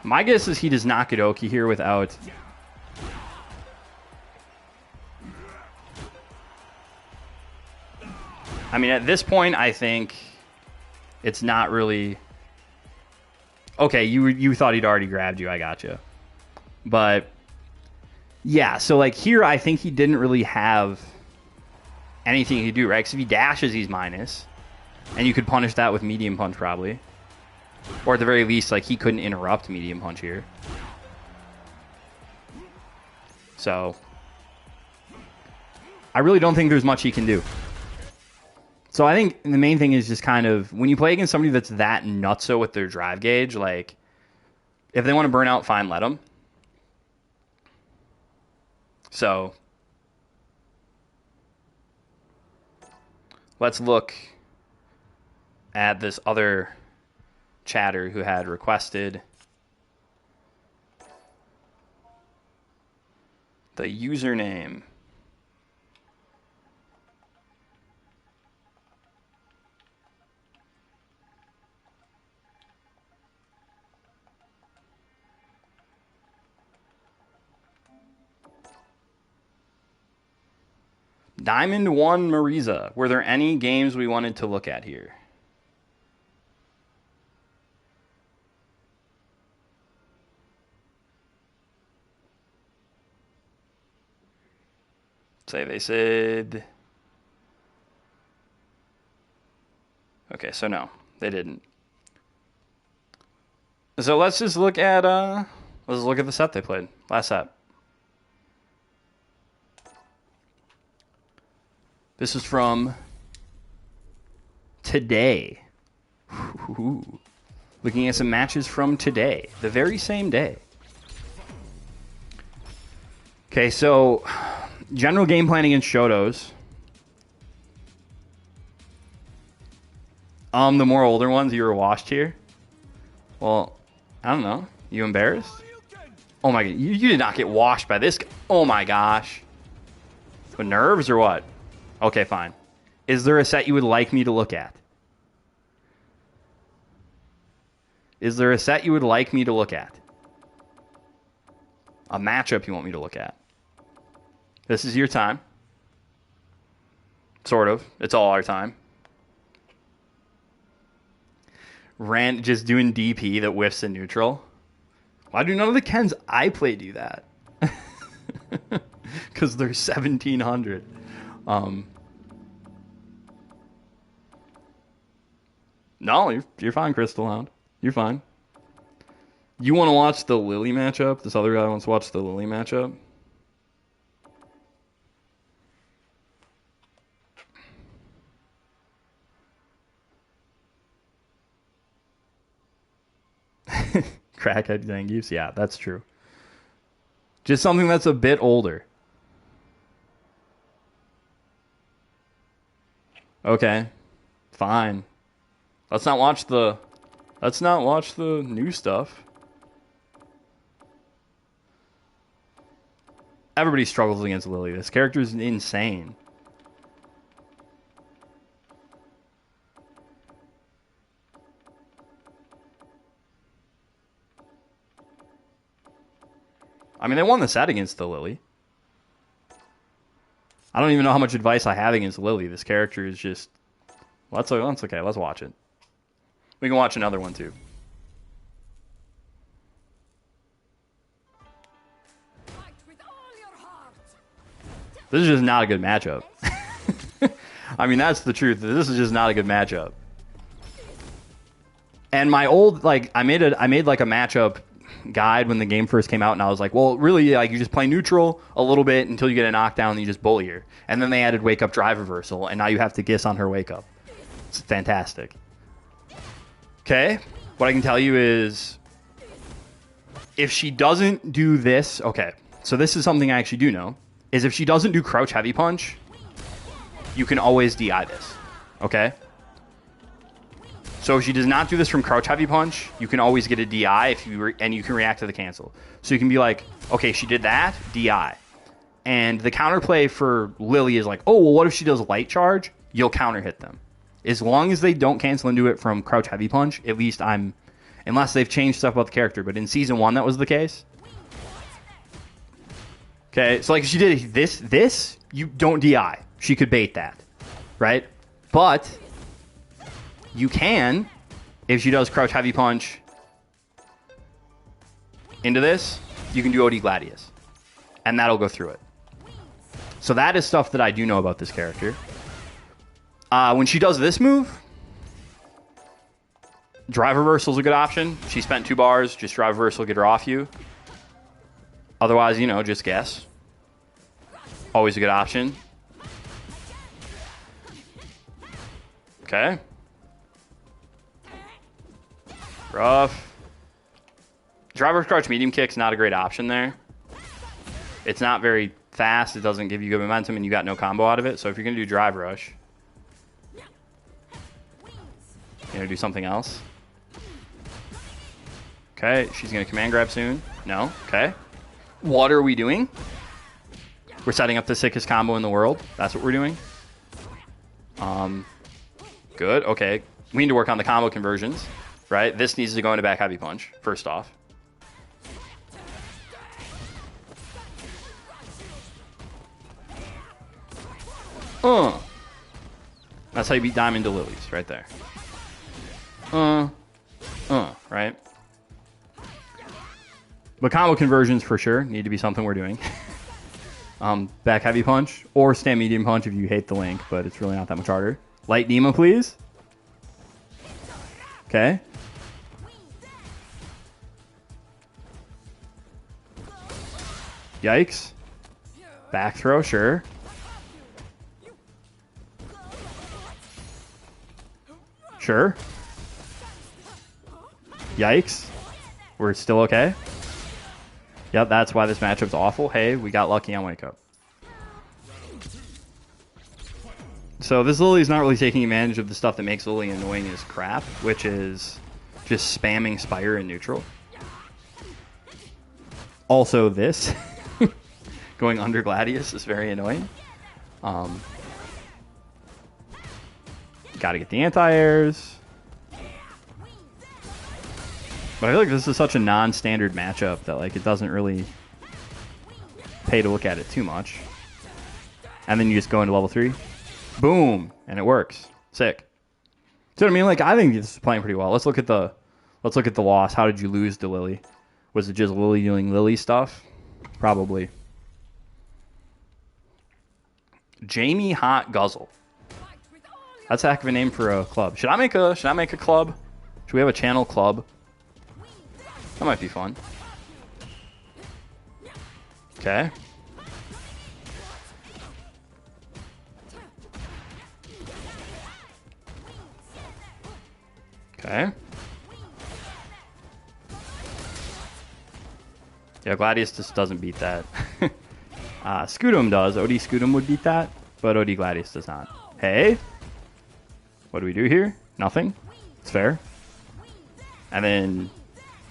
S1: My guess is he does not get Oki here without... I mean, at this point, I think it's not really... Okay, you thought he'd already grabbed you. I gotcha. But, yeah, so, like, here I think he didn't really have anything he could do, right? Because if he dashes, he's minus. And you could punish that with medium punch, probably. Or at the very least, like, he couldn't interrupt medium punch here. So, I really don't think there's much he can do. So I think the main thing is just kind of, when you play against somebody that's that nutso with their drive gauge, like, if they want to burn out, fine, let them. So, let's look at this other chatter who had requested the username. Diamond 1 Mariza. Were there any games we wanted to look at here? Say they said... Okay, so no, they didn't. So let's just look at let's look at the set they played. Last set. This is from today. Ooh. Looking at some matches from today, the very same day. Okay, so general game plan against Shotos. The more older ones, you were washed here. Well, I don't know. You embarrassed? Oh my god, you did not get washed by this guy. Oh my gosh. With nerves or what? Okay, fine. Is there a set you would like me to look at? Is there a set you would like me to look at? A matchup you want me to look at? This is your time. Sort of. It's all our time. Just doing DP that whiffs in neutral. Why do none of the Kens I play do that? Because they're 1,700. No, you're fine, Crystal Hound. You're fine. You want to watch the Lily matchup? This other guy wants to watch the Lily matchup. Crackhead Zangiefs? Yeah, that's true. Just something that's a bit older. Okay. Fine. Let's not watch the new stuff. Everybody struggles against Lily. This character is insane. I mean, they won the set against the Lily. I don't even know how much advice I have against Lily. This character is just... Well, that's okay. Let's watch it. We can watch another one, too. This is just not a good matchup. I mean, that's the truth. This is just not a good matchup. And my old, like, I made like a matchup guide when the game first came out, and I was like, well, really, like, you just play neutral a little bit until you get a knockdown, and you just bully her. And then they added wake up drive reversal, and now you have to Giss on her wake up. It's fantastic. Okay, what I can tell you is, if she doesn't do this, okay, so this is something I actually do know, is if she doesn't do crouch heavy punch, you can always DI this, okay? So if she does not do this from crouch heavy punch, you can always get a DI and you can react to the cancel. So you can be like, okay, she did that, DI. And the counterplay for Lily is like, oh, well, what if she does light charge? You'll counter hit them. As long as they don't cancel into it from crouch heavy punch, at least unless they've changed stuff about the character. But in season 1, that was the case. Okay, so like if she did this, you don't DI. She could bait that, right? But you can, if she does crouch heavy punch into this, you can do OD Gladius. And that'll go through it. So that is stuff that I do know about this character. When she does this move, drive reversal is a good option. She spent 2 bars, just drive reversal, get her off you. Otherwise, you know, just guess. Always a good option. Okay. Rough. Driver crouch medium kick's not a great option there. It's not very fast. It doesn't give you good momentum, and you got no combo out of it. So if you're going to do drive rush, you're going to do something else. Okay, she's going to command grab soon. No, okay. What are we doing? We're setting up the sickest combo in the world. That's what we're doing. Good, okay. We need to work on the combo conversions, right? This needs to go into back heavy punch, first off. That's how you beat Diamond to Lilies, right there. Right? But combo conversions, for sure, need to be something we're doing. Back heavy punch, or stand medium punch if you hate the link, but it's really not that much harder. Light Nemo, please. Okay. Yikes. Back throw, sure. Sure. Yikes. We're still okay. Yep, that's why this matchup's awful. Hey, we got lucky on wake up. So this Lily's not really taking advantage of the stuff that makes Lily annoying as crap, which is just spamming Spire in neutral. Also this. Going under Gladius is very annoying. Gotta get the anti-airs. But I feel like this is such a non-standard matchup that like it doesn't really pay to look at it too much. And then you just go into level 3. Boom! And it works. Sick. So I mean, like, I think this is playing pretty well. Let's look at the loss. How did you lose to Lily? Was it just Lily doing Lily stuff? Probably. Jamie Hot Guzzle. That's a heck of a name for a club. Should I make a club? Should we have a channel club? That might be fun. Okay. Okay. Yeah, Gladius just doesn't beat that. Scudum does. OD Scudum would beat that, but OD Gladius does not. Hey? What do we do here? Nothing. It's fair. And then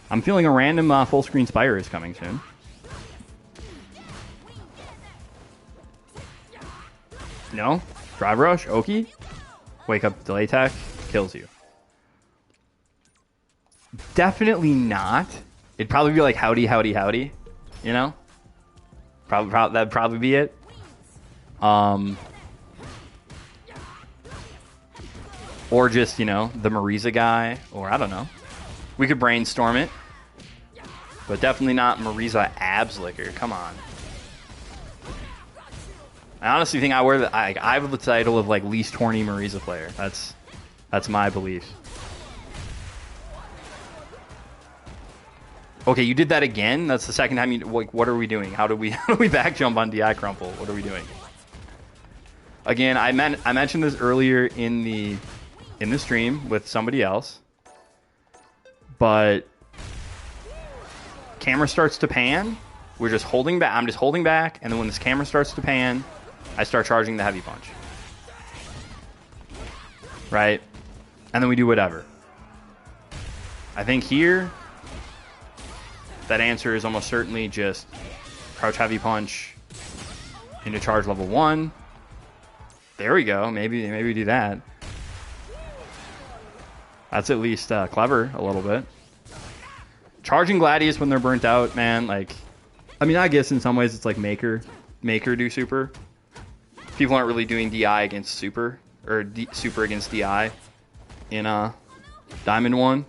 S1: I'm feeling a random full screen Spire is coming soon. No? Drive Rush? Oki? Wake up delay tech? Kills you. Definitely not. It'd probably be like howdy, howdy, howdy. You know? That'd probably be it. Or just, you know, the Marisa guy. Or I don't know. We could brainstorm it. But definitely not Marisa Abs Licker. Come on. I honestly think I have the title of like least horny Marisa player. That's my belief. Okay, you did that again? That's the second time you... Like, what are we doing? How do we back jump on DI Crumple? What are we doing? Again, I mentioned this earlier in the stream with somebody else. But... camera starts to pan. We're just holding back. I'm just holding back. And then when this camera starts to pan, I start charging the heavy punch. Right? And then we do whatever. I think here... that answer is almost certainly just crouch heavy punch into charge level 1. There we go. Maybe we do that. That's at least clever a little bit. Charging Gladius when they're burnt out, man. Like, I mean, I guess in some ways it's like Maker do super. People aren't really doing DI against super or super against DI in Diamond 1.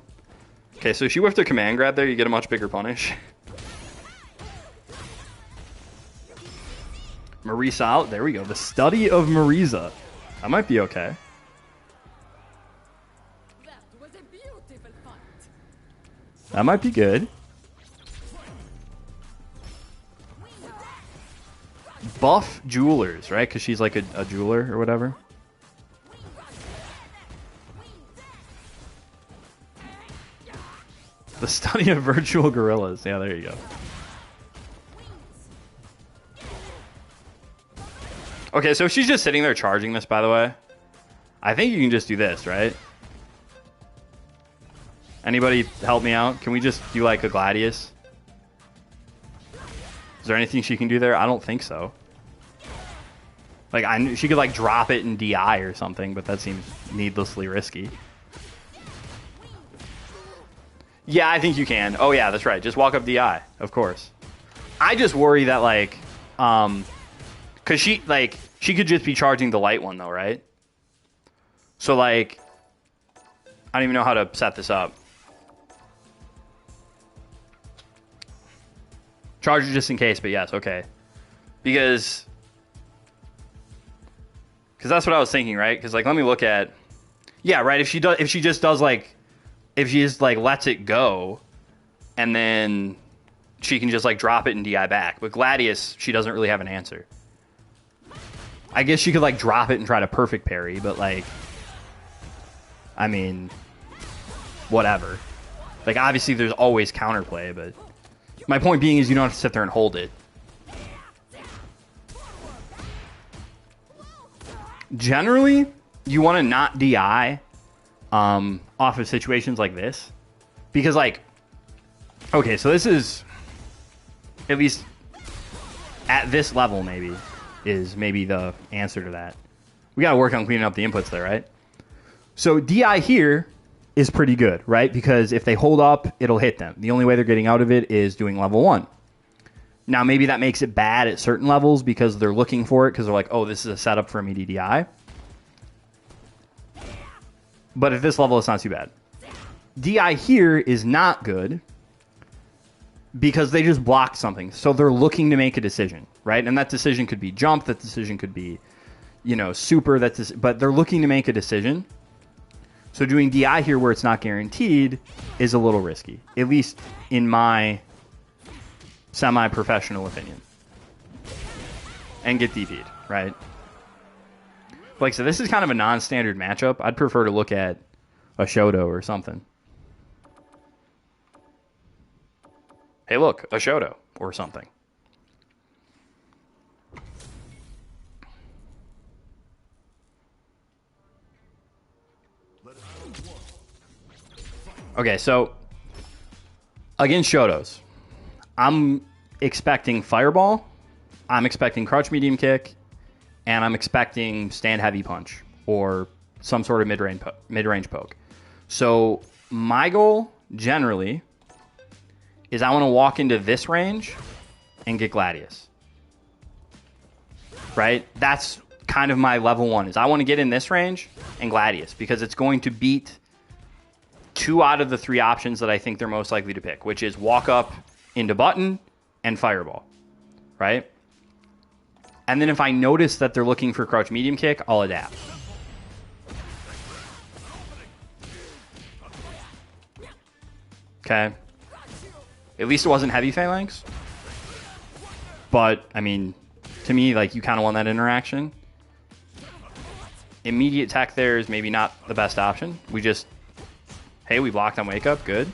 S1: Okay, so if you whiffed a command grab there, you get a much bigger punish. Marisa out. There we go. The study of Marisa. That might be okay. That might be good. Buff Jewelers, right? Because she's like a jeweler or whatever. The study of virtual gorillas. Yeah, there you go. Okay, so if she's just sitting there charging this, by the way, I think you can just do this, right? Anybody help me out? Can we just do like a Gladius? Is there anything she can do there? I don't think so. Like, she could like drop it in DI or something, but that seems needlessly risky. Yeah, I think you can. Oh, yeah, that's right. Just walk up DI, of course. I just worry that, like, because she could just be charging the light one, though, right? So, like, I don't even know how to set this up. Charge it just in case, but yes, okay. Because that's what I was thinking, right? Because, like, let me look at... Yeah, right, if she just does, like... If she just, like, lets it go, and then she can just, like, drop it and DI back. But Gladius, she doesn't really have an answer. I guess she could, like, drop it and try to perfect parry, but, like... I mean... Whatever. Like, obviously there's always counterplay, but... My point being is you don't have to sit there and hold it. Generally, you want to not DI... off of situations like this, because like, okay, so this is at least at this level maybe the answer to that. We got to work on cleaning up the inputs there, right? So DI here is pretty good, right? Because if they hold up, it'll hit them. The only way they're getting out of it is doing level 1. Now maybe that makes it bad at certain levels because they're looking for it because they're like, oh, this is a setup for immediate DI. But at this level, it's not too bad. DI here is not good because they just blocked something. So they're looking to make a decision, right? And that decision could be jump. That decision could be, you know, super. But they're looking to make a decision. So doing DI here where it's not guaranteed is a little risky, at least in my semi-professional opinion. And get DP'd, right? Like, so this is kind of a non-standard matchup. I'd prefer to look at a Shoto or something. Hey, look, a Shoto or something. Okay, so against Shotos, I'm expecting Fireball, I'm expecting Crouch Medium Kick, and I'm expecting Stand Heavy Punch or some sort of mid-range poke. So my goal, generally, is I want to walk into this range and get Gladius. Right? That's kind of my level 1, is I want to get in this range and Gladius, because it's going to beat 2 out of the 3 options that I think they're most likely to pick, which is walk up into button and Fireball. Right? And then if I notice that they're looking for Crouch Medium Kick, I'll adapt. Okay. At least it wasn't Heavy Phalanx. But, I mean, to me, like, you kind of want that interaction. Immediate tech there is maybe not the best option. We just... Hey, we blocked on Wake Up. Good.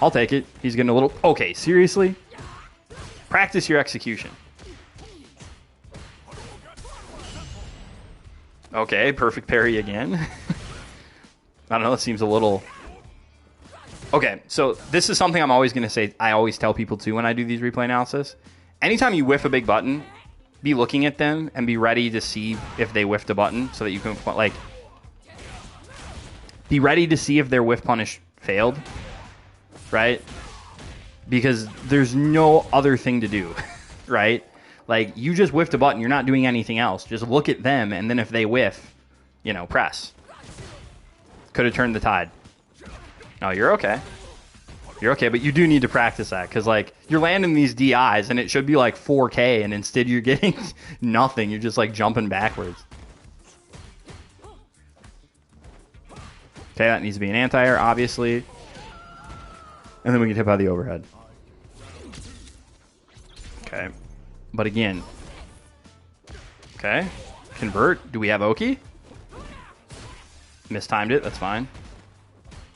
S1: I'll take it. He's getting a little... Okay, seriously? Practice your execution. Okay, perfect parry again. I don't know, it seems a little... Okay, so this is something I'm always going to say. I always tell people too when I do these replay analysis. Anytime you whiff a big button, be looking at them and be ready to see if they whiffed a button so that you can, like... Be ready to see if their whiff punish failed. Right? Because there's no other thing to do. Right? Like, you just whiffed a button. You're not doing anything else. Just look at them, and then if they whiff, you know, press. Could have turned the tide. No, you're okay. You're okay, but you do need to practice that, because, like, you're landing these DIs, and it should be, like, 4K, and instead you're getting nothing. You're just, like, jumping backwards. Okay, that needs to be an anti-air, obviously. And then we get hit by the overhead. Okay. But again. Okay. Convert. Do we have Oki? Mistimed it. That's fine.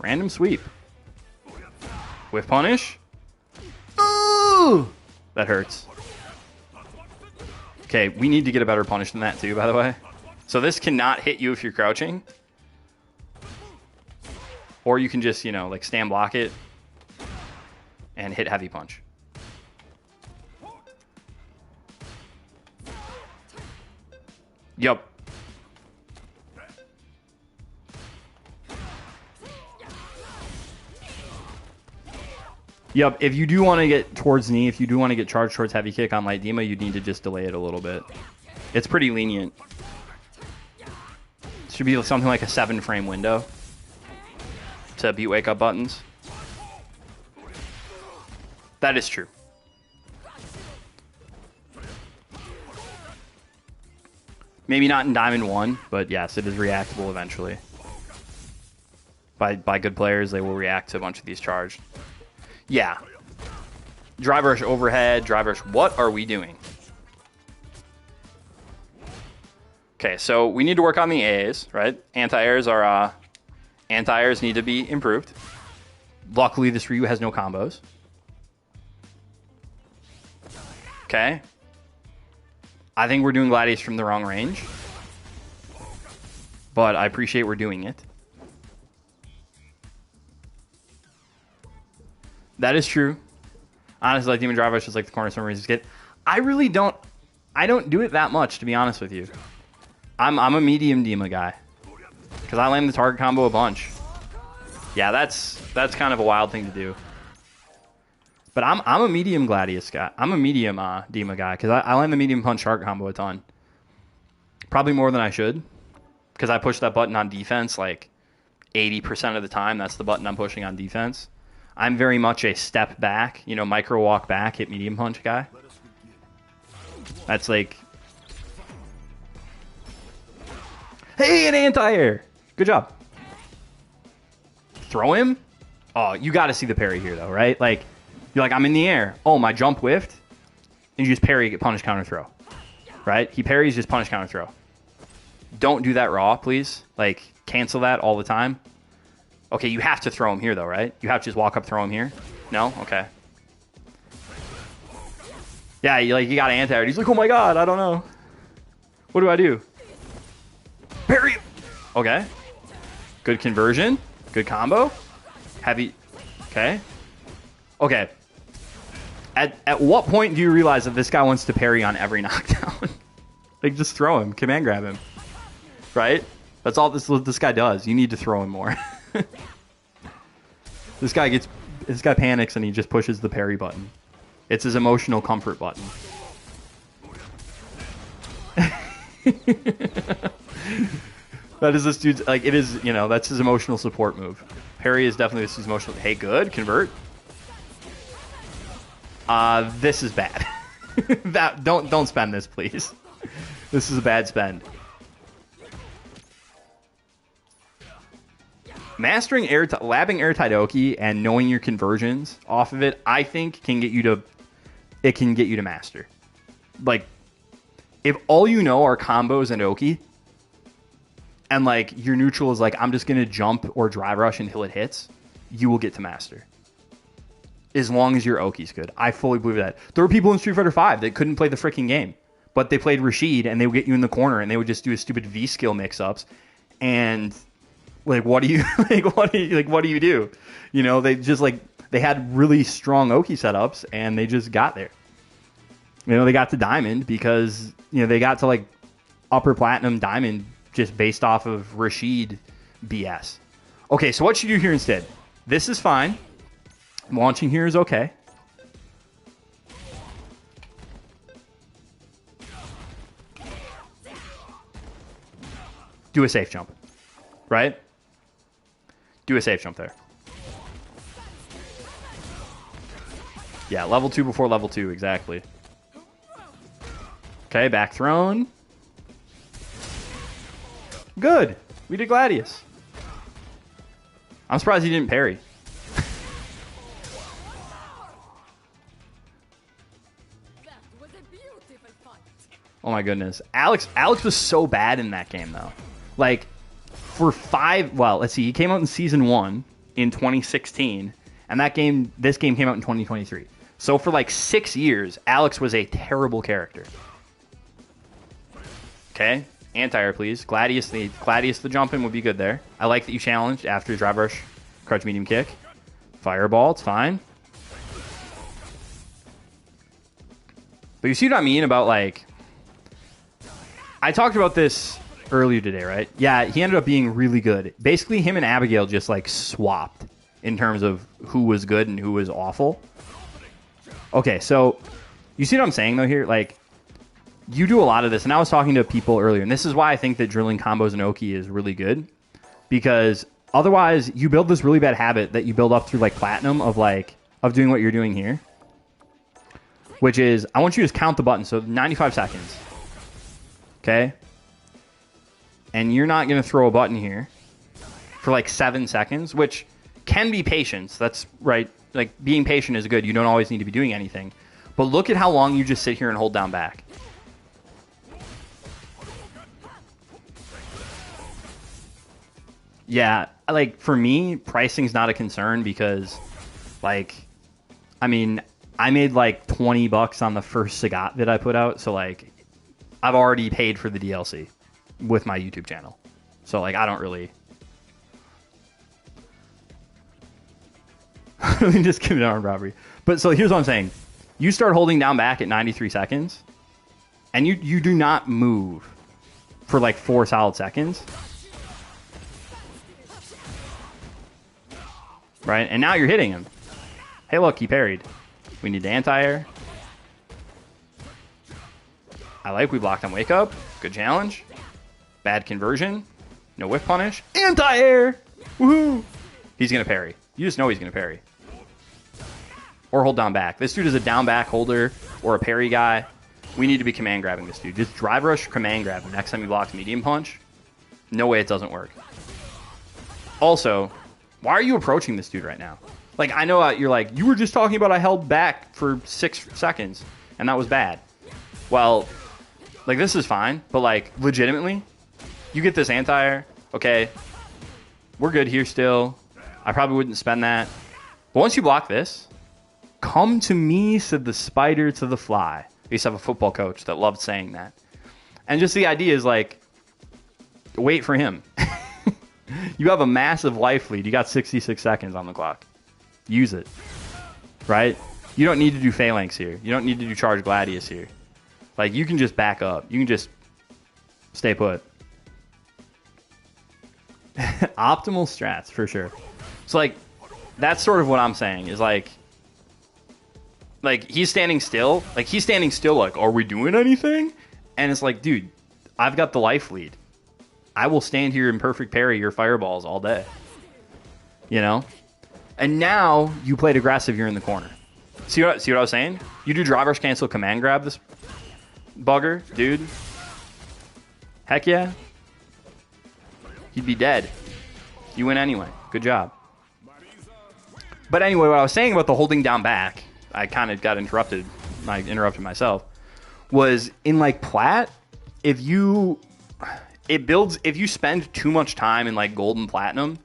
S1: Random sweep. Whiff punish. Ooh! That hurts. Okay, we need to get a better punish than that too, by the way. So this cannot hit you if you're crouching. Or you can just, you know, like stand block it and hit heavy punch. Yup. Yup, if you do want to get towards knee, if you do want to get charged towards heavy kick on light Dima, you'd need to just delay it a little bit. It's pretty lenient. It should be something like a 7-frame window to beat wake up buttons. That is true. Maybe not in Diamond 1, but yes, it is reactable eventually. By good players, they will react to a bunch of these charged. Yeah. Drive rush overhead, drive rush. What are we doing? Okay, so we need to work on the A's, right? Anti-airs are, anti-airs need to be improved. Luckily, this Ryu has no combos. Okay. I think we're doing Gladius from the wrong range. But I appreciate we're doing it. That is true. Honestly, like Demon Drive, I just like the cornerstone reasons get. I really don't. I don't do it that much, to be honest with you. I'm a medium Dima guy because I land the target combo a bunch. Yeah, that's kind of a wild thing to do. But I'm a medium Gladius guy. I'm a medium Dima guy because I land the medium punch target combo a ton. Probably more than I should because I push that button on defense like 80% of the time. That's the button I'm pushing on defense. I'm very much a step back, you know, micro walk back, hit medium punch guy. That's like... Hey, an anti-air. Good job. Throw him. Oh, you got to see the parry here, though, right? Like, you're like, I'm in the air. Oh, my jump whiffed. And you just parry, get punish, counter, throw. Right? He parries, just punish, counter, throw. Don't do that raw, please. Like, cancel that all the time. Okay, you have to throw him here, though, right? You have to just walk up, throw him here? No? Okay. Yeah, you got anti-air. He's like, oh my god, I don't know. What do I do? Parry! Okay. Good conversion. Good combo. Heavy. Okay. Okay. At what point do you realize that this guy wants to parry on every knockdown? Like, just throw him. Command grab him. Right? That's all this guy does. You need to throw him more. This guy panics and he just pushes the parry button. It's his emotional comfort button. That is this dude's, like, it is, that's his emotional support move. Parry is definitely his emotional. Hey, good. Convert. This is bad. Don't spend this, please. This is a bad spend. Mastering labbing air Taidoki and knowing your conversions off of it, I think can get you to master. Like, if all you know are combos and Oki, and like your neutral is like, I'm just gonna jump or drive rush until it hits, you will get to master. As long as your Oki's good. I fully believe that. There were people in Street Fighter V that couldn't play the freaking game, but they played Rashid and they would get you in the corner and they would just do a stupid V skill mix-ups. And like, what do you what do you do? They just they had really strong Oki setups and they just got there. They got to Diamond because they got to like upper platinum Diamond just based off of Rashid BS. Okay, so what should you do here instead? This is fine. Launching here is okay. Do a safe jump. Right? Do a safe jump there. Yeah, level 2 before level 2, exactly. Okay, back thrown. Good. We did Gladius. I'm surprised he didn't parry. Oh my goodness. Alex was so bad in that game, though. Like, for let's see, he came out in Season 1 in 2016, and this game came out in 2023. So for like 6 years, Alex was a terrible character. Okay, anti-air, please. Gladius the jump in would be good there. I like that you challenged after drive rush, crouch medium kick. Fireball, it's fine. But you see what I mean about, like, I talked about this earlier today, right? Yeah, he ended up being really good. Basically, him and Abigail just, like, swapped in terms of who was good and who was awful. Okay, so you see what I'm saying, though, here? Like, you do a lot of this, and I was talking to people earlier, and this is why I think that drilling combos and Oki is really good, because otherwise you build this really bad habit that you build up through, like, platinum of doing what you're doing here, which is, I want you to just count the buttons, so 95 seconds. Okay? And you're not going to throw a button here for like 7 seconds, which can be patience. That's right. Like, being patient is good. You don't always need to be doing anything. But look at how long you just sit here and hold down back. Yeah, like, for me, pricing's not a concern because, like, I mean, I made like $20 on the first Sagat that I put out, so like, I've already paid for the DLC with my YouTube channel. So, like, I don't really... just commit armed robbery. But, so, here's what I'm saying. You start holding down back at 93 seconds, and you do not move for, like, 4 solid seconds. Right? And now you're hitting him. Hey, look, he parried. We need the anti-air. I like we blocked on wake up. Good challenge. Bad conversion. No whiff punish. Anti-air! Woohoo! He's going to parry. You just know he's going to parry. Or hold down back. This dude is a down back holder or a parry guy. We need to be command grabbing this dude. Just drive rush, command grab him next time he blocks medium punch. No way it doesn't work. Also, why are you approaching this dude right now? Like, I know you're like, you were just talking about I held back for 6 seconds, and that was bad. Well, like, this is fine, but, like, legitimately, you get this anti-air, okay, we're good here still. I probably wouldn't spend that. But once you block this, come to me, said the spider to the fly. I used to have a football coach that loved saying that. And just the idea is, like, wait for him. You have a massive life lead. You got 66 seconds on the clock. Use it. Right? You don't need to do Phalanx here. You don't need to do Charge Gladius here. Like, you can just back up. You can just stay put. Optimal strats, for sure. So, like, that's sort of what I'm saying, is, like, he's standing still. Like, he's standing still, like, are we doing anything? And it's like, dude, I've got the life lead. I will stand here and perfect parry your fireballs all day. You know? And now you played aggressive, you're in the corner. See what I was saying? You do drivers cancel command grab this bugger, dude. Heck yeah. He'd be dead. You win anyway. Good job. But anyway, what I was saying about the holding down back, I kind of got interrupted. I interrupted myself. Was in like plat, if you spend too much time in like gold and platinum,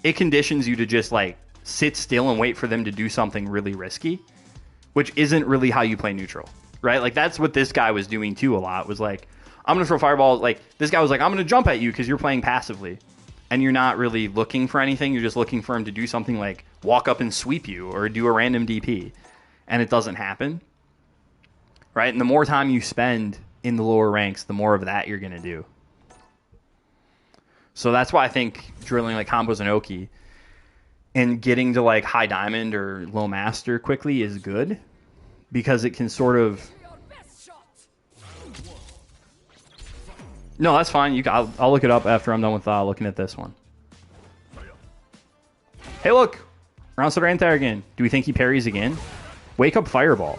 S1: it conditions you to just like sit still and wait for them to do something really risky, which isn't really how you play neutral, right? Like that's what this guy was doing too a lot, was like, I'm going to throw fireballs. Like this guy was like, I'm going to jump at you because you're playing passively and you're not really looking for anything. You're just looking for him to do something like walk up and sweep you or do a random DP, and it doesn't happen, right? And the more time you spend in the lower ranks, the more of that you're going to do. So that's why I think drilling like combos and Oki and getting to like high diamond or low master quickly is good, because it can sort of... No, that's fine. I'll look it up after I'm done with looking at this one. Hey, look! Round starter anti again. Do we think he parries again? Wake up fireball.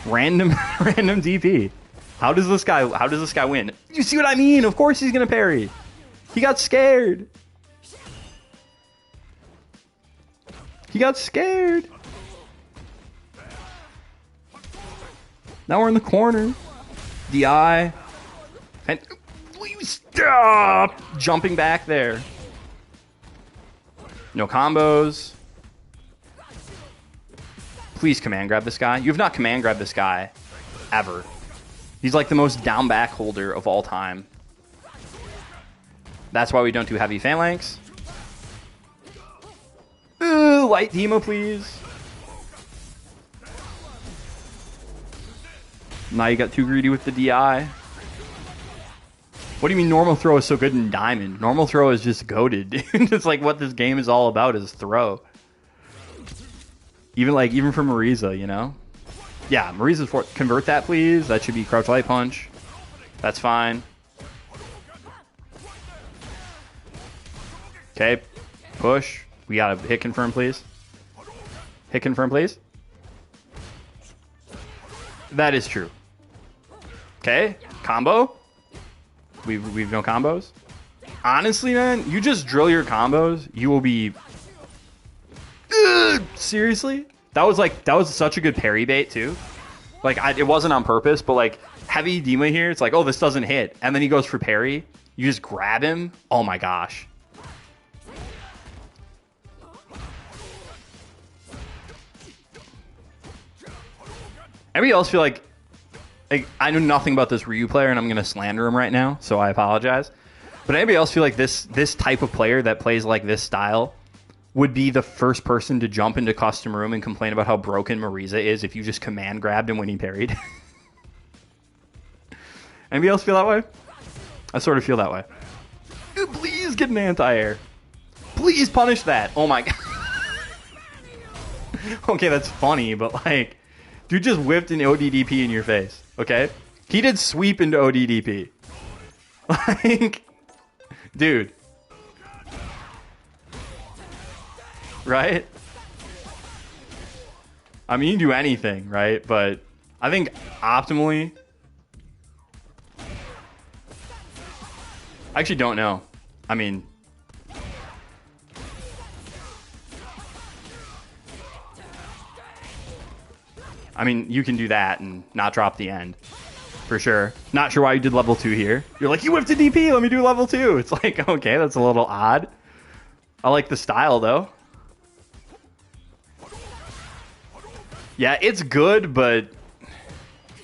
S1: Random DP. How does this guy win? You see what I mean? Of course he's gonna parry. He got scared. He got scared. Now we're in the corner. DI. And please stop jumping back there. No combos. Please command grab this guy. You have not command grabbed this guy ever. He's like the most down back holder of all time. That's why we don't do heavy phalanx. Light Demo, please. Now you got too greedy with the DI. What do you mean normal throw is so good in Diamond? Normal throw is just goated, dude. It's like what this game is all about is throw. Even for Marisa, you know? Yeah, Marisa's for convert that, please. That should be crouch light punch. That's fine. Okay, push. We got a hit confirm, please. Hit confirm, please. That is true. Okay, combo. We've no combos. Honestly, man, you just drill your combos, you will be... Seriously? That was such a good parry bait, too. Like, it wasn't on purpose, but, like, heavy Dima here, it's like, oh, this doesn't hit. And then he goes for parry. You just grab him. Oh, my gosh. Anybody else feel like I know nothing about this Ryu player, and I'm going to slander him right now, so I apologize. But anybody else feel like this type of player that plays like this style would be the first person to jump into custom room and complain about how broken Marisa is if you just command grabbed him when he parried? Anybody else feel that way? I sort of feel that way. Please get an anti-air. Please punish that. Oh my god. Okay, that's funny, but like... Dude just whipped an ODDP in your face, okay? He did sweep into ODDP. Like, dude. Right? I mean, you can do anything, right? But I think optimally... I actually don't know. I mean, you can do that and not drop the end. For sure. Not sure why you did level 2 here. You're like, you whiffed a DP, let me do level 2. It's like, okay, that's a little odd. I like the style, though. Yeah, it's good, but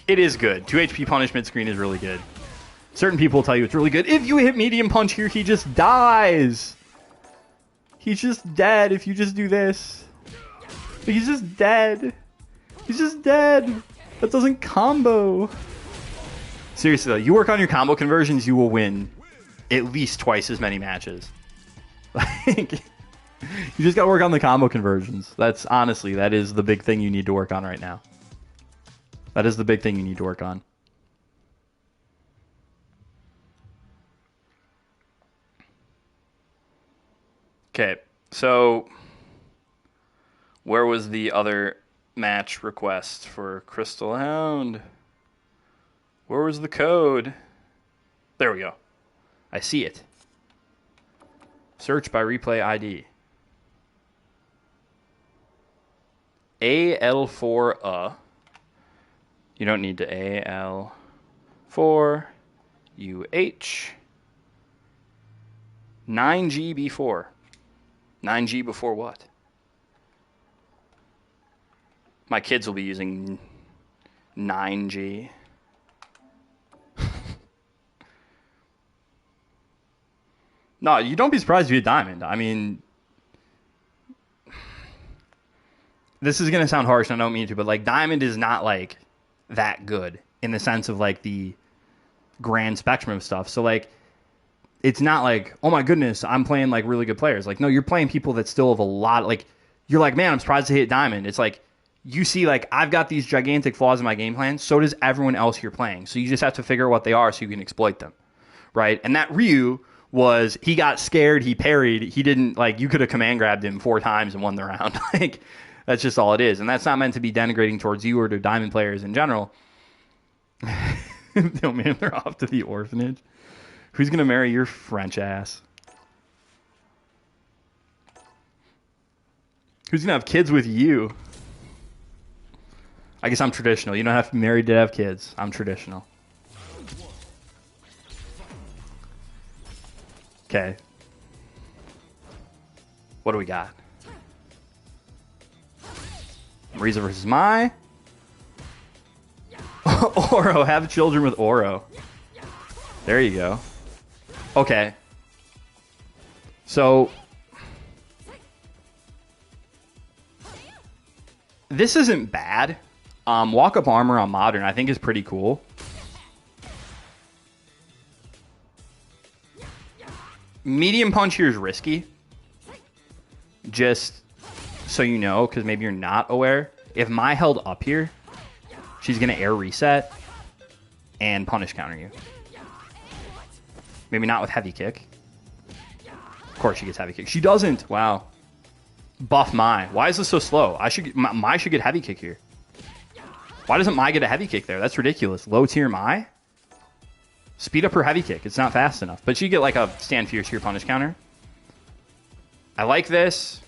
S1: it is good. 2 HP punish mid-screen is really good. Certain people will tell you it's really good. If you hit medium punch here, he just dies. He's just dead if you just do this. He's just dead. He's just dead. That doesn't combo. Seriously, though, you work on your combo conversions, you will win at least twice as many matches. Like, you just got to work on the combo conversions. That's honestly, that is the big thing you need to work on right now. That is the big thing you need to work on. Okay, so where was the other match request for Crystal Hound? Where was the code? There we go. I see it. Search by replay ID. AL4 You don't need to AL4 UH 9G before. 9G before what? My kids will be using 9G. No, you don't be surprised if you hit diamond. I mean, this is going to sound harsh, and I don't mean to, but like diamond is not like that good in the sense of like the grand spectrum of stuff. So like, it's not like, oh my goodness, I'm playing like really good players. Like, no, you're playing people that still have a lot. Like, you're like, man, I'm surprised to hit diamond. It's like, you see, like, I've got these gigantic flaws in my game plan. So does everyone else you're playing. So you just have to figure out what they are so you can exploit them, right? And that Ryu was, he got scared, he parried, he didn't, like, you could have command grabbed him 4 times and won the round. Like, that's just all it is. And that's not meant to be denigrating towards you or to diamond players in general. Oh man, they're off to the orphanage. Who's going to marry your French ass? Who's going to have kids with you? I guess I'm traditional. You don't have to be married to have kids. I'm traditional. Okay. What do we got? Riza versus Mai. Oro. Have children with Oro. There you go. Okay. So this isn't bad. Walk-up armor on Modern I think is pretty cool. Medium punch here is risky. Just so you know, because maybe you're not aware. If Mai held up here, she's going to air reset and punish counter you. Maybe not with heavy kick. Of course she gets heavy kick. She doesn't. Wow. Buff Mai. Why is this so slow? Mai should get heavy kick here. Why doesn't Mai get a heavy kick there? That's ridiculous. Low tier Mai? Speed up her heavy kick. It's not fast enough. But she get like a stand fierce here punish counter. I like this.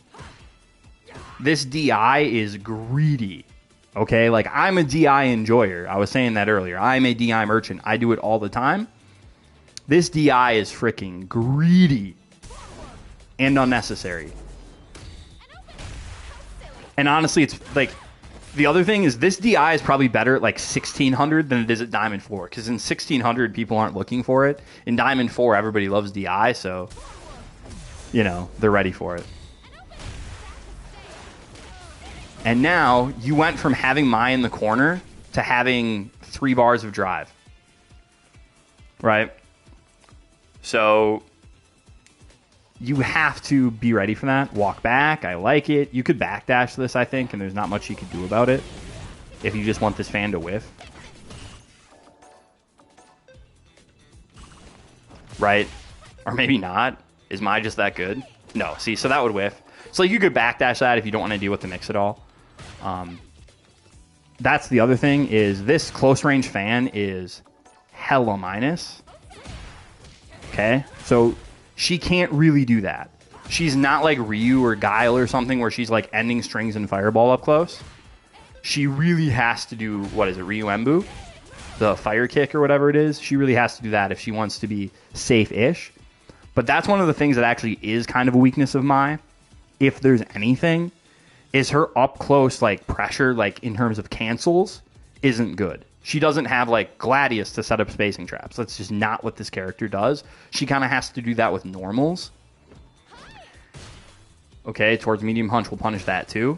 S1: This DI is greedy. Okay? Like, I'm a DI enjoyer. I was saying that earlier. I'm a DI merchant. I do it all the time. This DI is freaking greedy and unnecessary. And honestly, it's like, the other thing is this DI is probably better at like 1600 than it is at Diamond 4. Because in 1600, people aren't looking for it. In Diamond 4, everybody loves DI, so, you know, they're ready for it. And now, you went from having Mai in the corner to having 3 bars of drive. Right? So you have to be ready for that. Walk back. I like it. You could backdash this, I think, and there's not much you could do about it if you just want this fan to whiff. Right? Or maybe not. Is Mai just that good? No. See, so that would whiff. So you could backdash that if you don't want to deal with the mix at all. That's the other thing, is this close range fan is hella minus. Okay? So She can't really do that. She's not like Ryu or Guile or something where she's like ending strings and fireball up close. She really has to do, what is it, Ryu Embu? The fire kick or whatever it is. She really has to do that if she wants to be safe-ish. But that's one of the things that actually is kind of a weakness of Mai, if there's anything, is her up close like pressure, like in terms of cancels, isn't good. She doesn't have like Gladius to set up spacing traps. That's just not what this character does. She kind of has to do that with normals. Okay, towards medium punch will punish that too.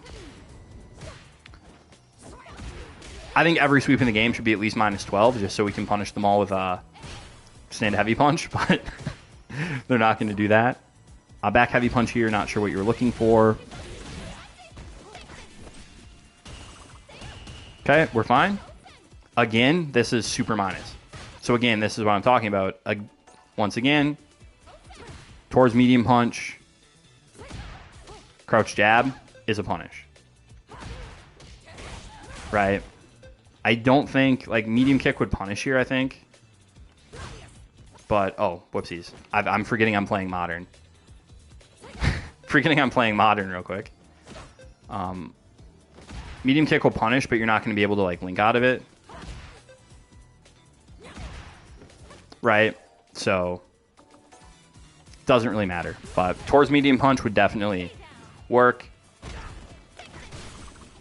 S1: I think every sweep in the game should be at least minus 12, just so we can punish them all with stand heavy punch, but they're not going to do that. Back heavy punch here, not sure what you're looking for. Okay, we're fine. Again, this is super minus. So again, this is what I'm talking about. Once again, towards medium punch, crouch jab is a punish. Right? I don't think, like, medium kick would punish here, I think. But, oh, whoopsies. I'm forgetting I'm playing Modern. Forgetting I'm playing Modern real quick. Medium kick will punish, but you're not going to be able to, like, link out of it. Right? So, doesn't really matter. But towards medium punch would definitely work.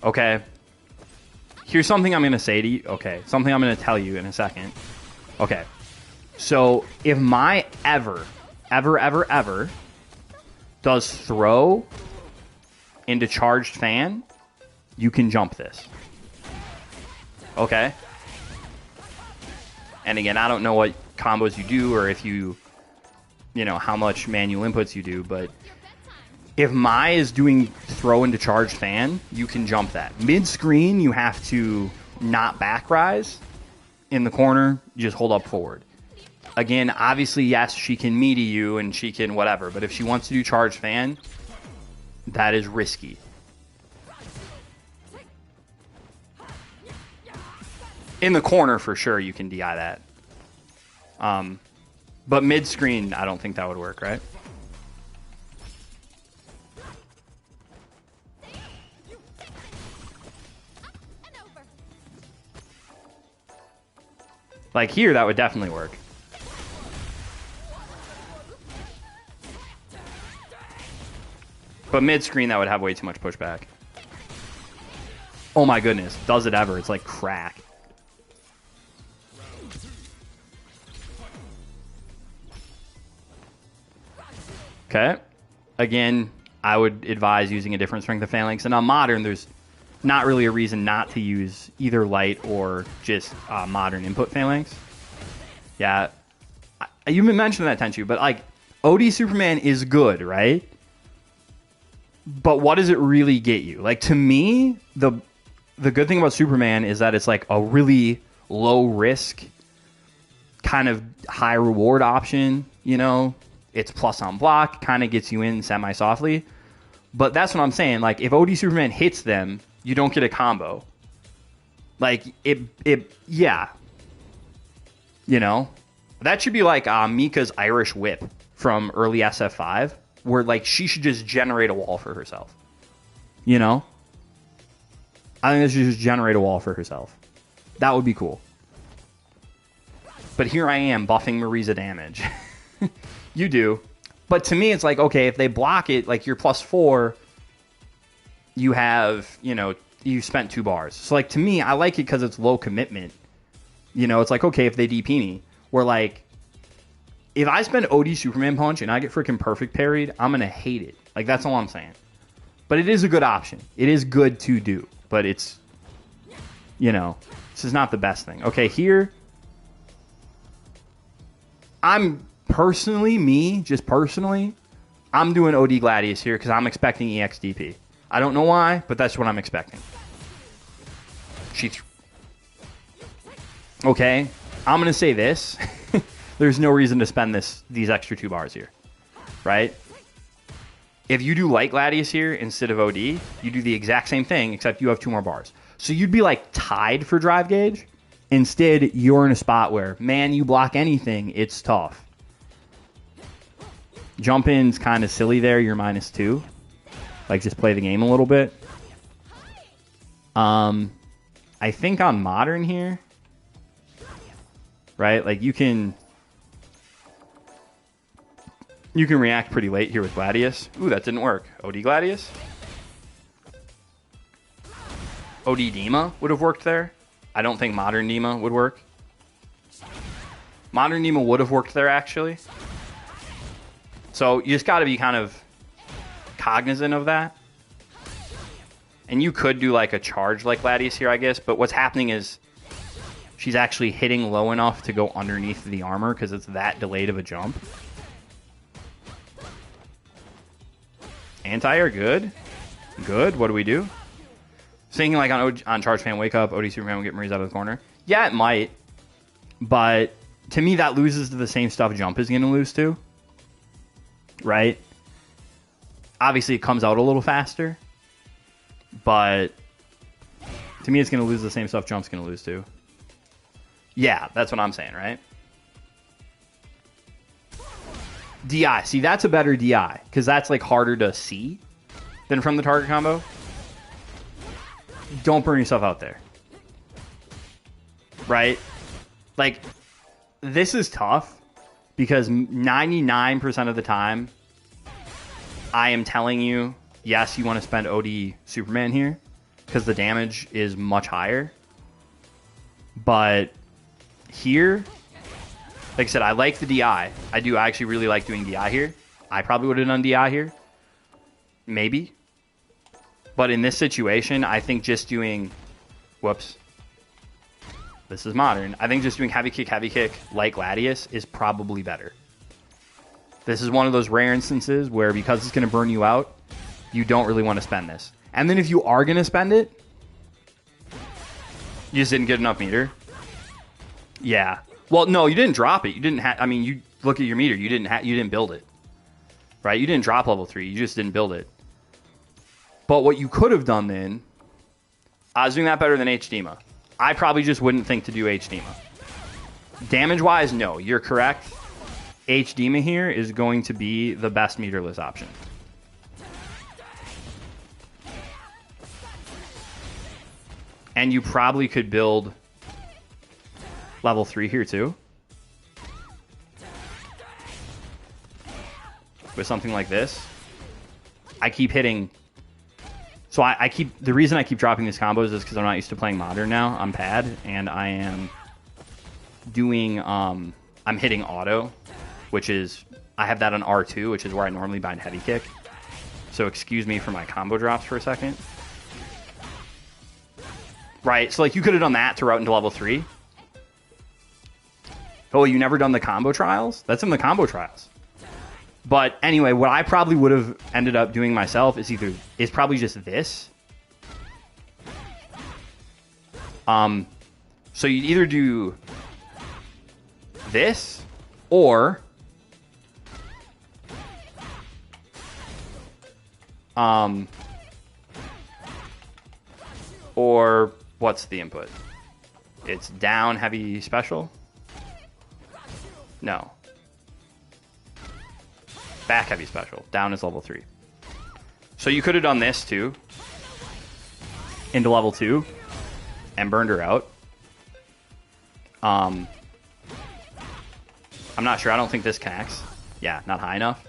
S1: Okay. Here's something I'm going to say to you. Okay. Something I'm going to tell you in a second. Okay. So, if Mai ever does throw into charged fan, you can jump this. Okay? And again, I don't know what combos you do or if you know, how much manual inputs you do, but if Mai is doing throw into charged fan, you can jump that. Mid-screen, you have to not back rise. In the corner, you just hold up forward. Again, obviously, yes, she can meaty you and she can whatever, but if she wants to do charged fan, that is risky. In the corner, for sure, you can DI that. But mid-screen, I don't think that would work, right? Like here, that would definitely work. But mid-screen, that would have way too much pushback. Oh my goodness. Does it ever? It's like crack. Okay. Again, I would advise using a different strength of phalanx. And on Modern, there's not really a reason not to use either light or just Modern input phalanx. Yeah. You've been mentioning that, Tenchu, but like, OD Superman is good, right? But what does it really get you? Like, to me, the good thing about Superman is that it's like a really low risk, kind of high reward option, you know? It's plus on block, kind of gets you in semi-softly. But that's what I'm saying. Like, if OD Superman hits them, you don't get a combo. Like, yeah. You know? That should be like Mika's Irish Whip from early SF5, where, like, she should just generate a wall for herself. You know? I think she should just generate a wall for herself. That would be cool. But here I am buffing Marisa damage. You do. But to me, it's like, okay, if they block it, like, you're +4, you have, you know, you spent 2 bars. So, like, to me, I like it because it's low commitment. You know, it's like, okay, if they DP me, where, like, if I spend OD Superman Punch and I get freaking perfect parried, I'm going to hate it. Like, that's all I'm saying. But it is a good option. It is good to do. But it's, you know, this is not the best thing. Okay, here, I'm personally, just personally, I'm doing OD Gladius here because I'm expecting EXDP. I don't know why, but that's what I'm expecting. Okay, I'm going to say this. There's no reason to spend these extra 2 bars here, right? If you do Light Gladius here instead of OD, you do the exact same thing, except you have 2 more bars. So you'd be, like, tied for drive gauge. Instead, you're in a spot where, man, you block anything, it's tough. Jump in's kind of silly there. You're -2. Like, just play the game a little bit. I think on modern here, right? Like, you can react pretty late here with Gladius. Ooh, that didn't work. OD Gladius? OD Dima would have worked there. I don't think modern Dima would work. Modern Dima would have worked there, actually. So you just got to be kind of cognizant of that. And you could do like a charge like Gladius here, I guess. But what's happening is she's actually hitting low enough to go underneath the armor because it's that delayed of a jump. Anti-air, good. Good. What do we do? Thinking like on Charge Fan Wake Up, OD Superman will get Marie's out of the corner. Yeah, it might. But to me, that loses to the same stuff Jump is going to lose to. Right? Obviously, it comes out a little faster. But to me, it's going to lose the same stuff Jump's going to lose to. Yeah, that's what I'm saying, right? DI. See, that's a better DI. Because that's like harder to see than from the target combo. Don't burn yourself out there. Right? Like, this is tough. Because 99% of the time, I am telling you, yes, you want to spend OD Superman here. Because the damage is much higher. But here, like I said, I like the DI. I do actually really like doing DI here. I probably would have done DI here. Maybe. But in this situation, I think just doing... Whoops. This is modern. I think just doing heavy kick like Gladius is probably better. This is one of those rare instances where because it's going to burn you out, you don't really want to spend this. And then if you are going to spend it, you just didn't get enough meter. Yeah. Well, no, you didn't drop it. You didn't have... I mean, you look at your meter. You didn't build it. Right? You didn't drop level 3. You just didn't build it. But what you could have done then, I was doing that better than HDima. I probably just wouldn't think to do HDima. Damage-wise, no, you're correct. HDima here is going to be the best meterless option. And you probably could build level 3 here too. With something like this. I keep hitting... So I keep... The reason I keep dropping these combos is because I'm not used to playing Modern now. I'm pad, and I am doing... I'm hitting auto, which is... I have that on R2, which is where I normally bind heavy kick. So excuse me for my combo drops for a second. Right, so like you could have done that to route into level 3. Oh, you never done the combo trials? That's in the combo trials. But anyway, what I probably would have ended up doing myself is probably just this. So you'd either do this or what's the input? It's down heavy special? No. Back heavy special. Down is level 3. So you could have done this too. Into level 2. And burned her out. I'm not sure. I don't think this connects. Yeah, not high enough.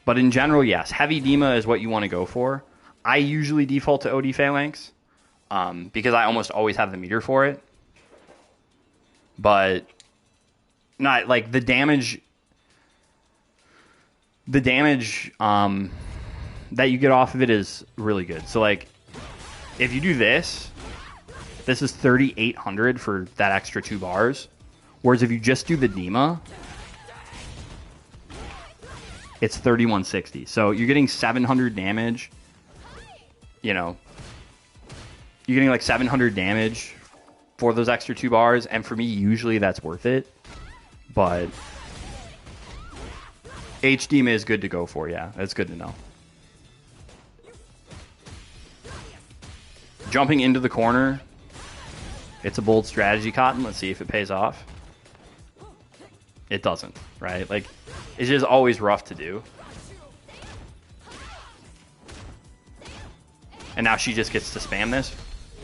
S1: But in general, yes. Heavy Dima is what you want to go for. I usually default to OD Phalanx. Because I almost always have the meter for it. But... Not like the damage... The damage that you get off of it is really good. So, like, if you do this, this is 3,800 for that extra 2 bars. Whereas if you just do the Dima, it's 3,160. So you're getting 700 damage. You know, you're getting like 700 damage for those extra 2 bars. And for me, usually that's worth it. But... HDima is good to go for, yeah. That's good to know. Jumping into the corner. It's a bold strategy, Cotton. Let's see if it pays off. It doesn't, right? Like, It's just always rough to do. And now she just gets to spam this.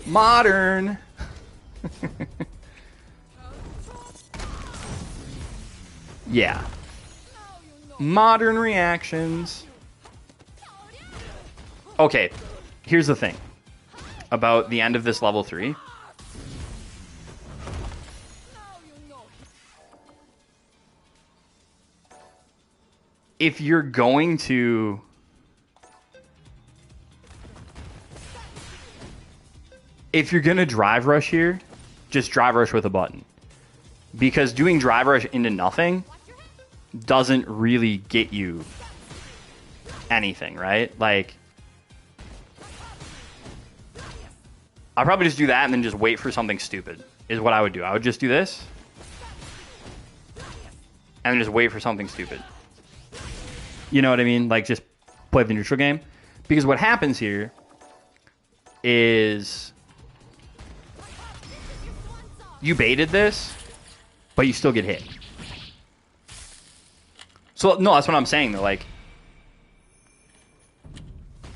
S1: Modern! Yeah. Modern reactions. Okay, here's the thing about the end of this level 3. If you're going to drive rush here, just drive rush with a button. Because doing drive rush into nothing doesn't really get you anything, right? Like, I'd probably just do that and then just wait for something stupid, is what I would do. I would just do this, and then just wait for something stupid. You know what I mean? Like, just play the neutral game. Because what happens here is you baited this, but you still get hit. So, no, that's what I'm saying, though. Like,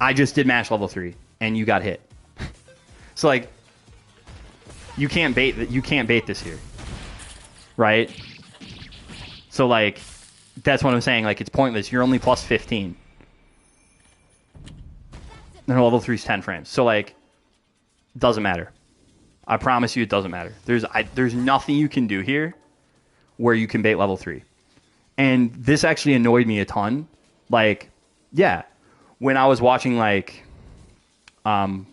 S1: I just did match level 3, and you got hit. So, like, you can't bait this here, right? So, like, that's what I'm saying. Like, it's pointless. You're only plus 15. And level 3 is 10 frames. So, like, doesn't matter. I promise you it doesn't matter. There's nothing you can do here where you can bait level 3. And this actually annoyed me a ton. Like, yeah, when I was watching, like, when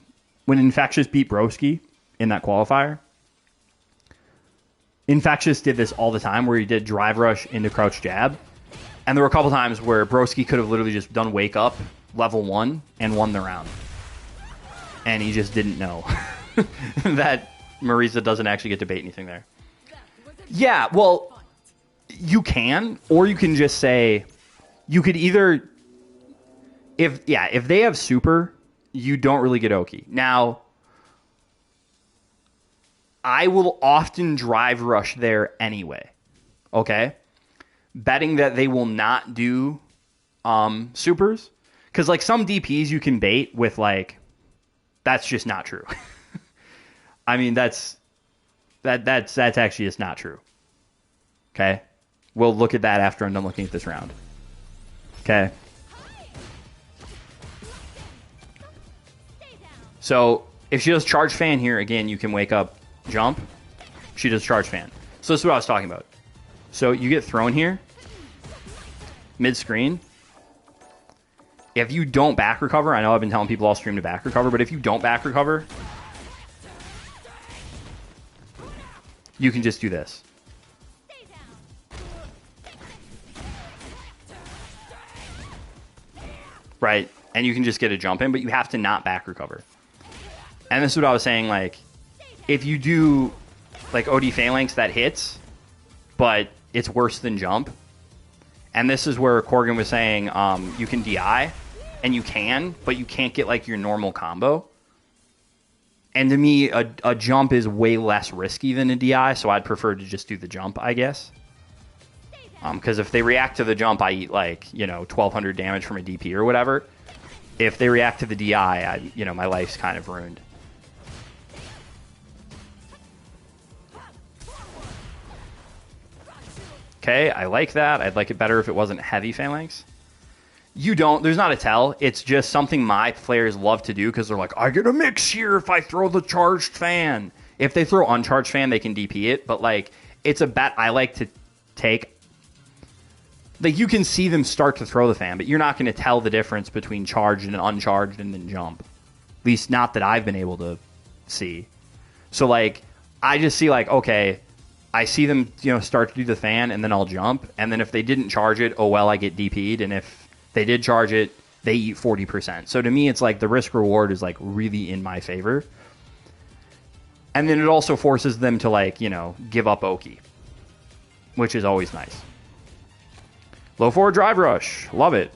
S1: Infectious beat Broski in that qualifier, Infectious did this all the time where he did drive rush into crouch jab. And there were a couple times where Broski could have literally just done wake up level 1 and won the round. And he just didn't know that Marisa doesn't actually get to bait anything there. Yeah, well, you can, or you can just say, you could either, if they have super, you don't really get Oki. Now, I will often drive rush there anyway, okay? Betting that they will not do supers. Because, like, some DPs you can bait with, like, that's just not true. I mean, that's actually just not true. Okay? We'll look at that after I'm done looking at this round. Okay? So, if she does charge fan here, again, you can wake up, jump. She does charge fan. So, this is what I was talking about. So, you get thrown here, mid-screen. If you don't back recover, I know I've been telling people all stream to back recover, but if you don't back recover, you can just do this. Right? And you can just get a jump in, but you have to not back recover. And this is what I was saying, like, if you do, like, OD Phalanx, that hits, but it's worse than jump. And this is where Corgan was saying you can DI, and you can, but you can't get, like, your normal combo. And to me, a jump is way less risky than a DI, so I'd prefer to just do the jump, I guess. Because if they react to the jump, I eat, like, 1,200 damage from a DP or whatever. If they react to the DI, my life's kind of ruined. Okay, I like that. I'd like it better if it wasn't heavy Phalanx. You don't. There's not a tell. It's just something my players love to do because they're like, I get a mix here if I throw the charged fan. If they throw uncharged fan, they can DP it. But, like, it's a bet I like to take. Like, you can see them start to throw the fan, but you're not going to tell the difference between charged and uncharged and then jump. At least not that I've been able to see. So, like, I just see, like, okay, I see them, start to do the fan, and then I'll jump. And then if they didn't charge it, oh, well, I get DP'd. And if they did charge it, they eat 40%. So to me, it's like the risk-reward is, like, really in my favor. And then it also forces them to, like, give up Oki, which is always nice. Low forward drive rush. Love it.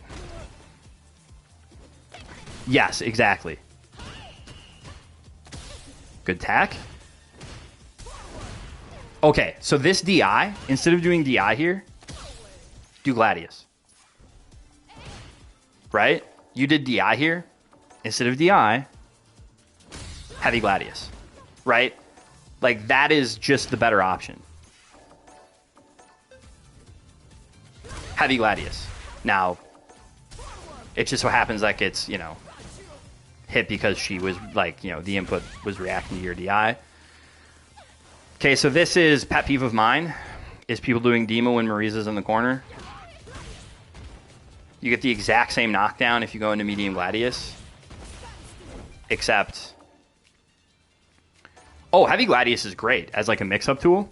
S1: Yes, exactly. Good tack. Okay, so this DI, instead of doing DI here, do Gladius. Right? You did DI here. Instead of DI, heavy Gladius. Right? Like, that is just the better option. Heavy Gladius. Now, it just so happens like it's, you know, hit because she was, like, you know, the input was reacting to your DI. Okay, so this is pet peeve of mine, is people doing Demo when Marisa's in the corner. You get the exact same knockdown if you go into medium Gladius. Except... Oh, heavy Gladius is great as, like, a mix-up tool.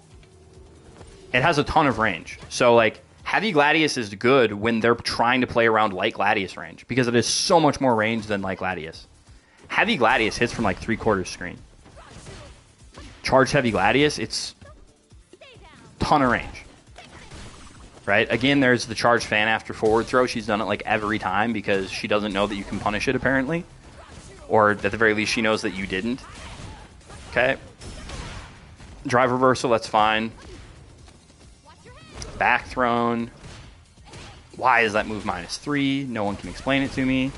S1: It has a ton of range. So, like, heavy Gladius is good when they're trying to play around light Gladius range, because it is so much more range than light Gladius. Heavy Gladius hits from, like, 3/4 screen. Charge heavy Gladius, it's ton of range. Right? Again, there's the charge fan after forward throw. She's done it, like, every time because she doesn't know that you can punish it, apparently. Or, at the very least, she knows that you didn't. Okay. Drive reversal, that's fine. Back thrown. Why is that move -3? No one can explain it to me.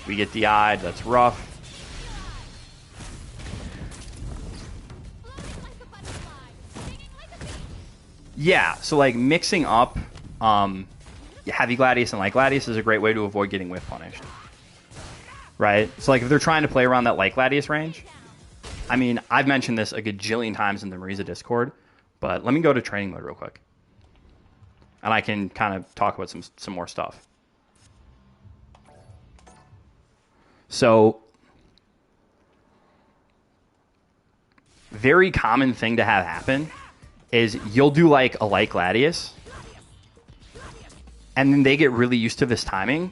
S1: We get DI'd, that's rough. Yeah, so like mixing up heavy Gladius and light Gladius is a great way to avoid getting whiff punished. Right? So like if they're trying to play around that light Gladius range, I mean, I've mentioned this a gajillion times in the Marisa Discord, but let me go to training mode real quick. And I can kind of talk about some more stuff. So, very common thing to have happen is you'll do like a light Gladius, and then they get really used to this timing,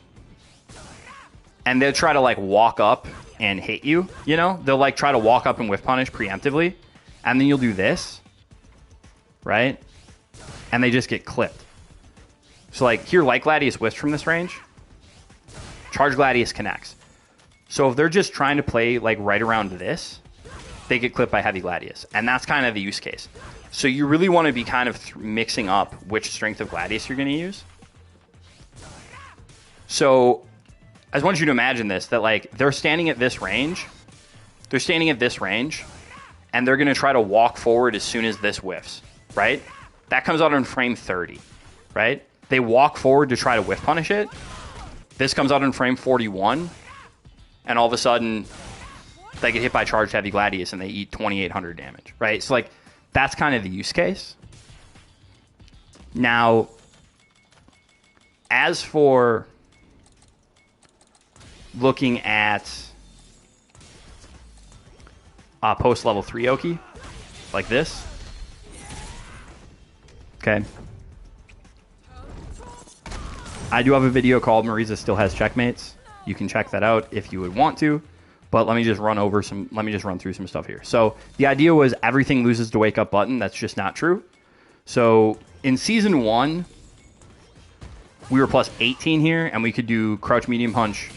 S1: and they'll try to like walk up and hit you, you know? They'll like try to walk up and whiff punish preemptively, and then you'll do this, right? And they just get clipped. So like here, light Gladius whiffs from this range, charge Gladius connects. So if they're just trying to play like right around this, they get clipped by heavy Gladius, and that's kind of the use case. So you really want to be kind of mixing up which strength of Gladius you're going to use. So I just want you to imagine this, that like they're standing at this range. They're standing at this range, and they're going to try to walk forward as soon as this whiffs, right? That comes out in frame 30, right? They walk forward to try to whiff punish it. This comes out in frame 41, and all of a sudden they get hit by charged heavy Gladius and they eat 2,800 damage, right? So like that's kind of the use case. Now, as for looking at post level 3 Oki, like this. Okay. I do have a video called Marisa Still Has Checkmates. You can check that out if you would want to. But let me just run through some stuff here. So the idea was everything loses to wake up button. That's just not true. So in season 1, we were plus 18 here, and we could do crouch medium punch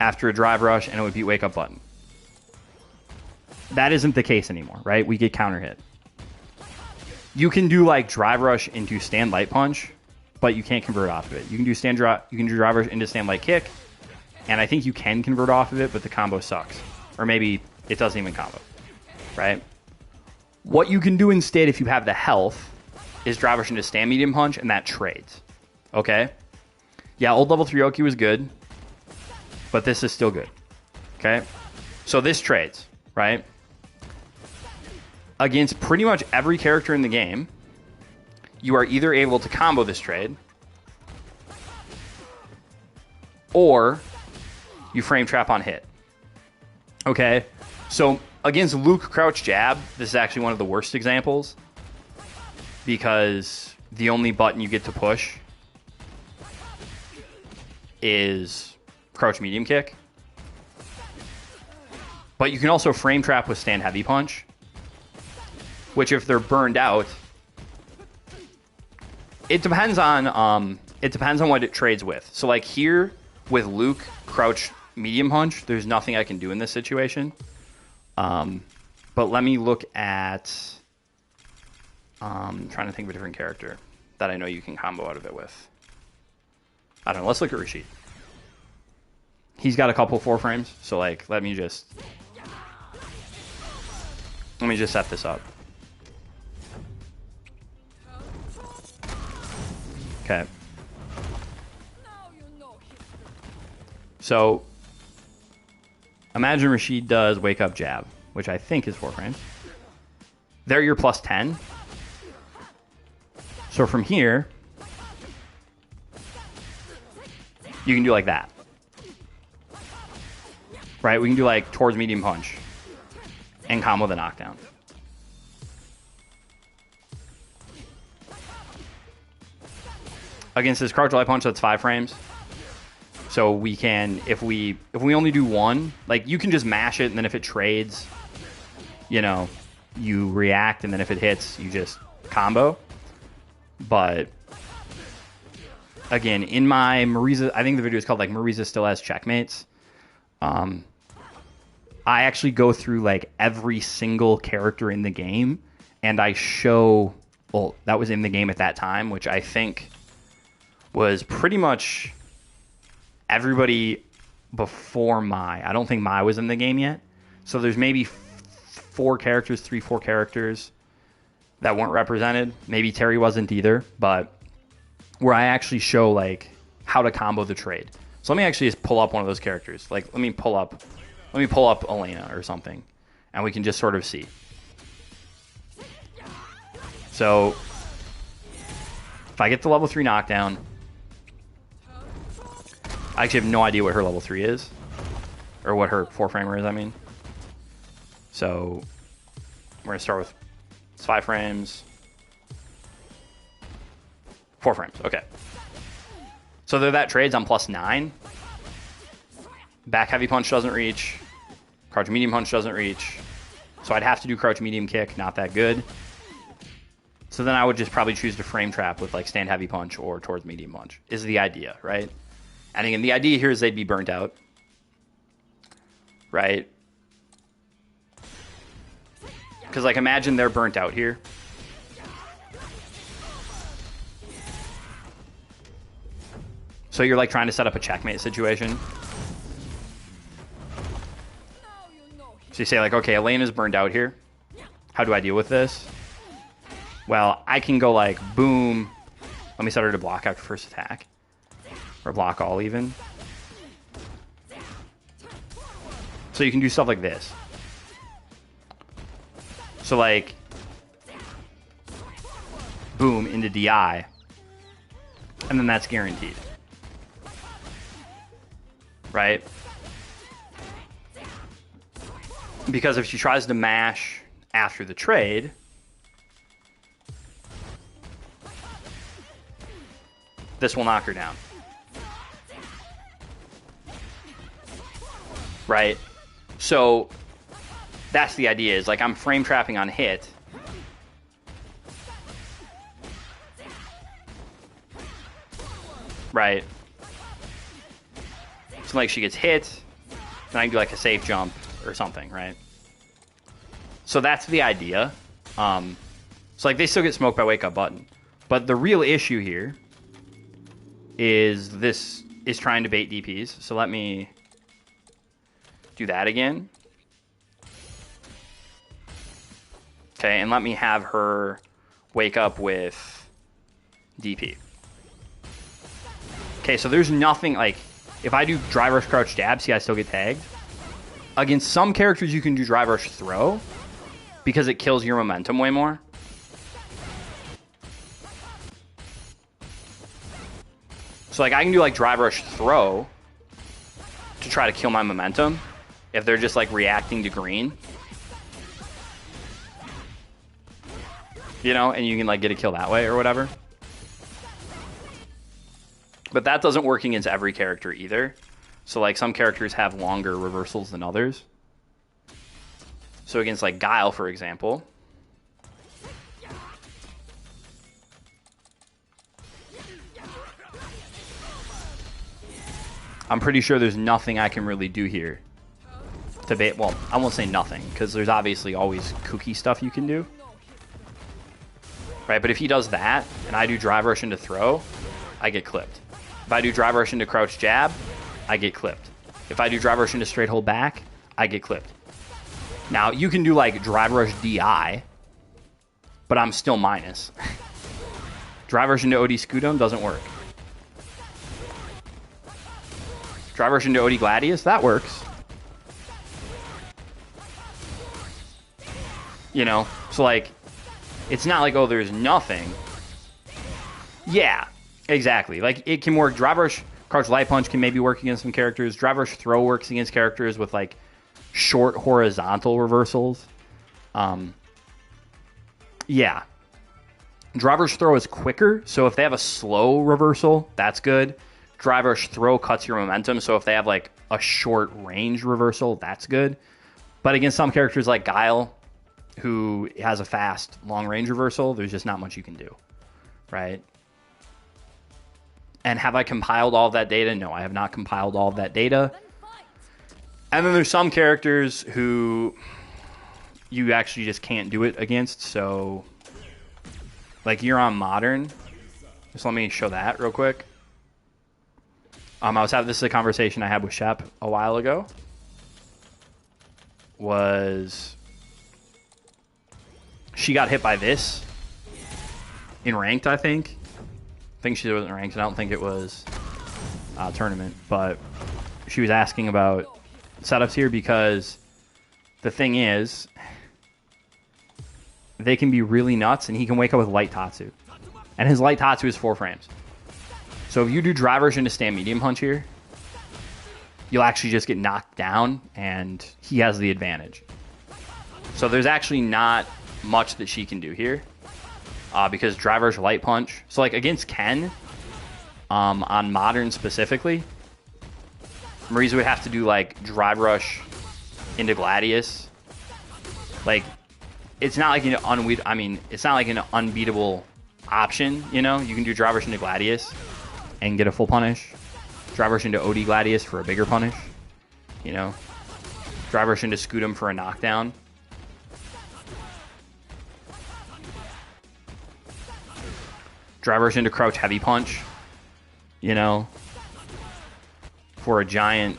S1: after a drive rush, and it would be wake up button. That isn't the case anymore, right? We get counter hit. You can do like drive rush into stand light punch, but you can't convert off of it. You can do drive rush into stand light kick, and I think you can convert off of it, but the combo sucks. Or maybe it doesn't even combo, right? What you can do instead, if you have the health, is drive rush into stand medium punch, and that trades. Okay? Yeah, old level 3 Oki was good, but this is still good. Okay? So this trades, right? Against pretty much every character in the game, you are either able to combo this trade, or you frame trap on hit. Okay? So against Luke crouch jab, this is actually one of the worst examples, because the only button you get to push is crouch medium kick. But you can also frame trap with stand heavy punch, which if they're burned out, it depends on what it trades with. So like here with Luke crouch medium punch, there's nothing I can do in this situation. But let me look at I'm trying to think of a different character. that I know you can combo out of it with. I don't know. Let's look at Rashid. He's got a couple 4 frames, so like let me just set this up. Okay. So imagine Rashid does wake up jab, which I think is 4 frames. There you're plus 10. So from here, you can do like that. Right? We can do like towards medium punch and combo the knockdown. Against this crouch light punch, that's 5 frames. So we can, if we only do 1, like you can just mash it, and then if it trades, you know, you react, and then if it hits, you just combo. But again, in my Marisa, I think the video is called like Marisa still has checkmates. I actually go through like every single character in the game, and I show, well, that was in the game at that time, which I think was pretty much everybody before Mai. I don't think Mai was in the game yet. So there's maybe 4 characters, 3-4 characters that weren't represented. Maybe Terry wasn't either, but where I actually show like how to combo the trade. So let me actually just pull up one of those characters. Like let me pull up Elena or something, and we can just sort of see. So if I get the level 3 knockdown, I actually have no idea what her level 3 is, or what her 4 framer is, I mean. So we're going to start with 5 frames. 4 frames, okay. So there that trades, I'm plus 9. Back heavy punch doesn't reach. Crouch medium punch doesn't reach. So I'd have to do crouch medium kick, not that good. So then I would just probably choose to frame trap with like stand heavy punch or towards medium punch, is the idea, right? And again, the idea here is they'd be burnt out, right? Because like imagine they're burnt out here. So you're like trying to set up a checkmate situation. So you say like, okay, Elena's burned out here. How do I deal with this? Well, I can go like, boom. Let me set her to block after first attack. Or block all even. So you can do stuff like this. So like, boom, into DI. And then that's guaranteed. Right? Because if she tries to mash after the trade, this will knock her down. Right? So that's the idea, is like I'm frame trapping on hit. Right? So like she gets hit, then I can do like a safe jump or something, right? So that's the idea. So like they still get smoked by wake up button. But the real issue here is this is trying to bait DPs. So let me do that again. Okay, and let me have her wake up with DP. Okay, so there's nothing like, if I do drive rush crouch jab, see I still get tagged. Against some characters you can do drive rush throw because it kills your momentum way more. So like I can do like drive rush throw to try to kill my momentum if they're just like reacting to green. You know, and you can like get a kill that way or whatever. But that doesn't work against every character either. So like some characters have longer reversals than others. So against like Guile, for example, I'm pretty sure there's nothing I can really do here to bait. Well, I won't say nothing, because there's obviously always kooky stuff you can do. right? But if he does that and I do drive rush into throw, I get clipped. If I do drive rush into crouch jab, I get clipped. If I do drive rush into straight hold back, I get clipped. Now, you can do like drive rush DI, but I'm still minus. Drive rush into OD Scudum doesn't work. Drive rush into OD Gladius, that works. You know, so like, it's not like, oh, there's nothing. Yeah, exactly. Like, it can work. Drive rush, crouch light punch can maybe work against some characters. Drive rush throw works against characters with like short horizontal reversals. Yeah. Drive rush throw is quicker, so if they have a slow reversal, that's good. Drive rush throw cuts your momentum, so if they have like a short range reversal, that's good. But against some characters like Guile, who has a fast long range reversal, there's just not much you can do, right? And have I compiled all of that data? No, I have not compiled all of that data. And then there's some characters who you actually just can't do it against. So, like, you're on Modern. Just let me show that real quick. This is a conversation I had with Shep a while ago. She got hit by this in ranked, I think. I think she wasn't ranked. I don't think it was tournament. But she was asking about setups here because the thing is, they can be really nuts, and he can wake up with light Tatsu. And his light Tatsu is 4 frames. So if you do drive rush into stand medium punch here, you'll actually just get knocked down, and he has the advantage. So there's actually not much that she can do here because drive rush light punch. So like against Ken, on Modern specifically, Marisa would have to do like drive rush into Gladius. Like, it's not like it's not like an unbeatable option. You know, you can do drive rush into Gladius and get a full punish. Drive rush into OD Gladius for a bigger punish. You know, drive rush into Scudum for a knockdown. Drive rush into crouch heavy punch. You know, for a giant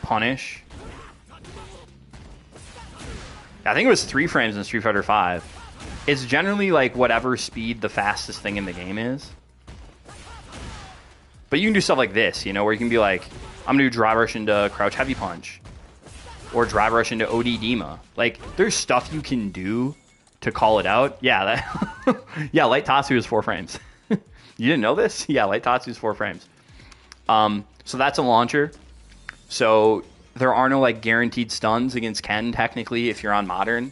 S1: punish. I think it was 3 frames in Street Fighter V. It's generally like whatever speed the fastest thing in the game is. But you can do stuff like this, you know, where you can be like, I'm going to do drive rush into crouch heavy punch. Or drive rush into OD Dima. Like, there's stuff you can do to call it out. Yeah, yeah, light Tatsu is 4 frames. You didn't know this? Yeah, light Tatsu is 4 frames. So that's a launcher. So there are no like guaranteed stuns against Ken technically if you're on Modern.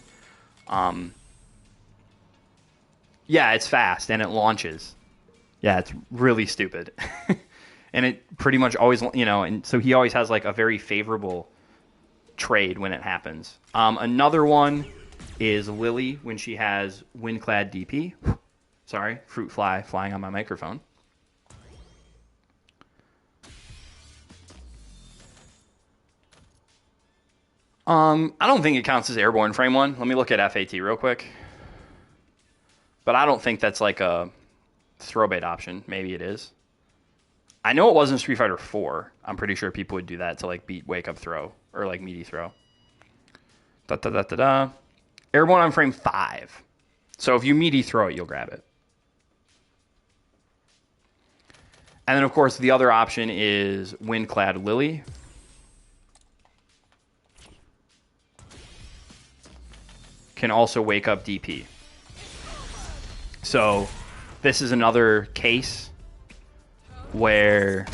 S1: Yeah, it's fast and it launches. Yeah, it's really stupid. And it pretty much always, you know, and so he always has like a very favorable trade when it happens. Another one is Lily when she has Windclad DP. Sorry, fruit fly flying on my microphone. I don't think it counts as airborne frame 1. Let me look at FAT real quick. But I don't think that's like a throw bait option. Maybe it is. I know it wasn't Street Fighter 4. I'm pretty sure people would do that to like beat wake up throw or like meaty throw. Airborne on frame 5. So if you meaty throw it, you'll grab it. And then of course the other option is Windclad Lily. Can also wake up DP. So this is another case where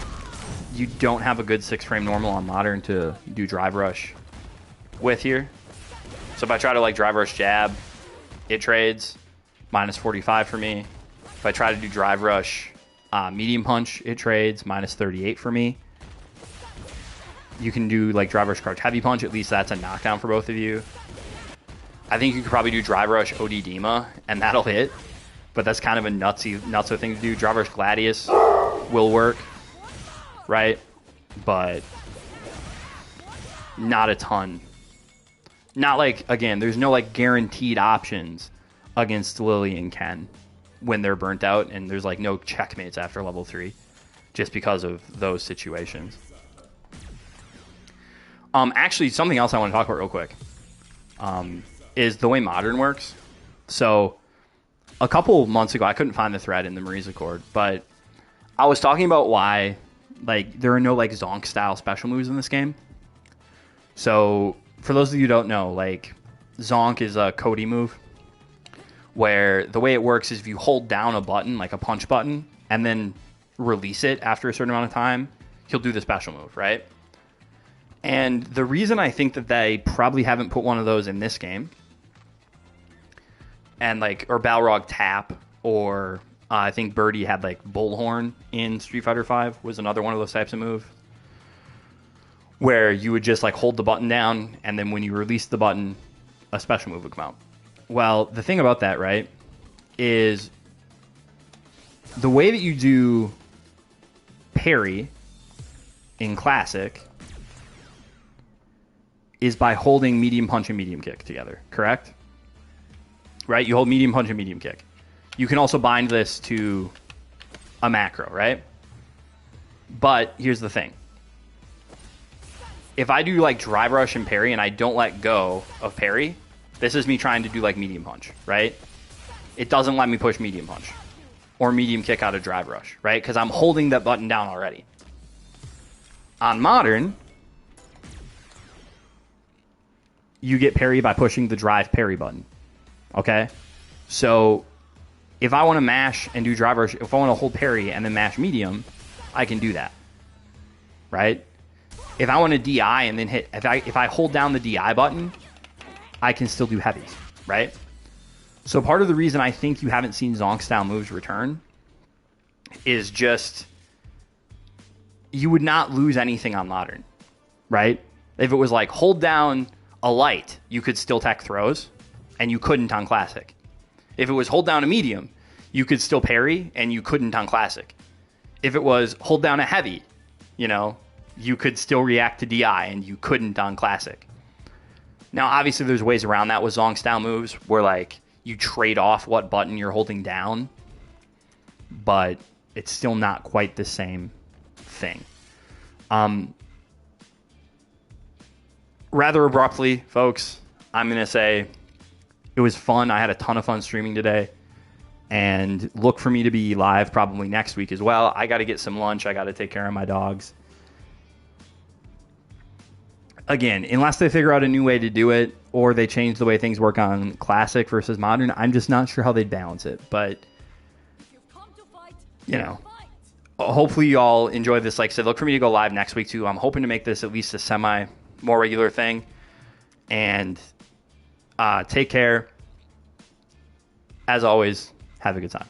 S1: you don't have a good 6 frame normal on Modern to do drive rush with here. So if I try to like drive rush jab, it trades minus 45 for me. If I try to do drive rush medium punch, it trades minus 38 for me. You can do like drive rush crouch heavy punch, at least that's a knockdown for both of you. I think you could probably do drive rush OD Dima and that'll hit, but that's kind of a nutso thing to do. Drive rush Gladius will work, right? But not a ton. Not like, again, there's no like guaranteed options against Lily and Ken. when they're burnt out, and there's like no checkmates after level 3 just because of those situations. Actually, something else I want to talk about real quick is the way Modern works. So a couple months ago, I couldn't find the thread in the Marisa Accord, but I was talking about why like there are no like Zonk style special moves in this game. So for those of you who don't know, like Zonk is a Cody move where the way it works is if you hold down a button, like a punch button, and then release it after a certain amount of time, he'll do the special move, right? And the reason I think that they probably haven't put one of those in this game, and like, or Balrog Tap, or I think Birdie had like Bullhorn in Street Fighter V was another one of those types of move, where you would just like hold the button down, and then when you release the button, a special move would come out. Well, the thing about that, right, is the way that you do parry in Classic is by holding medium punch and medium kick together, correct? Right? You hold medium punch and medium kick. You can also bind this to a macro, right? But here's the thing. If I do like drive rush and parry and I don't let go of parry, this is me trying to do like medium punch, right? It doesn't let me push medium punch or medium kick out of drive rush, right? Because I'm holding that button down already. On Modern, you get parry by pushing the drive parry button, okay? So if I want to mash and do drive rush, if I want to hold parry and then mash medium, I can do that, right? If I want to DI and then hit, if I hold down the DI button, I can still do heavies, right? So part of the reason I think you haven't seen Zonk style moves return is just you would not lose anything on Modern, right? If it was like hold down a light, you could still tech throws, and you couldn't on Classic. If it was hold down a medium, you could still parry, and you couldn't on Classic. If it was hold down a heavy, you know, you could still react to DI, and you couldn't on Classic. Now, obviously, there's ways around that with Zonk style moves where like you trade off what button you're holding down, but it's still not quite the same thing. Rather abruptly, folks, I'm going to say it was fun. I had a ton of fun streaming today, and look for me to be live probably next week as well. I got to get some lunch. I got to take care of my dogs. Again, unless they figure out a new way to do it or they change the way things work on Classic versus Modern, I'm just not sure how they'd balance it. But, you know, hopefully you all enjoy this. Like I said, look for me to go live next week, too. I'm hoping to make this at least a more regular thing. And take care. As always, have a good time.